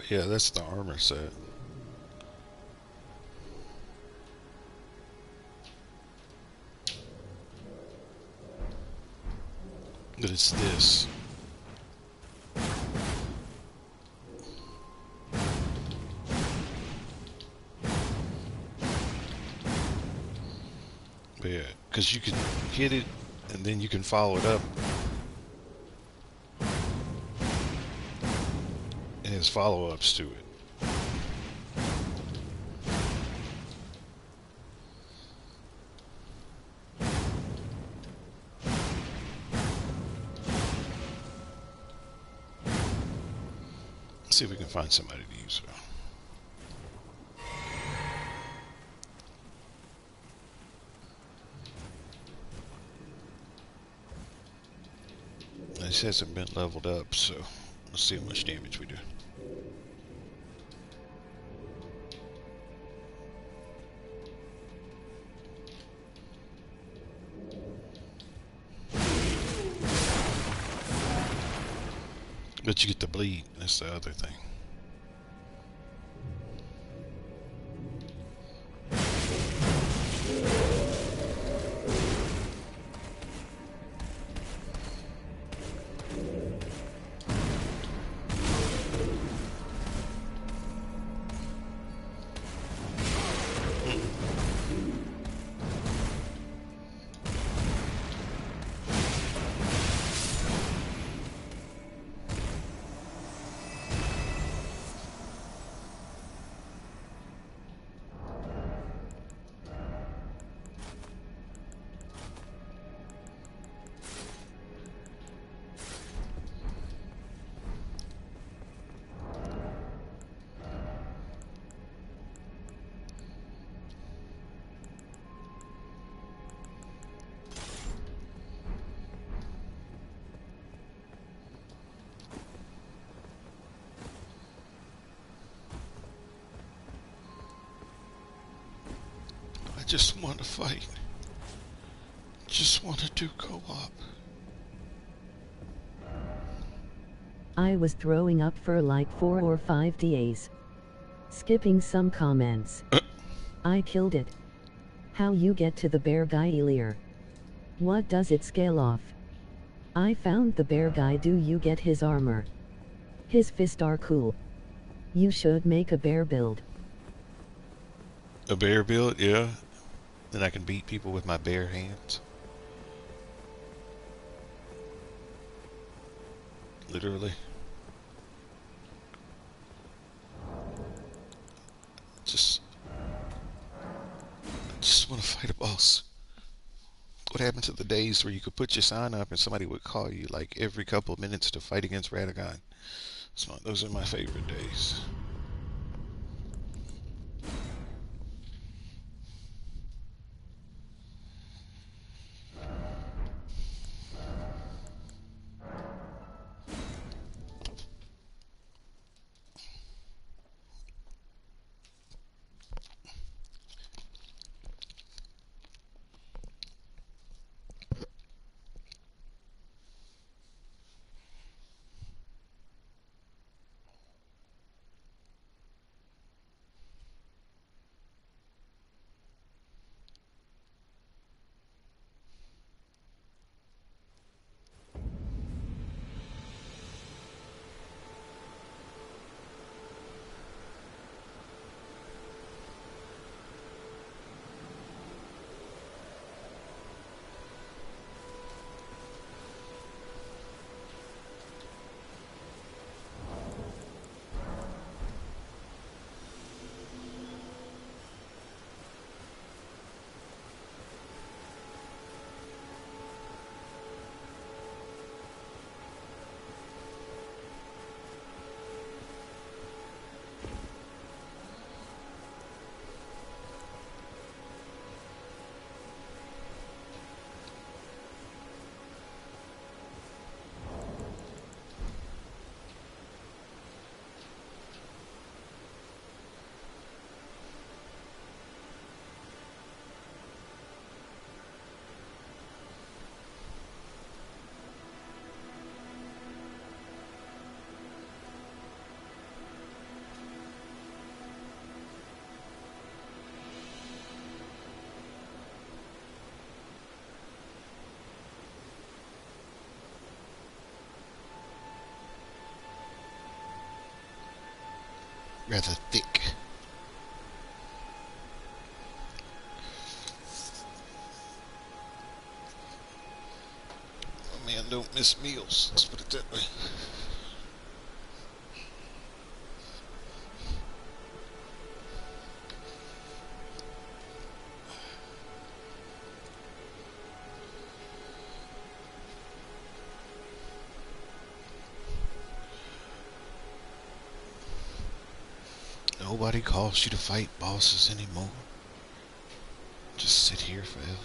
Yeah, that's the armor set. But it's this. But yeah, because you can hit it and then you can follow it up. And there's follow-ups to it. Let's see if we can find somebody to use it. This hasn't been leveled up, so let's see how much damage we do. But you get the bleed, that's the other thing. I just want to fight. Just want to do co-op. I was throwing up for like 4 or 5 days. Skipping some comments. I killed it. How you get to the bear guy earlier? What does it scale off? I found the bear guy. Do you get his armor? His fists are cool. You should make a bear build. A bear build, yeah. Then I can beat people with my bare hands. Literally. Just want to fight a boss. What happened to the days where you could put your sign up and somebody would call you like every couple of minutes to fight against Radagon? Those are my favorite days. rather thick. Oh man, don't miss meals. Let's put it that way. Nobody calls you to fight bosses anymore. Just sit here forever.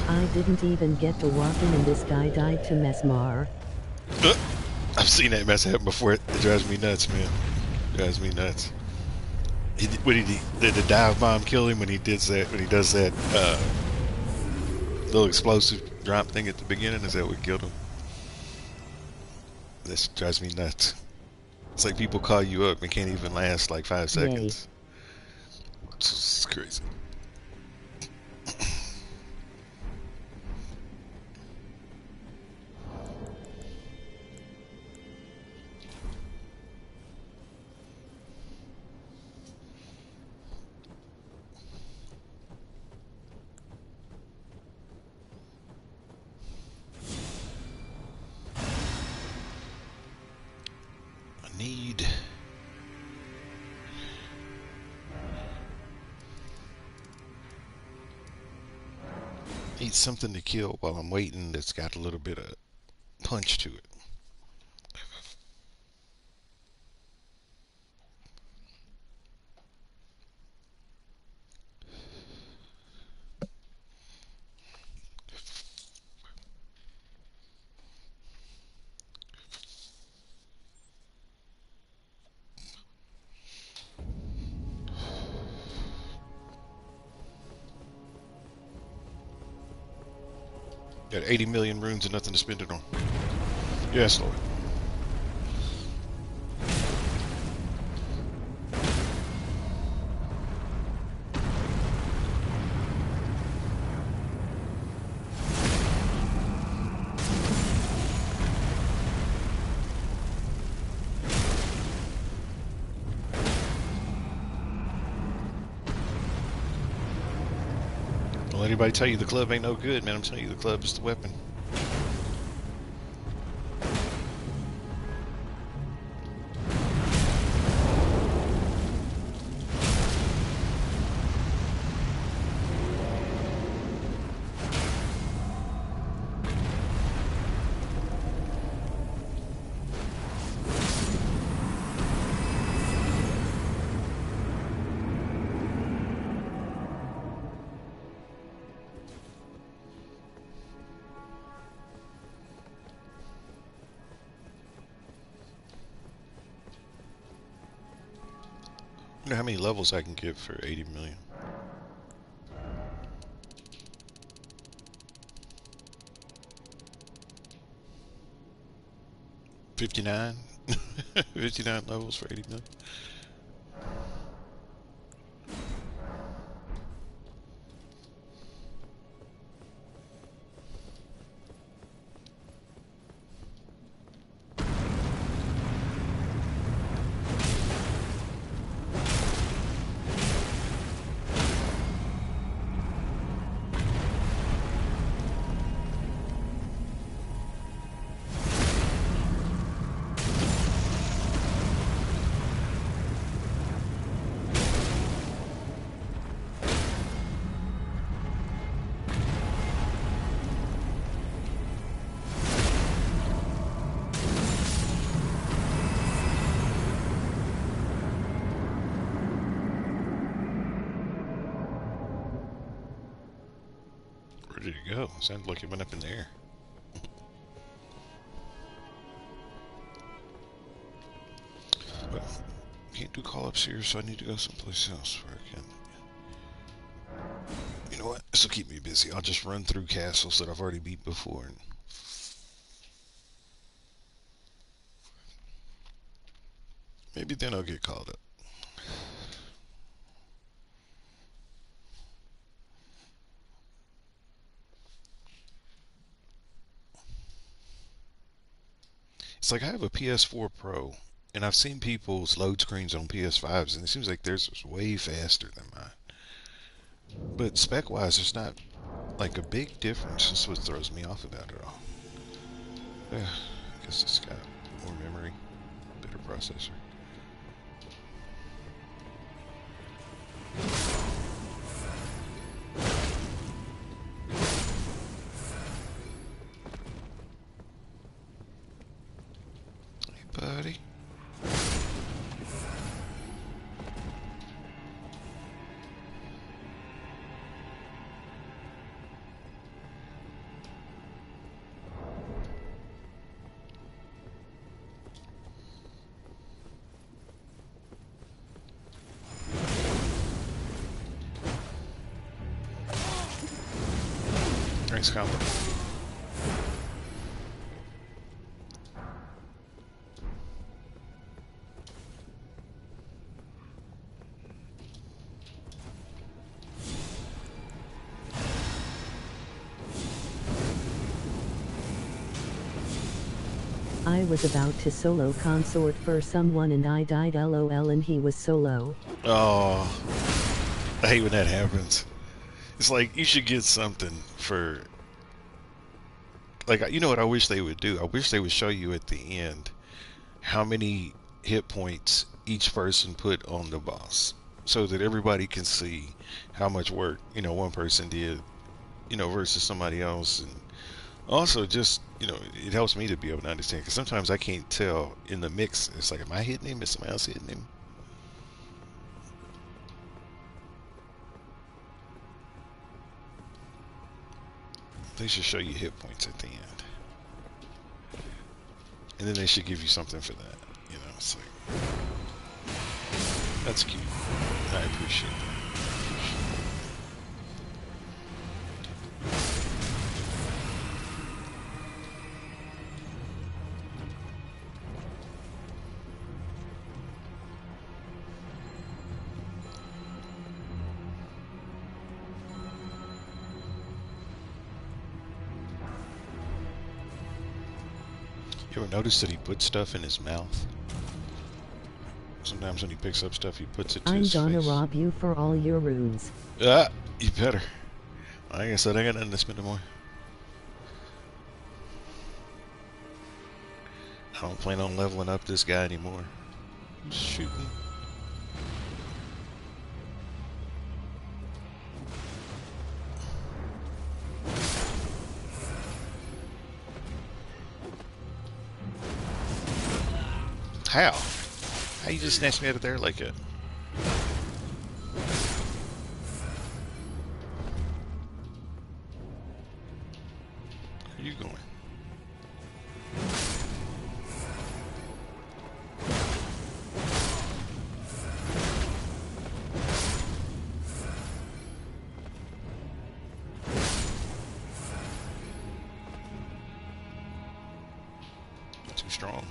I didn't even get to walk in and this guy died to Mesmar. I've seen that mess happen before. It drives me nuts, man. It drives me nuts. Did the dive bomb kill him when he does that? When he does that little explosive drop thing at the beginning, is that what killed him? This drives me nuts. It's like people call you up and can't even last like 5 seconds. It's crazy. Need something to kill while I'm waiting that's got a little bit of punch to it. Got 80 million runes and nothing to spend it on. Yes, Lord. Don't let anybody tell you the club ain't no good, man. I'm telling you, the club is the weapon. I wonder how many levels I can get for 80 million. 59? 59 levels for 80 million? did it go? Sounded like it went up in the air. Well, can't do call-ups here, so I need to go someplace else where I can. You know what? This will keep me busy. I'll just run through castles that I've already beat before. And maybe then I'll get called up. It's like I have a PS4 Pro, and I've seen people's load screens on PS5s, and it seems like theirs was way faster than mine. But spec-wise, there's not like a big difference. That's what throws me off about it all. Yeah, I guess it's got more memory, better processor. Hey, buddy. Nice combo. I was about to solo consort for someone and I died LOL and he was solo. Oh, I hate when that happens. It's like you should get something for, like, you know what I wish they would do? I wish they would show you at the end how many hit points each person put on the boss, so that everybody can see how much work, you know, one person did, you know, versus somebody else. And also just, you know, it helps me to be able to understand, because sometimes I can't tell in the mix. It's like, am I hitting him? Is somebody else hitting him? They should show you hit points at the end. And then they should give you something for that. You know, it's like, that's cute. I appreciate that. You ever notice that he puts stuff in his mouth? Sometimes when he picks up stuff, he puts it to his face. I'm gonna rob you for all your runes. Ah, you better. Like I said, I got nothing to spend more. I don't plan on leveling up this guy anymore. Just shooting. How? How you just snatched me out of there like that? Where are you going? Too strong.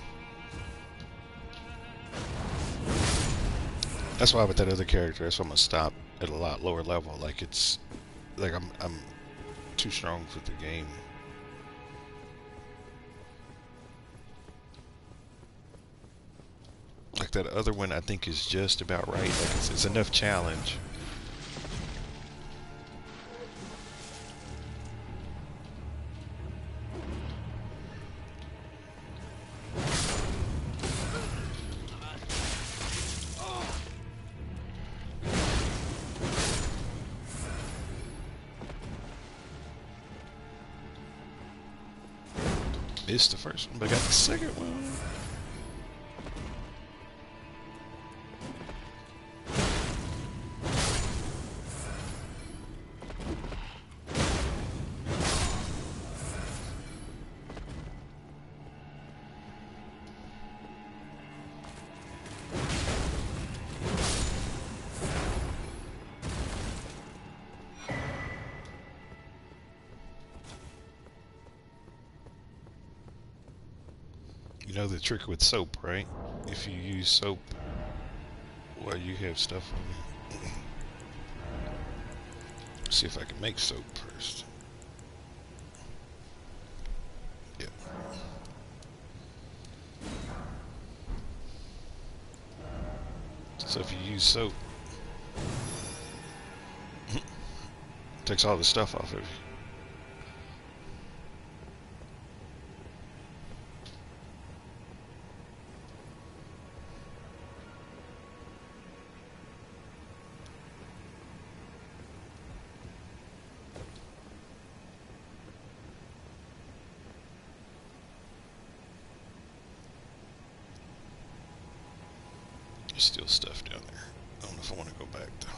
That's why with that other character, that's why I'm gonna stop at a lot lower level. Like it's, like I'm too strong for the game. Like that other one, I think is just about right. Like it's enough challenge. Missed the first one, but got the second one. know the trick with soap, right? If you use soap while you have stuff on you. See if I can make soap first. Yeah. So if you use soap, takes all the stuff off of you. There's still stuff down there. I don't know if I want to go back though.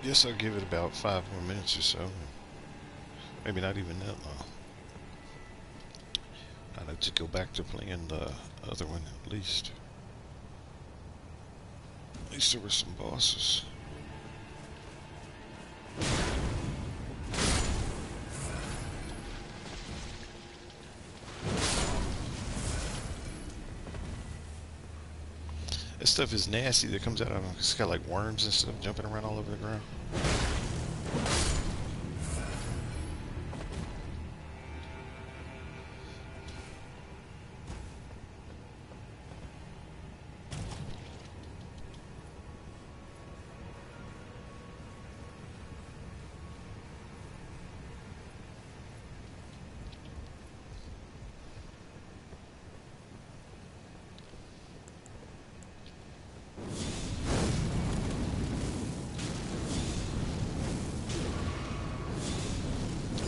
Guess I'll give it about 5 more minutes or so. Maybe not even that long. I'd like to go back to playing the other one at least. At least there were some bosses. That stuff is nasty that comes out of them. It's got like worms and stuff jumping around all over the ground.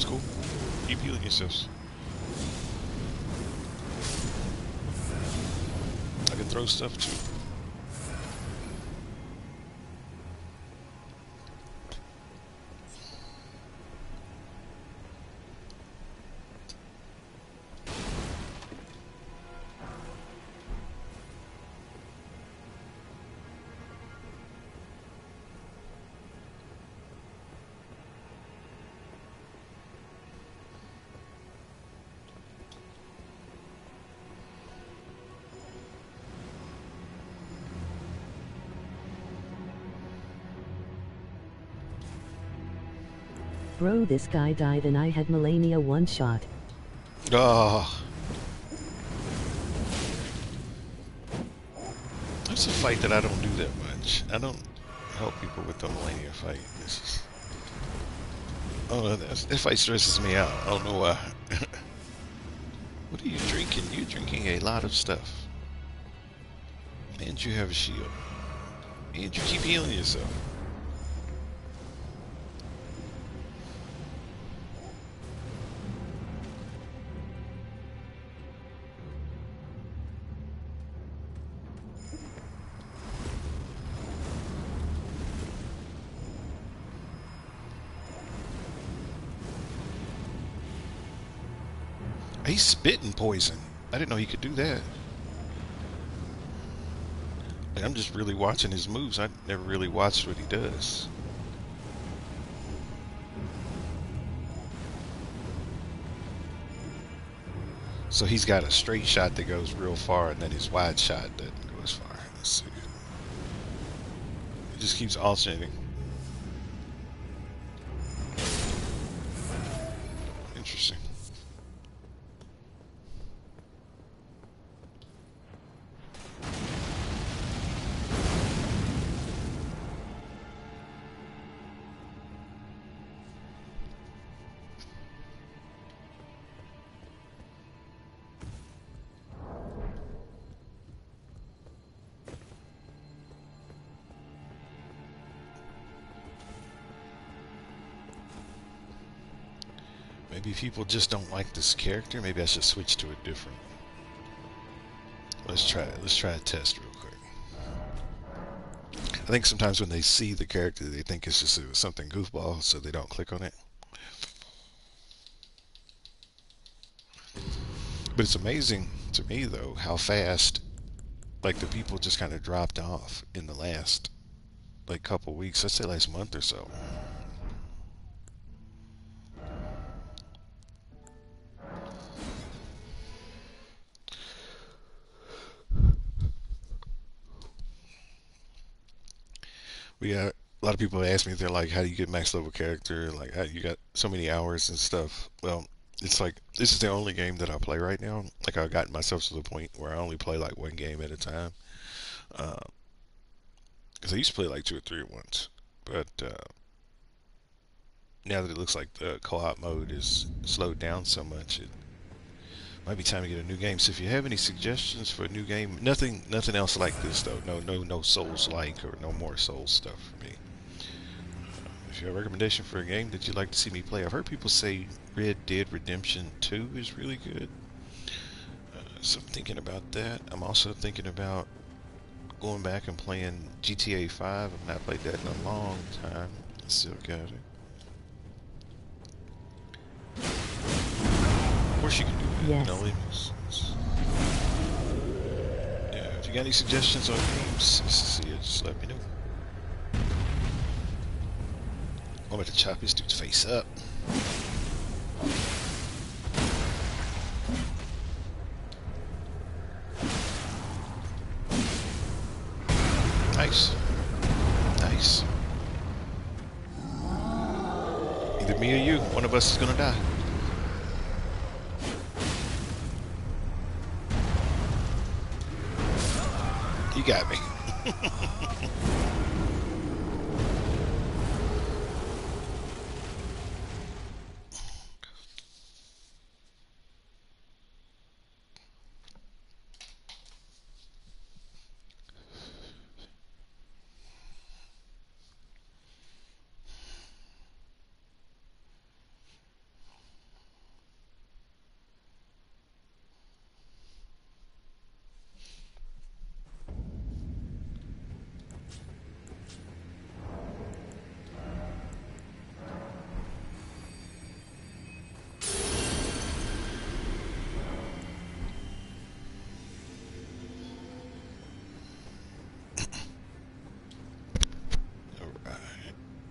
Cool. Keep healing yourselves. I can throw stuff too. Bro, this guy died and I had Melania one shot. Oh. That's a fight that I don't do that much. I don't help people with the Melania fight. This is... Oh, that fight stresses me out. I don't know why. What are you drinking? You're drinking a lot of stuff. And you have a shield. And you keep healing yourself. He's spitting poison. I didn't know he could do that. Like, I'm just really watching his moves. I never really watched what he does. So he's got a straight shot that goes real far, and then his wide shot doesn't go as far. Let's see. It just keeps alternating. Interesting. Maybe people just don't like this character. Maybe I should switch to a different. Let's try it. Let's try a test real quick. I think sometimes when they see the character, they think it's just something goofball, so they don't click on it. But it's amazing to me, though, how fast, like, the people just kind of dropped off in the last, like, couple weeks. Let's say last month or so. We got a lot of people ask me, they're like, how do you get max level character? Like, how you got so many hours and stuff. Well, it's like, this is the only game that I play right now. Like, I've gotten myself to the point where I only play like one game at a time. Because I used to play like 2 or 3 at once. But now that it looks like the co-op mode is slowed down so much, it might be time to get a new game. So if you have any suggestions for a new game, nothing else like this though. No Souls-like or no more Souls stuff for me. If you have a recommendation for a game that you'd like to see me play, I've heard people say Red Dead Redemption 2 is really good. So I'm thinking about that. I'm also thinking about going back and playing GTA 5. I've not played that in a long time. Still got it. Of course you can do that. Yes. No limits. Yeah, if you got any suggestions on games, just let me know. I'm about to chop this dude's face up. Nice. Nice. Either me or you, one of us is gonna die. You got me.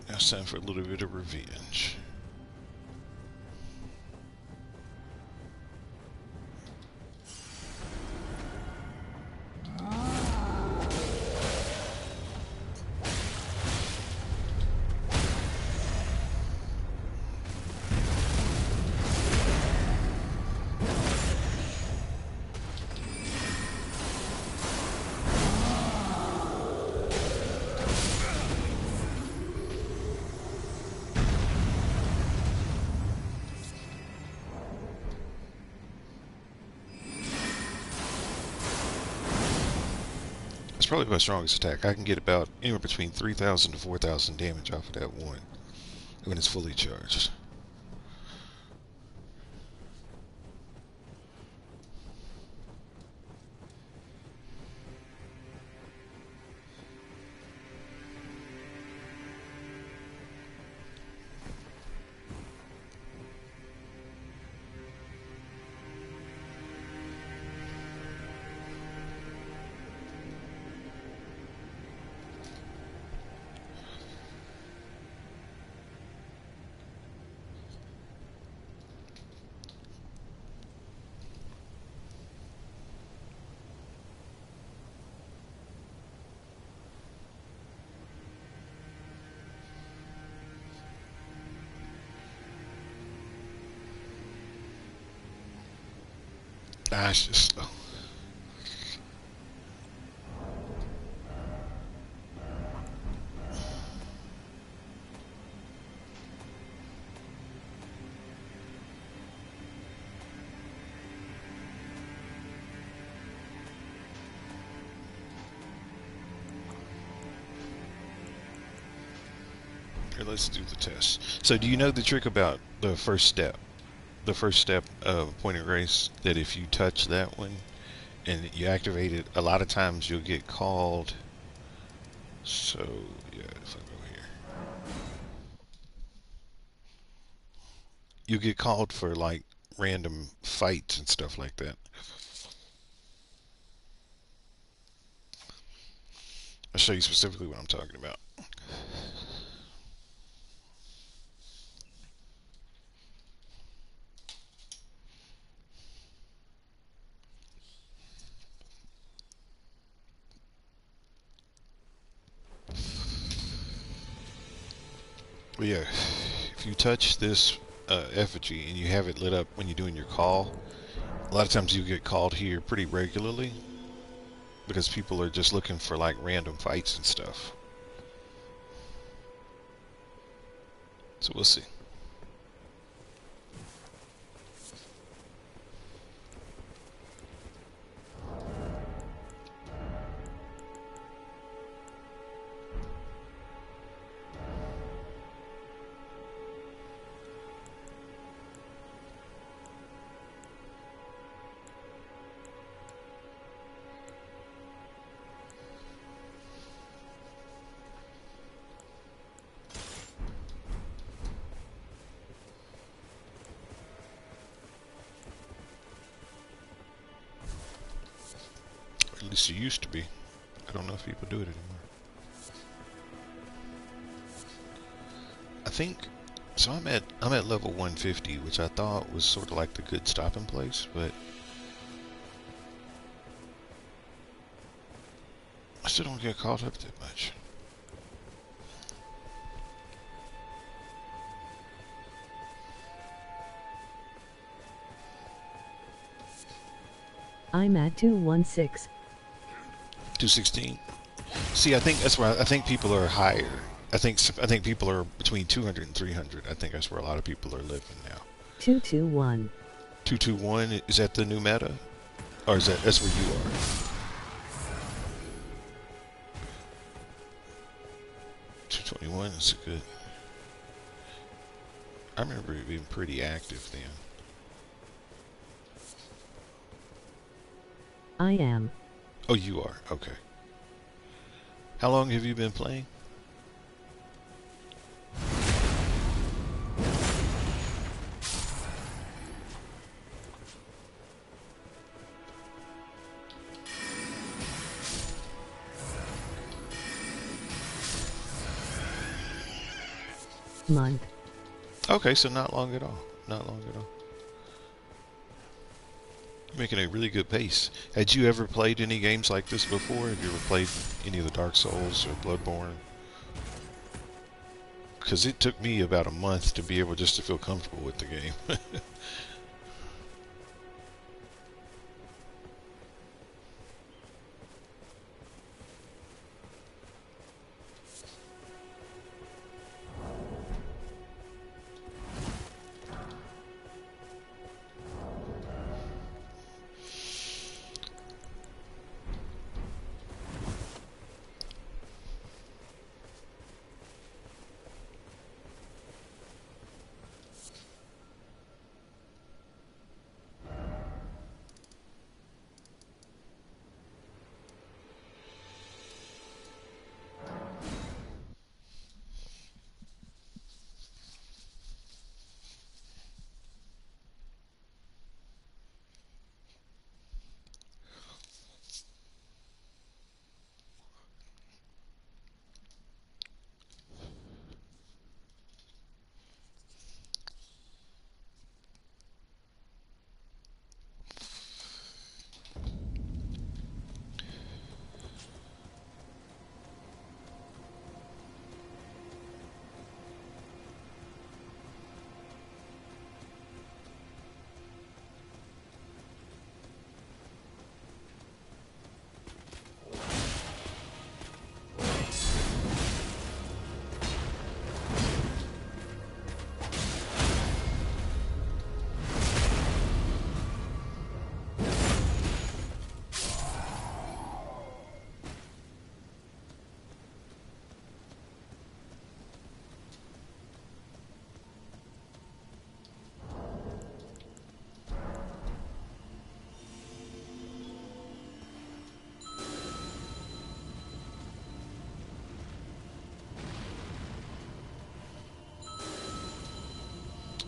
Now it's time for a little bit of revenge. probably my strongest attack. I can get about anywhere between 3,000 to 4,000 damage off of that one when it's fully charged. Ah, it's just slow. Here, let's do the test. So do you know the trick about the first step? The first step of Point of Grace, that if you touch that one and you activate it, a lot of times you'll get called. So, yeah, if I go here, you get called for like random fights and stuff like that. I'll show you specifically what I'm talking about. Well, yeah, if you touch this effigy and you have it lit up when you're doing your call, a lot of times you get called here pretty regularly because people are just looking for like random fights and stuff. So we'll see. At least it used to be. I don't know if people do it anymore. I think so. I'm at level 150, which I thought was sort of like the good stopping place, but I still don't get caught up that much. I'm at 216. 216. See, I think that's where I think people are higher. I think people are between 200 and 300. I think that's where a lot of people are living now. 221. 221, is that the new meta? Or is that's where you are? 221 is a good. I remember it being pretty active then. I am. Oh, you are? Okay. How long have you been playing? Month. Okay, so not long at all. Not long at all. You're making a really good pace. Had you ever played any games like this before? Have you ever played any of the Dark Souls or Bloodborne? Because it took me about a month to be able just to feel comfortable with the game.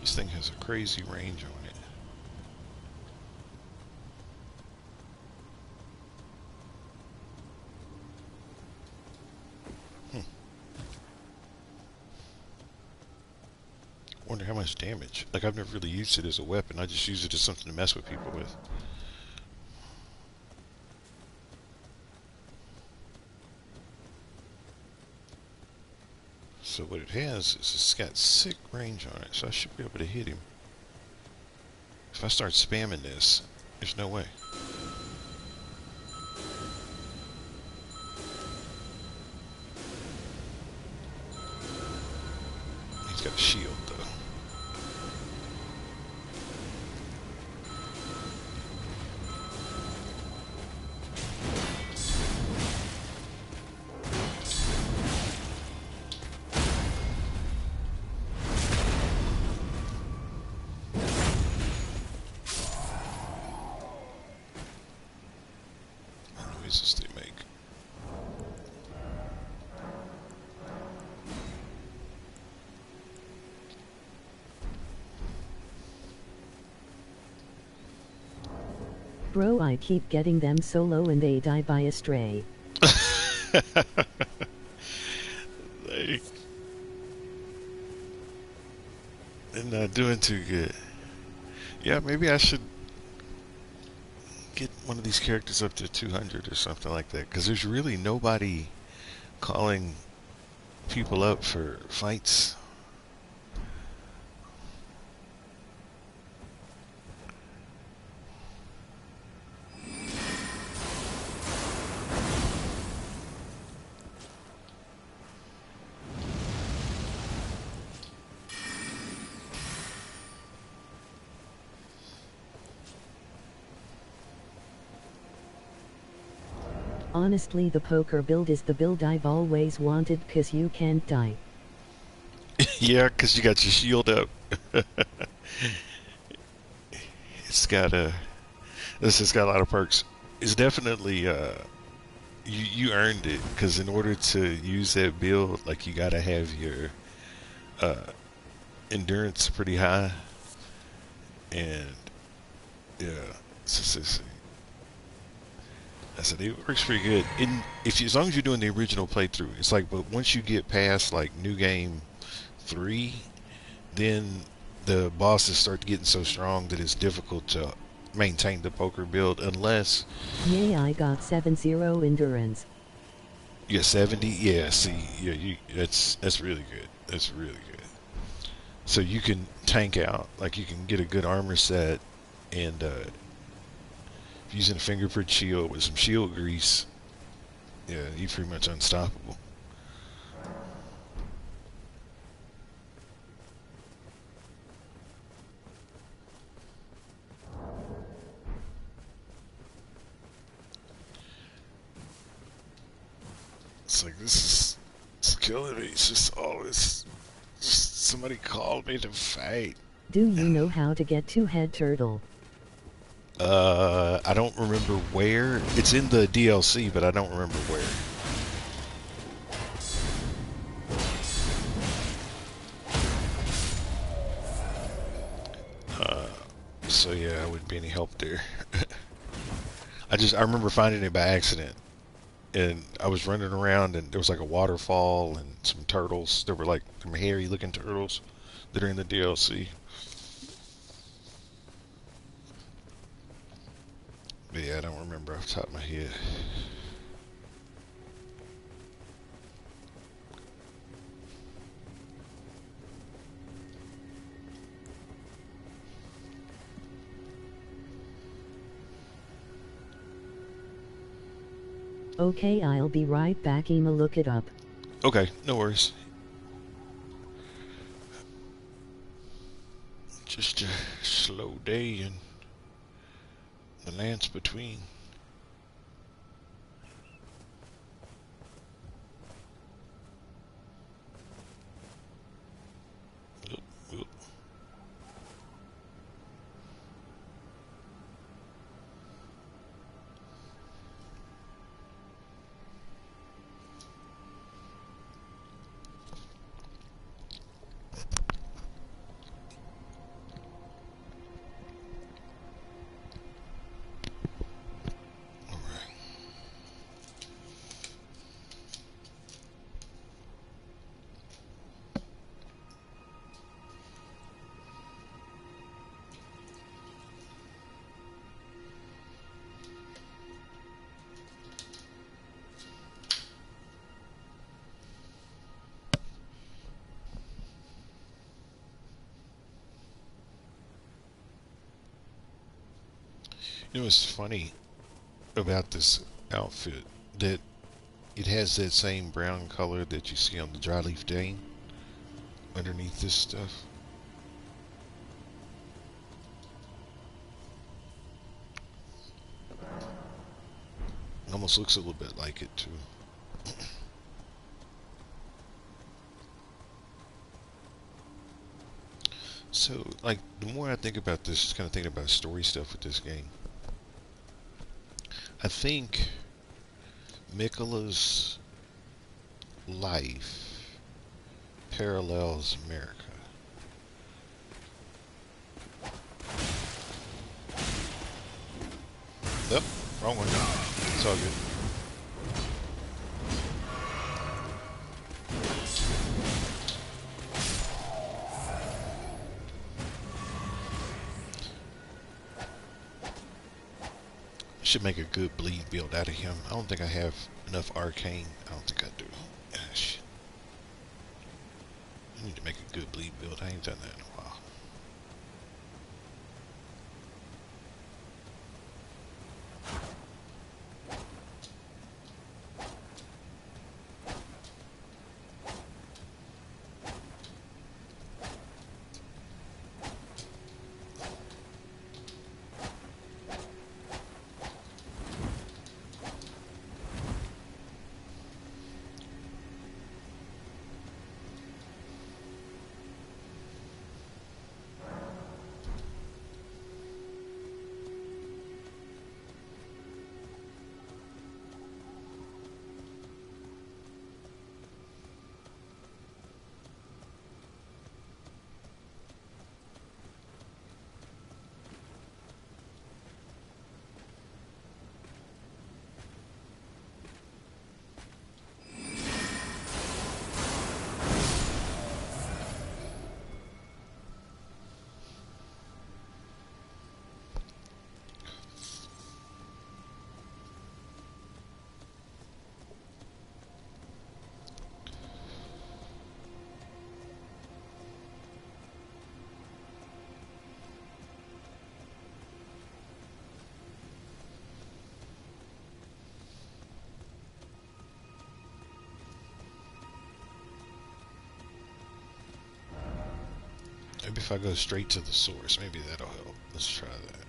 This thing has a crazy range on it. Wonder how much damage. Like, I've never really used it as a weapon. I just use it as something to mess with people with. So what it has is it's got sick range on it, so I should be able to hit him. If I start spamming this, there's no way. He's got a shield, though. What noises they make. Bro, I keep getting them so low and they die by a stray. Like, they're not doing too good. Yeah, maybe I should get one of these characters up to 200 or something like that, because there's really nobody calling people up for fights. Honestly, the poker build is the build I've always wanted, 'cause you can't die. Yeah, because you got your shield up. It's got a lot of perks. It's definitely you earned it, because in order to use that build, like, you gotta have your endurance pretty high, and yeah, I said it works pretty good. As long as you're doing the original playthrough, it's like, but once you get past like New Game 3, then the bosses start getting so strong that it's difficult to maintain the poker build unless Yay, I got 70 endurance. you're 70. Yeah, see, yeah, that's really good. That's really good. So you can tank out, like you can get a good armor set, and using a fingerprint shield with some shield grease, yeah, you're pretty much unstoppable. It's like, it's killing me. It's just always somebody called me to fight. Do you know how to get to Head Turtle? I don't remember where. It's in the DLC, but I don't remember where. So yeah, I wouldn't be any help there. I remember finding it by accident, and I was running around, and there was like a waterfall and some turtles. There were like some hairy looking turtles that are in the DLC. But yeah, I don't remember off the top of my head. Okay, I'll be right back. I'ma look it up. Okay, no worries. Just a slow day and the lands between. Oop, oop. You know what's funny about this outfit? That it has that same brown color that you see on the dry leaf Dane underneath this stuff. Almost looks a little bit like it too. So, like, the more I think about this, just kind of thinking about story stuff with this game, I think Mikola's life parallels America. Yep, wrong one. It's all good. Should make a good bleed build out of him. I don't think I have enough arcane. I don't think I do. Gosh. I need to make a good bleed build. I ain't done that in a while. Maybe if I go straight to the source, maybe that'll help. Let's try that.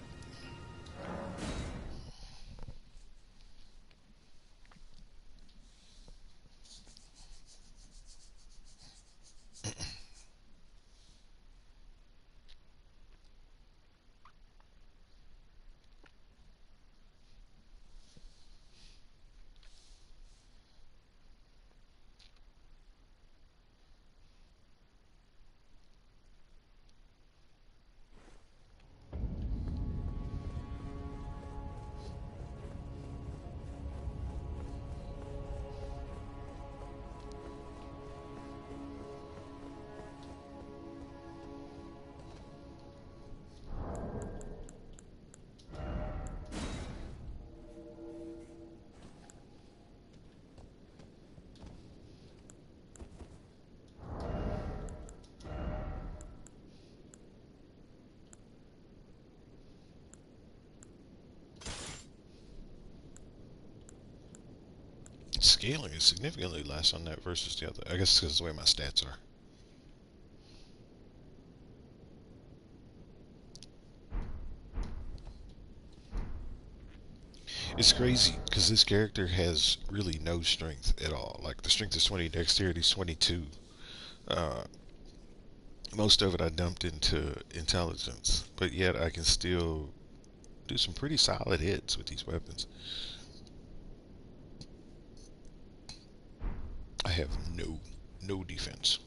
Scaling is significantly less on that versus the other. I guess because of the way my stats are. It's crazy because this character has really no strength at all. Like the strength is 20, dexterity is 22. Uh, most of it I dumped into intelligence, but yet I can still do some pretty solid hits with these weapons. I have no defense.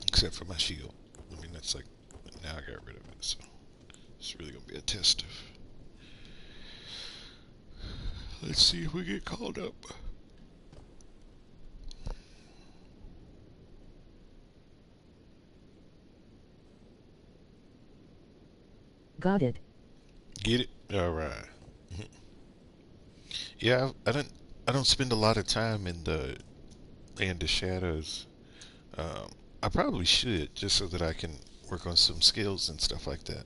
Except for my shield. I mean, that's like, now I got rid of it, so it's really gonna be a test of. Let's see if we get called up. Got it. Get it? All right. Yeah, I don't spend a lot of time in the Land of Shadows. Um, I probably should, just so that I can work on some skills and stuff like that.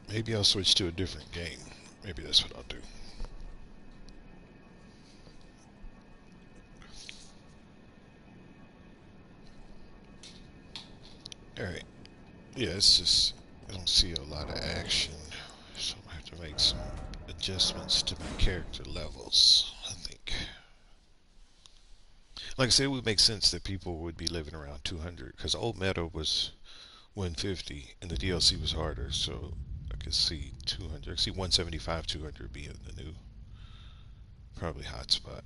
Maybe I'll switch to a different game. Maybe that's what I'll do. Alright. Yeah, it's just, I don't see a lot of action. So I have to make some adjustments to my character levels, I think. Like I said, it would make sense that people would be living around 200, because Old Meadow was 150, and the DLC was harder, so I could see 200. I could see 175, 200 being the new, probably hotspot.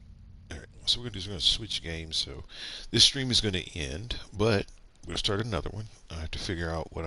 Alright, so we're going to switch games, so this stream is going to end, but we'll start another one. I have to figure out what